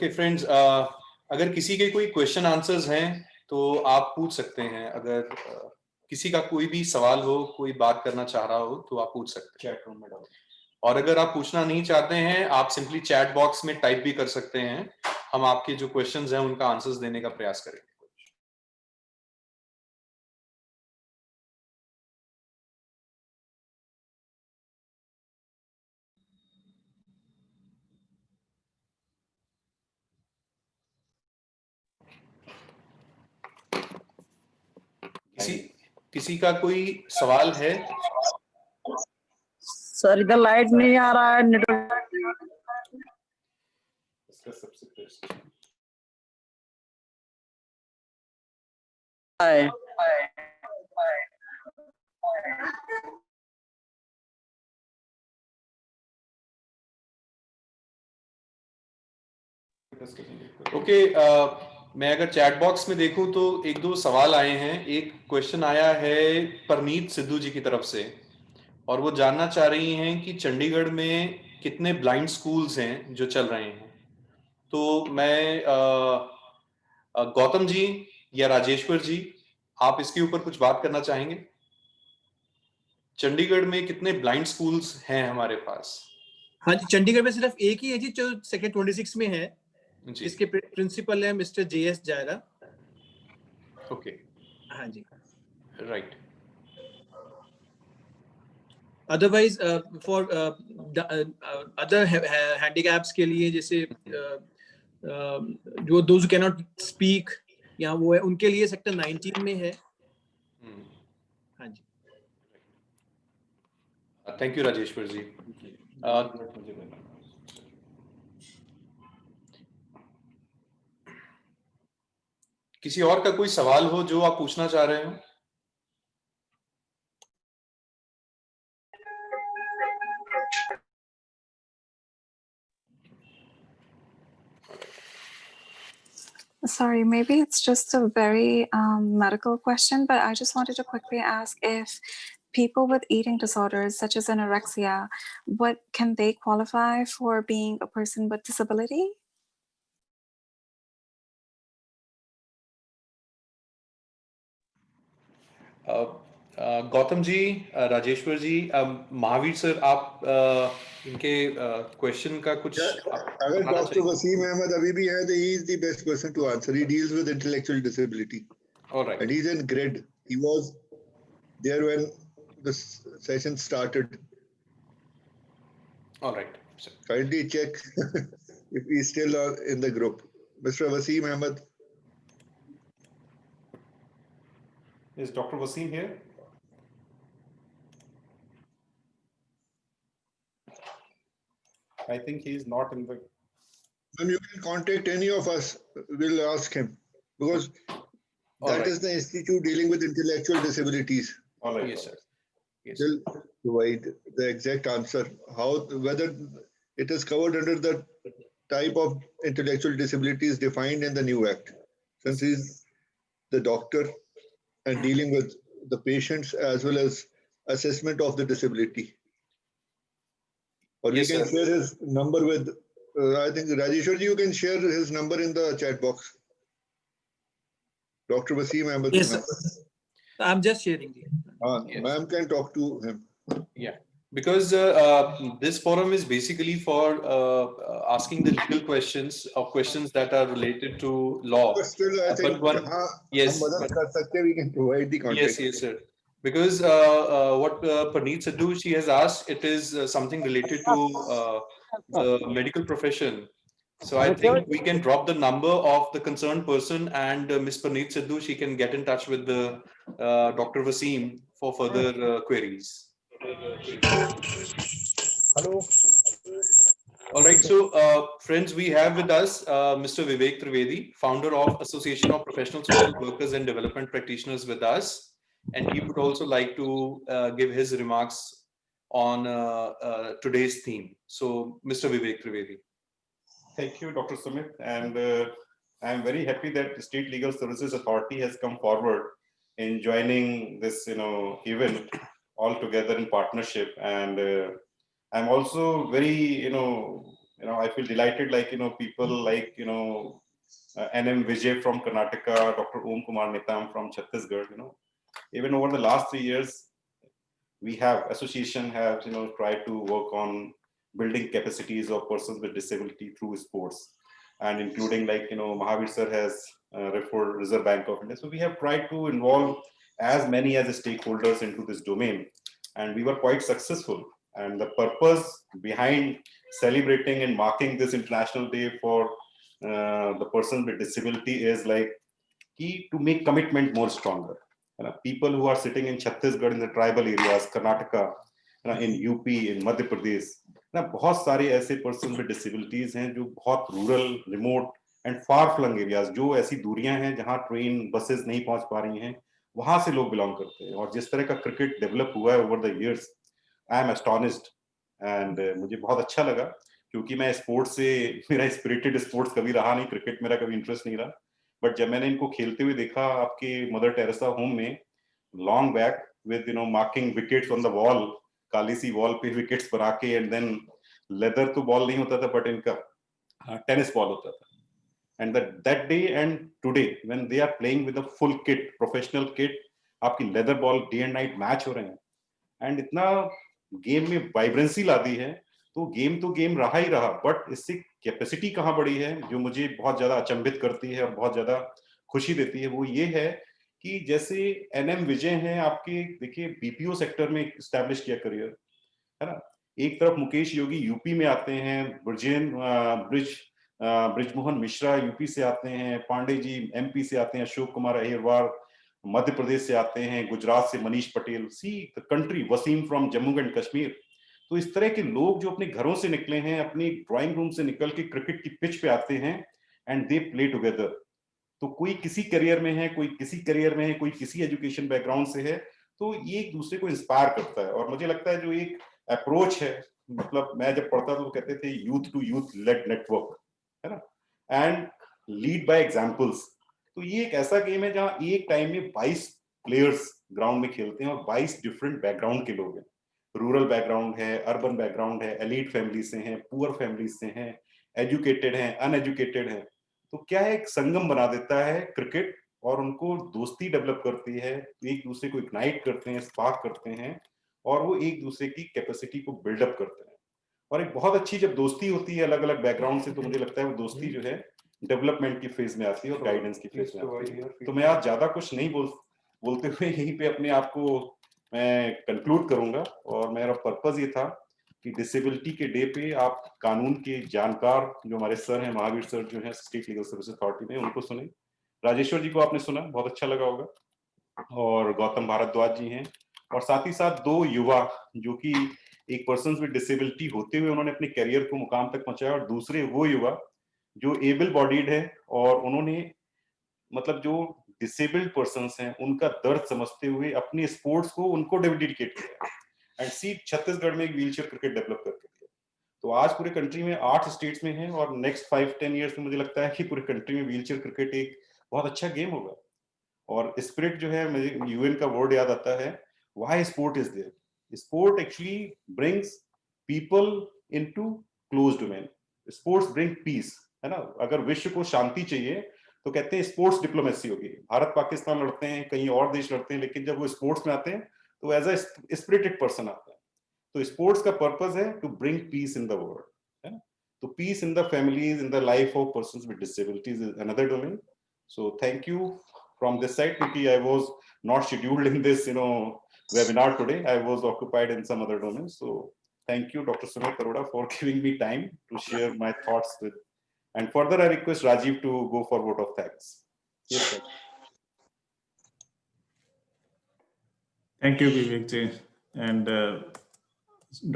friends, अगर किसी के कोई क्वेश्चन आंसर्स हैं तो आप पूछ सकते हैं। अगर किसी का कोई भी सवाल हो, कोई बात करना चाह रहा हो, तो आप पूछ सकते हैं चैट रूम में डाल। और अगर आप पूछना नहीं चाहते हैं, आप सिंपली चैट बॉक्स में टाइप भी कर सकते हैं। हम आपके जो क्वेश्चंस हैं उनका आंसर्स देने का प्रयास करेंगे। किसी का कोई सवाल है? सर इधर लाइट नहीं आ रहा है, नेटवर्क इसका सबसे बेस्ट है। ओके, मैं अगर चैट बॉक्स में देखूं तो एक दो सवाल आए हैं। एक क्वेश्चन आया है परनीत सिद्धू जी की तरफ से, और वो जानना चाह रही हैं कि चंडीगढ़ में कितने ब्लाइंड स्कूल्स हैं जो चल रहे हैं। तो मैं गौतम जी या राजेश्वर जी, आप इसके ऊपर कुछ बात करना चाहेंगे? चंडीगढ़ में कितने ब्लाइंड स्कूल्स हैं हमारे पास? हाँ जी, चंडीगढ़ में सिर्फ एक ही है जी, जो सेक्टर 26 में है। जी। इसके प्रिंसिपल है मिस्टर JS जायरा। ओके, हाँ जी, right. Otherwise for other handicaps के लिए, जैसे जो दोज कैन नॉट स्पीक, या वो है, उनके लिए सेक्टर 19 में है। हाँ जी, थैंक यू राजेश्वर जी। किसी और का कोई सवाल हो जो आप पूछना चाह रहे हो? Sorry, maybe it's just a very medical question, but I just wanted to quickly ask if people with eating disorders such as anorexia, what can they qualify for being a person with disability? Gautam ji, Rajeshwar ji, Mahavir sir, आप इनके question का कुछ अगर doctor Wasim Ahmad अभी भी है, तो he is the best person to answer. He deals with intellectual disability. All right. And he's in grid. He was there when the session started. All right. Kindly check if he's still in the group. Mr. Wasim Ahmed. Is Dr. Wasim here? I think he is not in the. Then you can contact any of us. We'll ask him, because that is the institute dealing with intellectual disabilities. All right. Yes, sir. Yes. They'll provide the exact answer, whether it is covered under the type of intellectual disabilities defined in the new act, since he's the doctor and dealing with the patients as well as assessment of the disability. Or Yes, we can sir. share his number with, I think Rajeshwar ji, you can share his number in the chat box. Dr. Wasim Ahmed's yes, number. I'm just sharing it. Yes. Ma'am can talk to him. Yeah, because this forum is basically for asking the legal questions, or questions that are related to law. But still, I think yes, we can provide the context. yes, sir. Because what Parneet Sidhu, she has asked, it is something related to the medical profession. So I think we can drop the number of the concerned person, and Ms. Parneet Sidhu, she can get in touch with the Dr. Wasim for further queries. Hello. All right, so friends, we have with us Mr. Vivek Trivedi, founder of Association of Professional Social Workers and Development Practitioners with us, and he would also like to give his remarks on today's theme. So, Mr. Vivek Trivedi. Thank you, Dr. Sumit, and I am very happy that the State Legal Services Authority has come forward in joining this, event all together in partnership. And I'm also very, I feel delighted, like, people like, NM Vijay from Karnataka, Dr. Om Kumar Nitam from Chhattisgarh, even over the last 3 years, we have association have, tried to work on building capacities of persons with disability through sports, and including, like, Mahavir sir has referred Reserve Bank of India. So we have tried to involve as many as the stakeholders into this domain, and we were quite successful. And the purpose behind celebrating and marking this International Day for the person with disability is like key to make commitment more stronger. People who are sitting in Chhattisgarh in the tribal areas, Karnataka, ना, in UP, इन मध्य प्रदेश ना, बहुत सारे ऐसे person with disabilities हैं जो बहुत rural, remote and far flung areas, जो ऐसी दूरियां हैं जहां ट्रेन बसेस नहीं पहुंच पा रही हैं, वहां से लोग बिलोंग करते हैं। और जिस तरह का क्रिकेट डेवलप हुआ है over the years, I am astonished. And मुझे बहुत अच्छा लगा, क्योंकि मैं स्पोर्ट्स से, मेरा स्पिरिटेड स्पोर्ट्स कभी रहा नहीं, क्रिकेट मेरा कभी इंटरेस्ट नहीं रहा, बट जब मैंने इनको खेलते हुए देखा आपके मदर टेरेसा होम में, long back with marking wickets on the wall, काली सी वॉल पे विकेट्स बना के, एंड देन लेदर तो बॉल नहीं होता था, बट इनका टेनिस बॉल होता था। And that day and today when they are playing with a full kit, professional kit, आपकी leather ball, day and night match हो रहे हैं, एंड इतना गेम में वाइब्रेंसी ला दी है। तो गेम रहा ही रहा, बट इससे कैपेसिटी कहाँ बढ़ी है, जो मुझे बहुत ज्यादा अचंभित करती है और बहुत ज्यादा खुशी देती है, वो ये है कि जैसे एनएम विजय हैं आपके, देखिए बीपीओ सेक्टर में स्टैब्लिश किया करियर, है ना। एक तरफ मुकेश योगी यूपी में आते हैं, ब्रिजमोहन मिश्रा यूपी से आते हैं, पांडे जी एमपी से आते हैं, अशोक कुमार अहिरवार मध्य प्रदेश से आते हैं, गुजरात से Manish Patel, see the country, Wasim from Jammu and Kashmir. तो इस तरह के लोग जो अपने घरों से निकले हैं, अपनी ड्राइंग रूम से निकल के क्रिकेट की पिच पे आते हैं, एंड दे प्ले टुगेदर। तो कोई किसी करियर में है, कोई किसी करियर में है, कोई किसी एजुकेशन बैकग्राउंड से है, तो ये एक दूसरे को इंस्पायर करता है। और मुझे लगता है जो एक अप्रोच है, मतलब मैं जब पढ़ता था तो कहते थे youth to youth led network, है ना, एंड लीड बाय एग्जांपल्स। तो ये एक ऐसा गेम है जहां एक टाइम में 22 प्लेयर्स ग्राउंड में खेलते हैं, और 22 डिफरेंट बैकग्राउंड के लोग हैं। रूरल बैकग्राउंड है, अर्बन बैकग्राउंड है, एलीट फैमिली से हैं, पुअर फैमिली से हैं, एजुकेटेड हैं, अनएजुकेटेड हैं। तो क्या है, एक संगम बना देता है क्रिकेट, और उनको दोस्ती डेवलप करती है, एक दूसरे को इग्नाइट करते हैं, स्पार्क करते हैं, और वो एक दूसरे की कैपेसिटी को बिल्डअप करते हैं। और एक बहुत अच्छी जब दोस्ती होती है अलग अलग बैकग्राउंड से, तो मुझे लगता है वो दोस्ती जो है डेवलपमेंट की फेज में आती है और गाइडेंस की फेज में आती है। तो मैं आज ज्यादा कुछ नहीं बोलते हुए यहीं पे अपने आप को मैं कंक्लूड करूंगा। और मेरा पर्पस ये था कि डिसेबिलिटी के डे पे आप कानून के जानकार जो हमारे सर हैं, महावीर सर जो हैं स्टेट लीगल सर्विस अथॉरिटी में, उनको सुने। राजेश्वर जी को आपने सुना, बहुत अच्छा लगा होगा, और गौतम भारद्वाज जी हैं, और साथ ही साथ 2 युवा जो कि एक पर्सन विद डिसेबिलिटी होते हुए उन्होंने अपने करियर को मुकाम तक पहुंचाया, और दूसरे वो युवा जो एबल बॉडीड है, और उन्होंने मतलब जो डिसेबल्ड पर्सन्स हैं उनका दर्द समझते हुए अपने स्पोर्ट्स को उनको डेडिकेट किया, एंड सी छत्तीसगढ़ में एक व्हीलचेयर क्रिकेट डेवलप करके दिया। तो आज पूरे कंट्री में 8 स्टेट्स में है, और नेक्स्ट 5-10 ईयर्स में मुझे लगता है कि पूरे कंट्री में व्हीलचेयर क्रिकेट एक बहुत अच्छा गेम होगा। और स्पिरिट जो है, मुझे यूएन का वर्ड याद आता है, why sport is there. Sport actually brings people into close domain. Sports bring peace, है ना। अगर विश्व को शांति चाहिए तो कहते हैं स्पोर्ट्स डिप्लोमेसी होगी। भारत पाकिस्तान लड़ते हैं, कहीं और देश लड़ते हैं, लेकिन जब वो स्पोर्ट्स में आते हैं तो एज अ स्पिरिटेड पर्सन आता है। तो स्पोर्ट्स का पर्पस है to bring peace in the world, है ना। तो peace in the families, in the life of persons with disabilities is another domain. So thank you from this side, because I was not scheduled in this webinar today. I was occupied in some other domain. So thank you, Dr. Sumit Arora, for giving me time to share my thoughts with. And further, I request Rajiv to go for vote of thanks. Yes, sir. Thank you, Vivek ji, and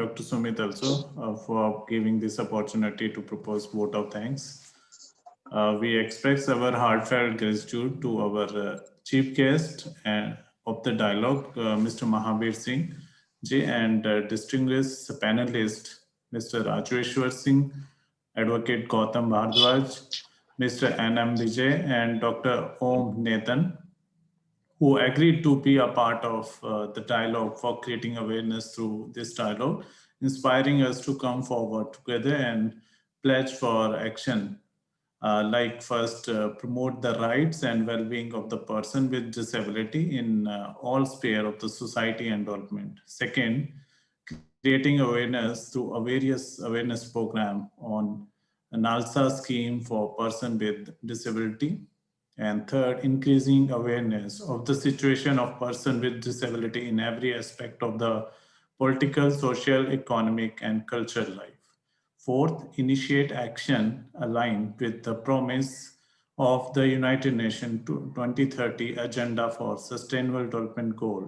Dr. Sumit also for giving this opportunity to propose vote of thanks. We express our heartfelt gratitude to our chief guest of the dialogue, Mr. Mahavir Singh ji, and distinguished panelist, Mr. Rajeshwar Singh, Advocate Gautam Bhardwaj, Mr. N.M. Vijay, and Dr. Om Nathan, who agreed to be a part of the dialogue for creating awareness through this dialogue, inspiring us to come forward together and pledge for action. Like first, promote the rights and well-being of the person with disability in all sphere of the society and development. Second, creating awareness through a various awareness program on a NALSA scheme for person with disability. And third, increasing awareness of the situation of person with disability in every aspect of the political, social, economic, and cultural life. Fourth, initiate action aligned with the promise of the United Nations 2030 Agenda for Sustainable Development Goal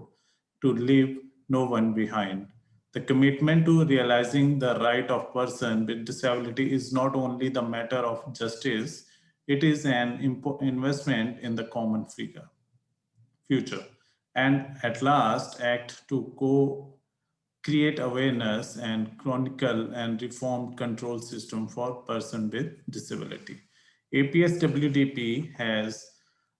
to leave no one behind. The commitment to realizing the right of person with disability is not only the matter of justice, it is an investment in the common future, and at last act to create awareness and chronicle and reformed control system for person with disability. APSWDP has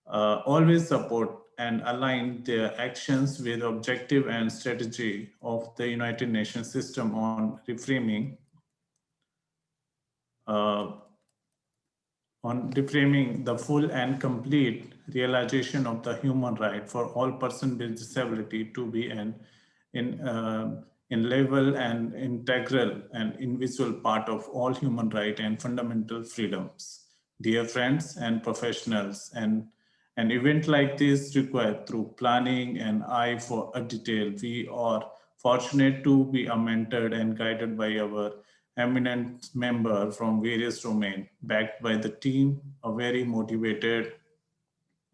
always support and align their actions with objective and strategy of the United Nations system on reframing the full and complete realization of the human right for all persons with disability to be in level and integral and individual part of all human right and fundamental freedoms. Dear friends and professionals, and an event like this required through planning and eye for a detail. We are fortunate to be mentored and guided by our eminent member from various domains, backed by the team, a very motivated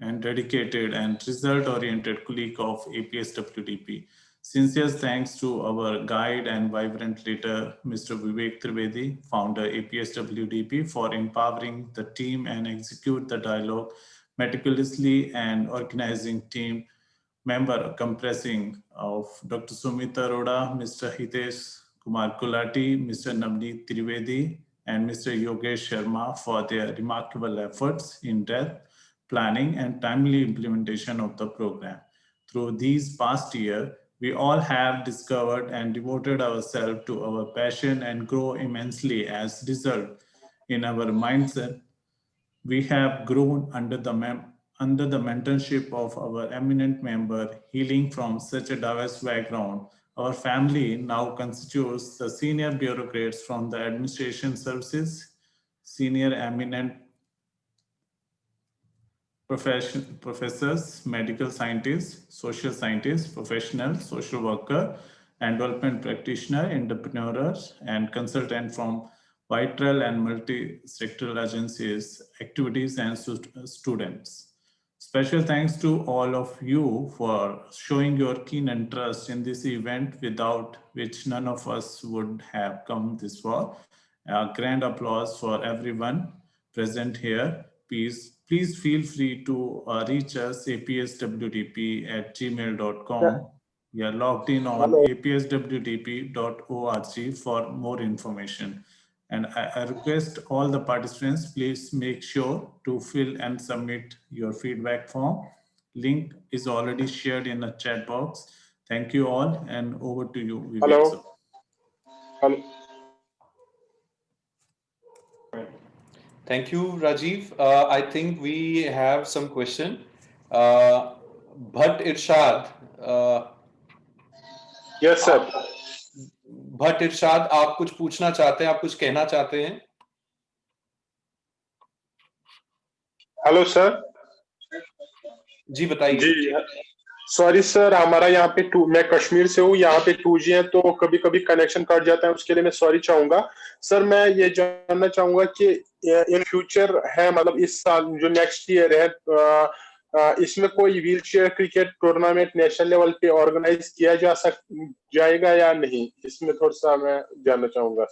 and dedicated and result-oriented colleague of APSWDP. Sincere thanks to our guide and vibrant leader, Mr. Vivek Trivedi, founder APSWDP, for empowering the team and execute the dialogue meticulously, and organizing team member comprising of Dr. Sumit Arora, Mr. Hitesh Kumar Kulati, Mr. Navneet Trivedi, and Mr. Yogesh Sharma for their remarkable efforts in depth planning and timely implementation of the program. Through these past years, we all have discovered and devoted ourselves to our passion and grow immensely as result in our mindset. We have grown under the mentorship of our eminent member, healing from such a diverse background. Our family now constitutes the senior bureaucrats from the administration services, senior eminent professors, medical scientists, social scientists, professionals, social worker, and development practitioner, entrepreneurs, and consultant from vital and multi-sectoral agencies, activities, and students. Special thanks to all of you for showing your keen interest in this event, without which none of us would have come this far. A grand applause for everyone present here. Please feel free to reach us apswdp@gmail.com. We are logged in on apswdp.org for more information. And I request all the participants, please make sure to fill and submit your feedback form. Link is already shared in the chat box. Thank you all, and over to you, Vivek. Hello. Hello. Thank you, Rajiv. I think we have some question. Bhatt Irshad. Yes, sir. Bhatt Irshad, आप कुछ पूछना चाहते हैं, आप कुछ कहना चाहते हैं? Hello sir. जी बताइए। जी सॉरी सर, हमारा यहाँ पे मैं कश्मीर से हूँ, यहाँ पे 2G है तो कभी कभी कनेक्शन कट जाता है, उसके लिए मैं सॉरी चाहूंगा। सर मैं ये जानना चाहूंगा कि इन फ्यूचर है, मतलब इस साल जो नेक्स्ट ईयर है, इसमें कोई wheelchair cricket tournament national level पे ऑर्गेनाइज किया जाएगा या नहीं, इसमें थोड़ा सा मैं जानना चाहूंगा।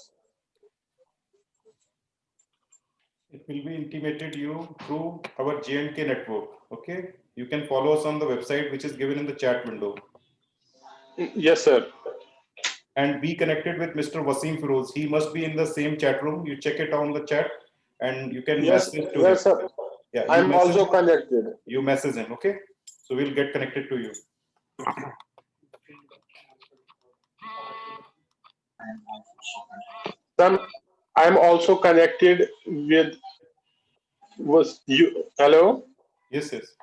It will be intimated you through our J&K network. Okay, you can follow us on the website which is given in the chat window. Yes, sir. And be connected with Mr. Wasim Feroz. He must be in the same chat room. You check it on the chat, and you can message to him. Yes, sir. Yeah, I'm also connected. You message him, okay? So we'll get connected to you. I'm also connected with. Was you? Hello? Yes, yes.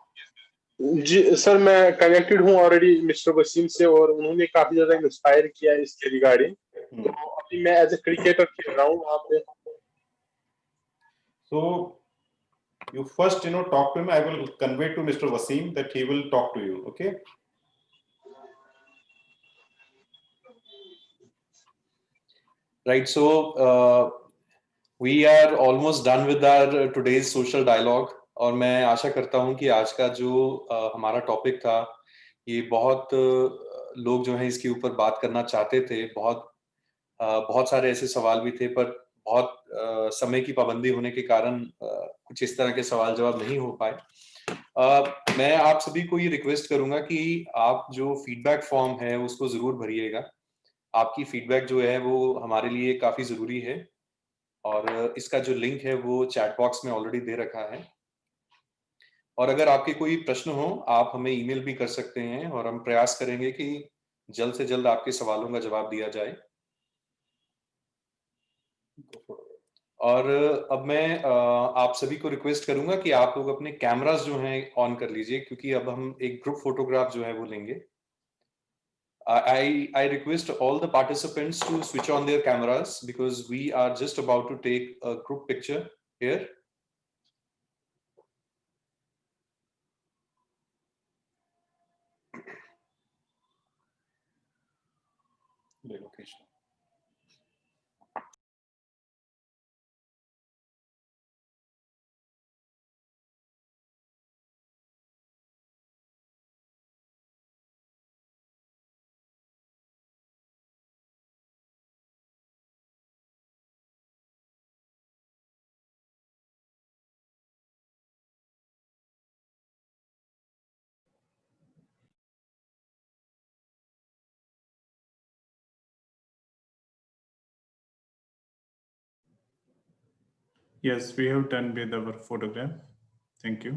जी sir, मैं connected हूँ already mister Wasim से, और उन्होंने काफी ज्यादा inspire किया है इसके रिगार्डिंग। तो अभी मैं एज ए क्रिकेटर खेल रहा हूँ वहाँ पे। So you first talk to him. I will convey to Mr. Wasim that he will talk to you. Okay. Right. So we are almost done with our today's social dialogue. और मैं आशा करता हूं कि आज का जो हमारा टॉपिक था, ये बहुत लोग जो हैं इसके ऊपर बात करना चाहते थे। बहुत सारे ऐसे सवाल भी थे, पर बहुत समय की पाबंदी होने के कारण कुछ इस तरह के सवाल जवाब नहीं हो पाए। मैं आप सभी को ये रिक्वेस्ट करूंगा कि आप जो फीडबैक फॉर्म है उसको जरूर भरिएगा। आपकी फीडबैक जो है वो हमारे लिए काफी जरूरी है, और इसका जो लिंक है वो चैट बॉक्स में ऑलरेडी दे रखा है। और अगर आपके कोई प्रश्न हो, आप हमें ईमेल भी कर सकते हैं, और हम प्रयास करेंगे कि जल्द से जल्द आपके सवालों का जवाब दिया जाए। और अब मैं आप सभी को रिक्वेस्ट करूंगा कि आप लोग अपने कैमरास जो हैं ऑन कर लीजिए, क्योंकि अब हम एक ग्रुप फोटोग्राफ जो है वो लेंगे। I request all the participants to switch on their cameras because we are just about to take a group picture here. Location. Yes, we have done with our photograph. Thank you.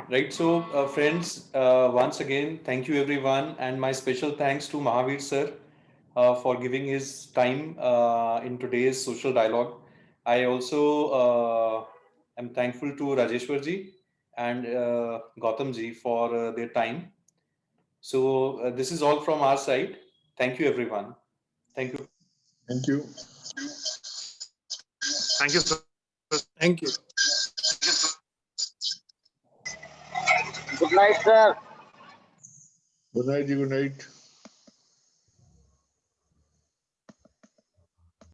Right, so friends, once again, thank you everyone, and my special thanks to Mahavir sir for giving his time in today's social dialogue. I also am thankful to Rajeshwar ji and Gautam ji for their time. So this is all from our side. Thank you everyone. Thank you. Thank you. Thank you, sir. Thank you. Good night, sir. Good night. Good night.